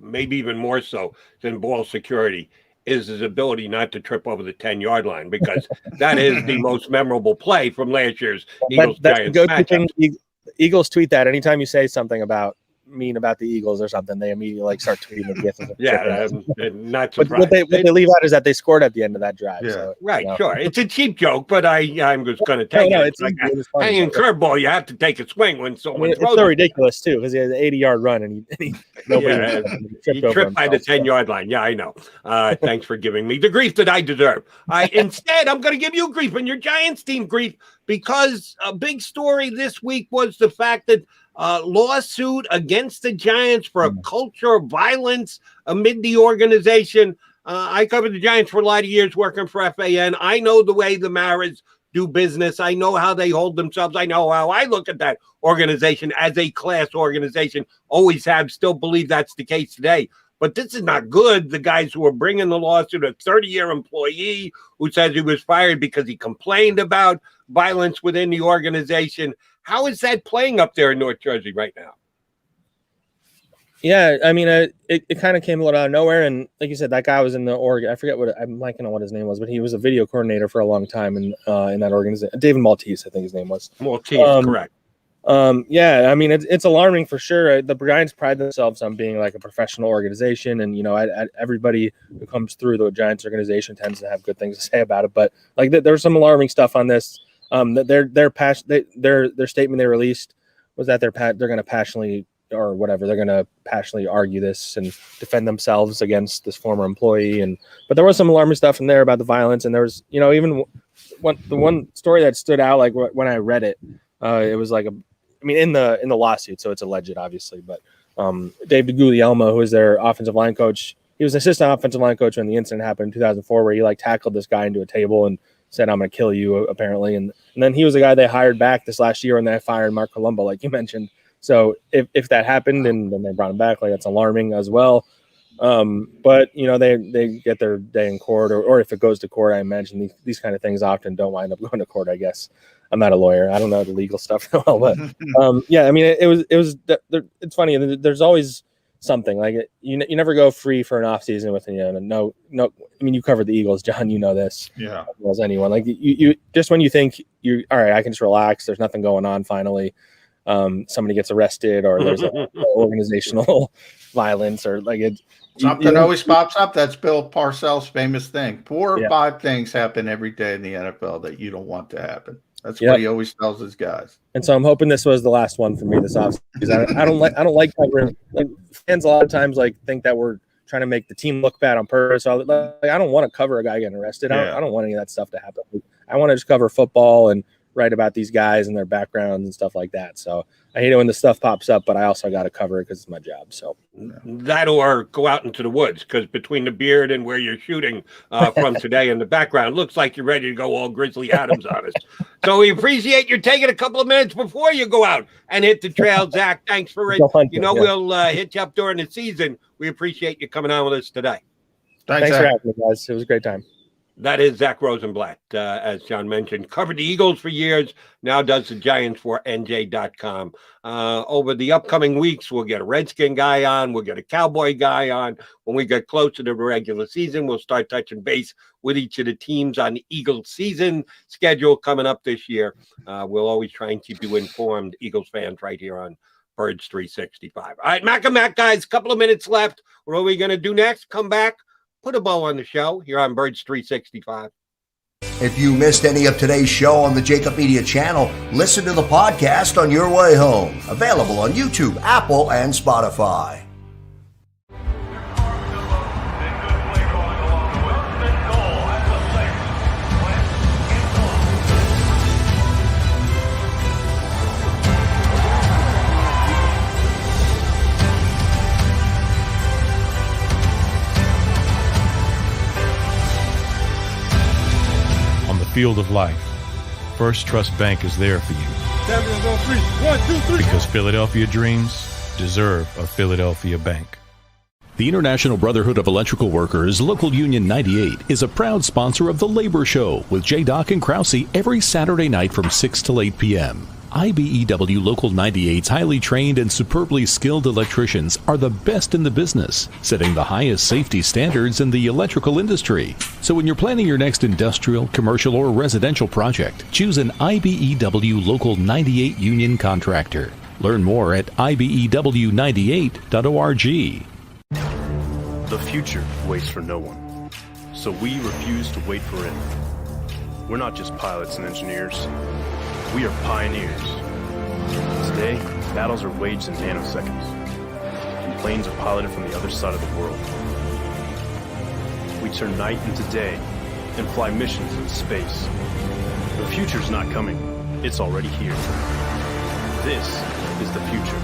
maybe even more so than ball security, is his ability not to trip over the 10-yard line, because that is the most memorable play from last year's Eagles-Giants matchup. Eagles tweet that anytime you say something mean about the Eagles or something, they immediately start tweeting the gif. Yeah, not surprised. What they leave out is that they scored at the end of that drive. Yeah. So, right, sure. It's a cheap joke, but I'm just going to take it. It's like a hanging curveball. You have to take a swing when someone throws it's so ridiculous, too, because he has an 80-yard run and he tripped by the 10-yard line. Yeah, I know. Thanks for giving me the grief that I deserve. Instead, I'm going to give you grief and your Giants team grief, because a big story this week was the fact that lawsuit against the Giants for a culture of violence amid the organization. I covered the Giants for a lot of years working for FAN. I know the way the Maras do business. I know how they hold themselves. I know how I look at that organization as a class organization. Always have, still believe that's the case today. But this is not good. The guys who are bringing the lawsuit, a 30-year employee who says he was fired because he complained about violence within the organization. How is that playing up there in North Jersey right now? Yeah, I mean, it kind of came a little out of nowhere. And like you said, that guy was in the org. I forget I'm blanking on what his name was, but he was a video coordinator for a long time in that organization. David Maltese, I think his name was. Maltese, correct. Yeah, I mean, it's alarming for sure. The Giants pride themselves on being like a professional organization, and everybody who comes through the Giants organization tends to have good things to say about it. But like, there's some alarming stuff on this. Their statement they released was that they're going to passionately argue this and defend themselves against this former employee. But there was some alarming stuff in there about the violence, and there was even the one story that stood out, like when I read it, it was like in the lawsuit, so it's alleged obviously, but David Guglielmo, who is their offensive line coach, he was an assistant offensive line coach when the incident happened in 2004, where he tackled this guy into a table and said, "I'm going to kill you," apparently. And then he was the guy they hired back this last year when they fired Mark Colombo, like you mentioned. So if that happened and then they brought him back, that's alarming as well. But they get their day in court, or if it goes to court, I imagine these kind of things often don't wind up going to court, I guess. I'm not a lawyer. I don't know the legal stuff well, but yeah, I mean, it's funny. There's always something like it. You never go free for an off season with no. I mean, you covered the Eagles, John. You know this, yeah, as well as anyone. Like you just when you think all right, I can just relax. There's nothing going on. Finally, somebody gets arrested, or there's organizational violence, or something always pops up. That's Bill Parcells' famous thing. 4 or 5 things happen every day in the NFL that you don't want to happen. That's what he always tells his guys. And so I'm hoping this was the last one for me this offseason, because I don't like covering. Fans a lot of times think that we're trying to make the team look bad on purpose. So I don't want to cover a guy getting arrested. I don't want any of that stuff to happen. I want to just cover football and write about these guys and their backgrounds and stuff like that. So I hate it when the stuff pops up, but I also got to cover it because it's my job. So that, or go out into the woods, because between the beard and where you're shooting from today in the background, looks like you're ready to go all Grizzly Adams on us. So we appreciate you taking a couple of minutes before you go out and hit the trail, Zach. Thanks for it. We'll hit you up during the season. We appreciate you coming on with us today. Thanks for having me, guys. It was a great time. That is Zack Rosenblatt, as John mentioned. Covered the Eagles for years, now does the Giants for NJ.com. Over the upcoming weeks, we'll get a Redskin guy on, we'll get a Cowboy guy on. When we get closer to the regular season, we'll start touching base with each of the teams on the Eagles season schedule coming up this year. We'll always try and keep you informed, Eagles fans, right here on Birds 365. All right, Mac and Mac, guys, a couple of minutes left. What are we going to do next? Come back, put a bow on the show here on Birds 365. If you missed any of today's show on the JAKIB Media channel, listen to the podcast on your way home. Available on YouTube, Apple, and Spotify. Field of life, First Trust Bank is there for you. Champions on 3. 1, 2, 3. Because Philadelphia dreams deserve a Philadelphia bank. The International Brotherhood of Electrical Workers, Local Union 98, is a proud sponsor of The Labor Show with J. Doc and Krause every Saturday night from 6 till 8 p.m. IBEW Local 98's highly trained and superbly skilled electricians are the best in the business, setting the highest safety standards in the electrical industry. So when you're planning your next industrial, commercial, or residential project, choose an IBEW Local 98 union contractor. Learn more at ibew98.org. The future waits for no one, so we refuse to wait for it. We're not just pilots and engineers. We are pioneers. Today, battles are waged in nanoseconds, and planes are piloted from the other side of the world. We turn night into day and fly missions in space. The future's not coming. It's already here. This is the future.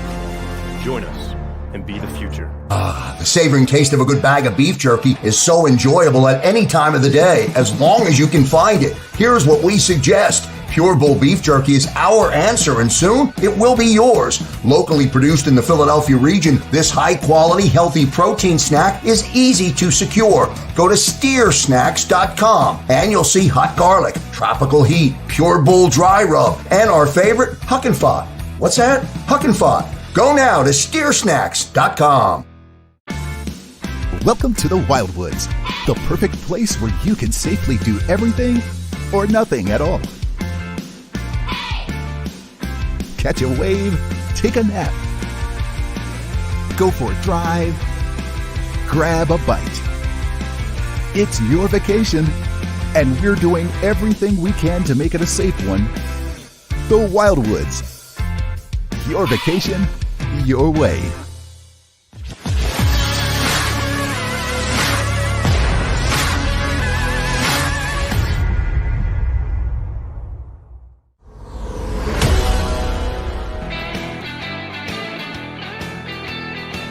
Join us and be the future. The savoring taste of a good bag of beef jerky is so enjoyable at any time of the day, as long as you can find it. Here's what we suggest. Pure Bull Beef Jerky is our answer, and soon it will be yours. Locally produced in the Philadelphia region, this high-quality, healthy protein snack is easy to secure. Go to steersnacks.com, and you'll see hot garlic, tropical heat, Pure Bull dry rub, and our favorite, Huck and Fod. What's that? Huck and Fod. Go now to steersnacks.com. Welcome to the Wildwoods, the perfect place where you can safely do everything or nothing at all. Catch a wave, take a nap, go for a drive, grab a bite. It's your vacation, and we're doing everything we can to make it a safe one. The Wildwoods. Your vacation, your way.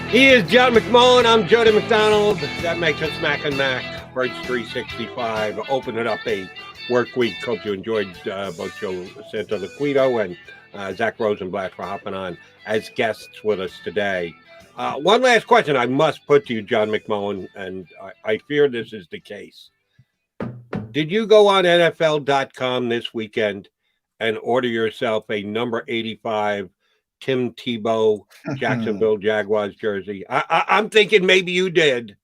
He is John McMullen. I'm Jody McDonald. That makes us Mac and Mac. Birds 365. Opening up a work week. Hope you enjoyed both Joe Santoliquito and Zack Rosenblatt for hopping on as guests with us today. One last question I must put to you, John McMullen, and I fear this is the case. Did you go on NFL.com this weekend and order yourself a number 85 Tim Tebow Jacksonville Jaguars jersey? I'm thinking maybe you did.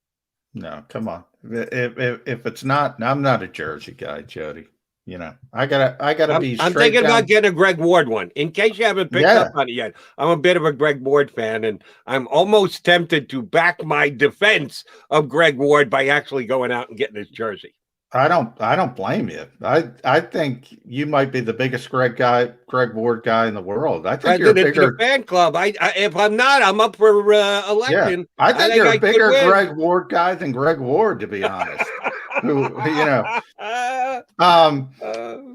No, come on. If it's not, I'm not a jersey guy, Jody. You know, I gotta be. I'm thinking about getting a Greg Ward one. In case you haven't picked up on it yet, I'm a bit of a Greg Ward fan, and I'm almost tempted to back my defense of Greg Ward by actually going out and getting his jersey. I don't blame you. I think you might be the biggest Greg Ward guy in the world. I think you're bigger fan club. If I'm not, I'm up for election. Yeah, I think you're a bigger Greg Ward guy than Greg Ward, to be honest.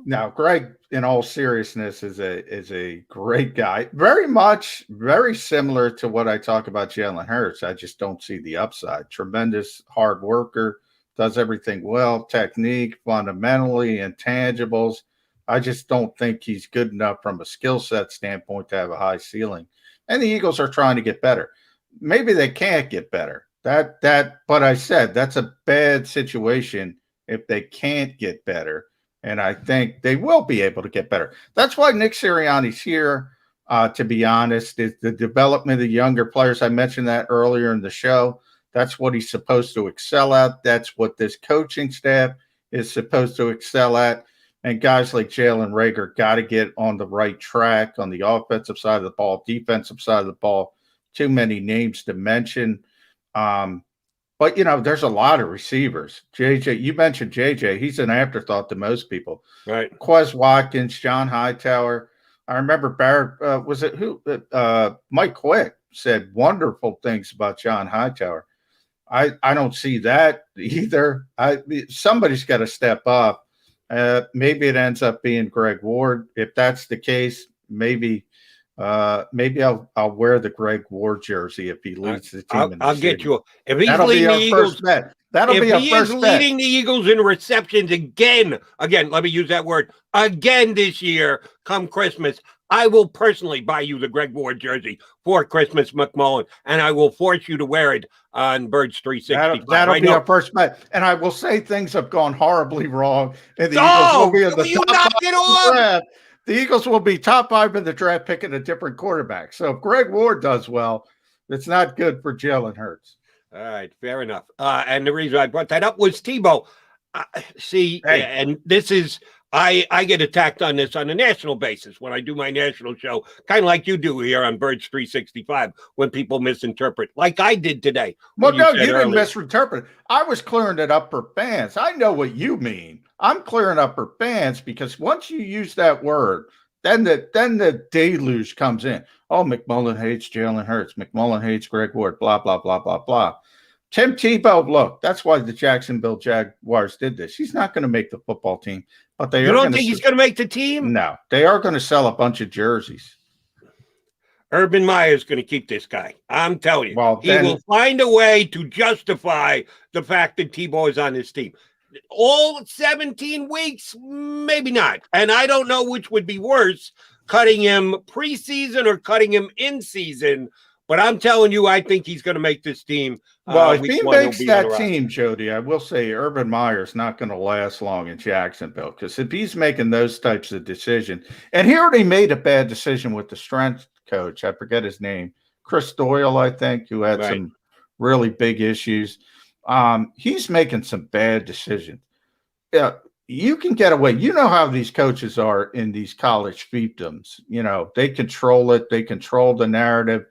Now Greg, in all seriousness, is a great guy. Very similar to what I talk about Jalen Hurts. I just don't see the upside. Tremendous hard worker. Does everything well, technique, fundamentally, intangibles. I just don't think he's good enough from a skill set standpoint to have a high ceiling. And the Eagles are trying to get better. Maybe they can't get better. But I said that's a bad situation if they can't get better. And I think they will be able to get better. That's why Nick Sirianni's here, to be honest, is the development of the younger players. I mentioned that earlier in the show. That's what he's supposed to excel at. That's what this coaching staff is supposed to excel at. And guys like Jalen Reagor got to get on the right track on the offensive side of the ball, defensive side of the ball. Too many names to mention. But, there's a lot of receivers. JJ, you mentioned JJ. He's an afterthought to most people. Right. Quez Watkins, John Hightower. I remember Mike Quick said wonderful things about John Hightower. I don't see that either. Somebody's got to step up. Maybe it ends up being Greg Ward. If that's the case, maybe I'll wear the Greg Ward jersey if he leads the team. I'll get you. If he's leading the Eagles, that'll be our he first is bet. leading the Eagles in receptions again, let me use that word again this year. Come Christmas, I will personally buy you the Greg Ward jersey for Christmas, McMullen, and I will force you to wear it on Birds 365. That'll be our first bet. And I will say things have gone horribly wrong. And the Eagles will be in the top five. the Eagles will be top 5 in the draft picking a different quarterback. So if Greg Ward does well, it's not good for Jalen Hurts. All right, fair enough. And the reason I brought that up was Tebow. And this is I get attacked on this on a national basis when I do my national show, kind of like you do here on Birds 365 when people misinterpret, like I did today. Well, no, you didn't misinterpret. I was clearing it up for fans. I know what you mean. I'm clearing up for fans because once you use that word, then the deluge comes in. Oh, McMullen hates Jalen Hurts. McMullen hates Greg Ward. Blah, blah, blah, blah, blah. Tim Tebow, look, that's why the Jacksonville Jaguars did this. He's not going to make the football team, but they You don't think he's going to make the team? No, they are going to sell a bunch of jerseys. Urban Meyer's going to keep this guy. I'm telling you. Well, he will find a way to justify the fact that Tebow is on his team. All 17 weeks, maybe not. And I don't know which would be worse, cutting him preseason or cutting him in season. But I'm telling you, I think he's going to make this team. Well, if he makes that team, Jody, I will say Urban Meyer's not going to last long in Jacksonville because if he's making those types of decisions, and he already made a bad decision with the strength coach, I forget his name, Chris Doyle, I think, who had some really big issues. He's making some bad decisions. Yeah, you can get away. You know how these coaches are in these college fiefdoms. You know, they control it. They control the narrative.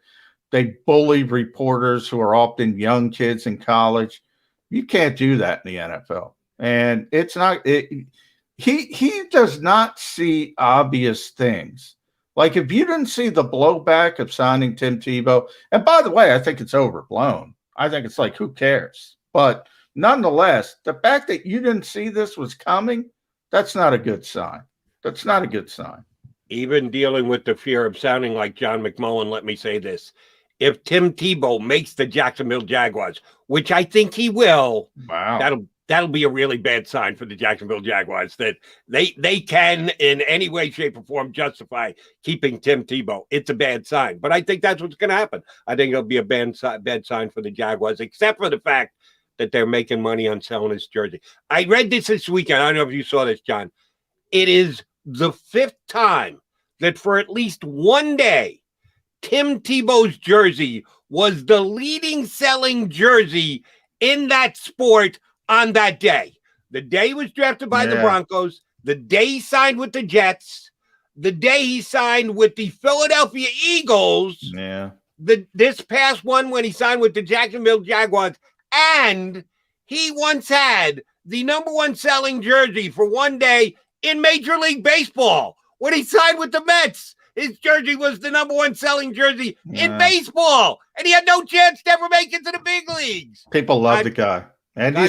They bully reporters who are often young kids in college. You can't do that in the NFL. And it's not he does not see obvious things. Like if you didn't see the blowback of signing Tim Tebow, and by the way, I think it's overblown. I think it's like, who cares? But nonetheless, the fact that you didn't see this was coming, that's not a good sign. That's not a good sign. Even dealing with the fear of sounding like John McMullen, let me say this. If Tim Tebow makes the Jacksonville Jaguars, which I think he will, that'll be a really bad sign for the Jacksonville Jaguars that they can in any way, shape, or form justify keeping Tim Tebow. It's a bad sign. But I think that's what's going to happen. I think it'll be a bad sign for the Jaguars, except for the fact that they're making money on selling his jersey. I read this weekend. I don't know if you saw this, John. It is the 5th time that for at least one day, Tim Tebow's jersey was the leading selling jersey in that sport on that day. The day he was drafted by the Broncos, the day he signed with the Jets, the day he signed with the Philadelphia Eagles, this past one when he signed with the Jacksonville Jaguars, and he once had the #1 selling jersey for one day in Major League Baseball when he signed with the Mets. His jersey was the #1 selling jersey in baseball, and he had no chance to ever make it to the big leagues. People love the guy. And you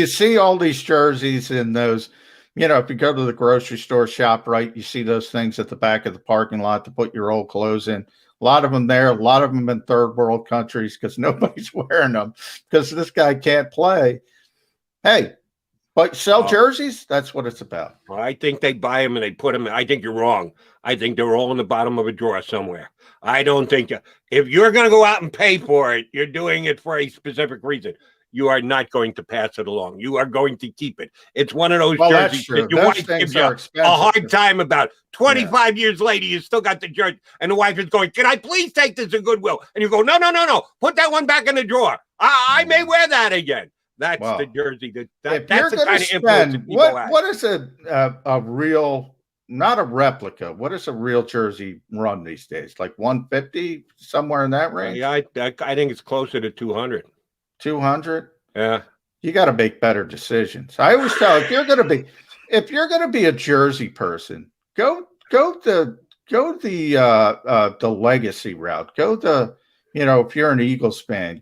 see all these jerseys in those, you know, if you go to the grocery store, shop right, you see those things at the back of the parking lot to put your old clothes in. A lot of them there, a lot of them in third world countries because nobody's wearing them because this guy can't play. Hey, but sell jerseys, that's what it's about. Well, I think they buy them and they put them. I think you're wrong. I think they're all in the bottom of a drawer somewhere. I don't think if you're going to go out and pay for it, you're doing it for a specific reason. You are not going to pass it along. You are going to keep it. It's one of those jerseys that your wife gives you a hard time about. 25 years later, you still got the jersey, and the wife is going, "Can I please take this to Goodwill?" And you go, "No. Put that one back in the drawer. I may wear that again." That's the jersey. That's the kind of influence that people have. What is a real, not a replica, what is a real jersey run these days? Like 150, somewhere in that range? Yeah, I think it's closer to 200. 200? Yeah. You got to make better decisions. I always tell if you're going to be a jersey person, go the legacy route. If you're an Eagles fan,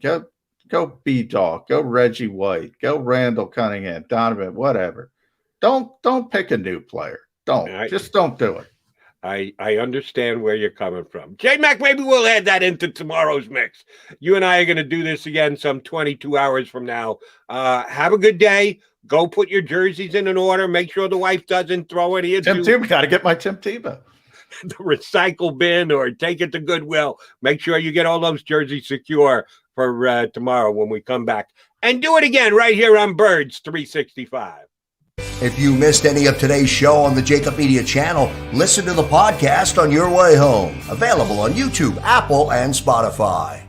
go B-Dog, go Reggie White, go Randall Cunningham, Donovan, whatever. Don't pick a new player. Just don't do it. I understand where you're coming from. J-Mac, maybe we'll add that into tomorrow's mix. You and I are going to do this again some 22 hours from now. Have a good day. Go put your jerseys in an order. Make sure the wife doesn't throw any into Tim Tebow. Got to get my Tim Tebow. The recycle bin or take it to Goodwill. Make sure you get all those jerseys secure for tomorrow when we come back. And do it again right here on Birds 365. If you missed any of today's show on the JAKIB Media channel, listen to the podcast on your way home. Available on YouTube, Apple, and Spotify.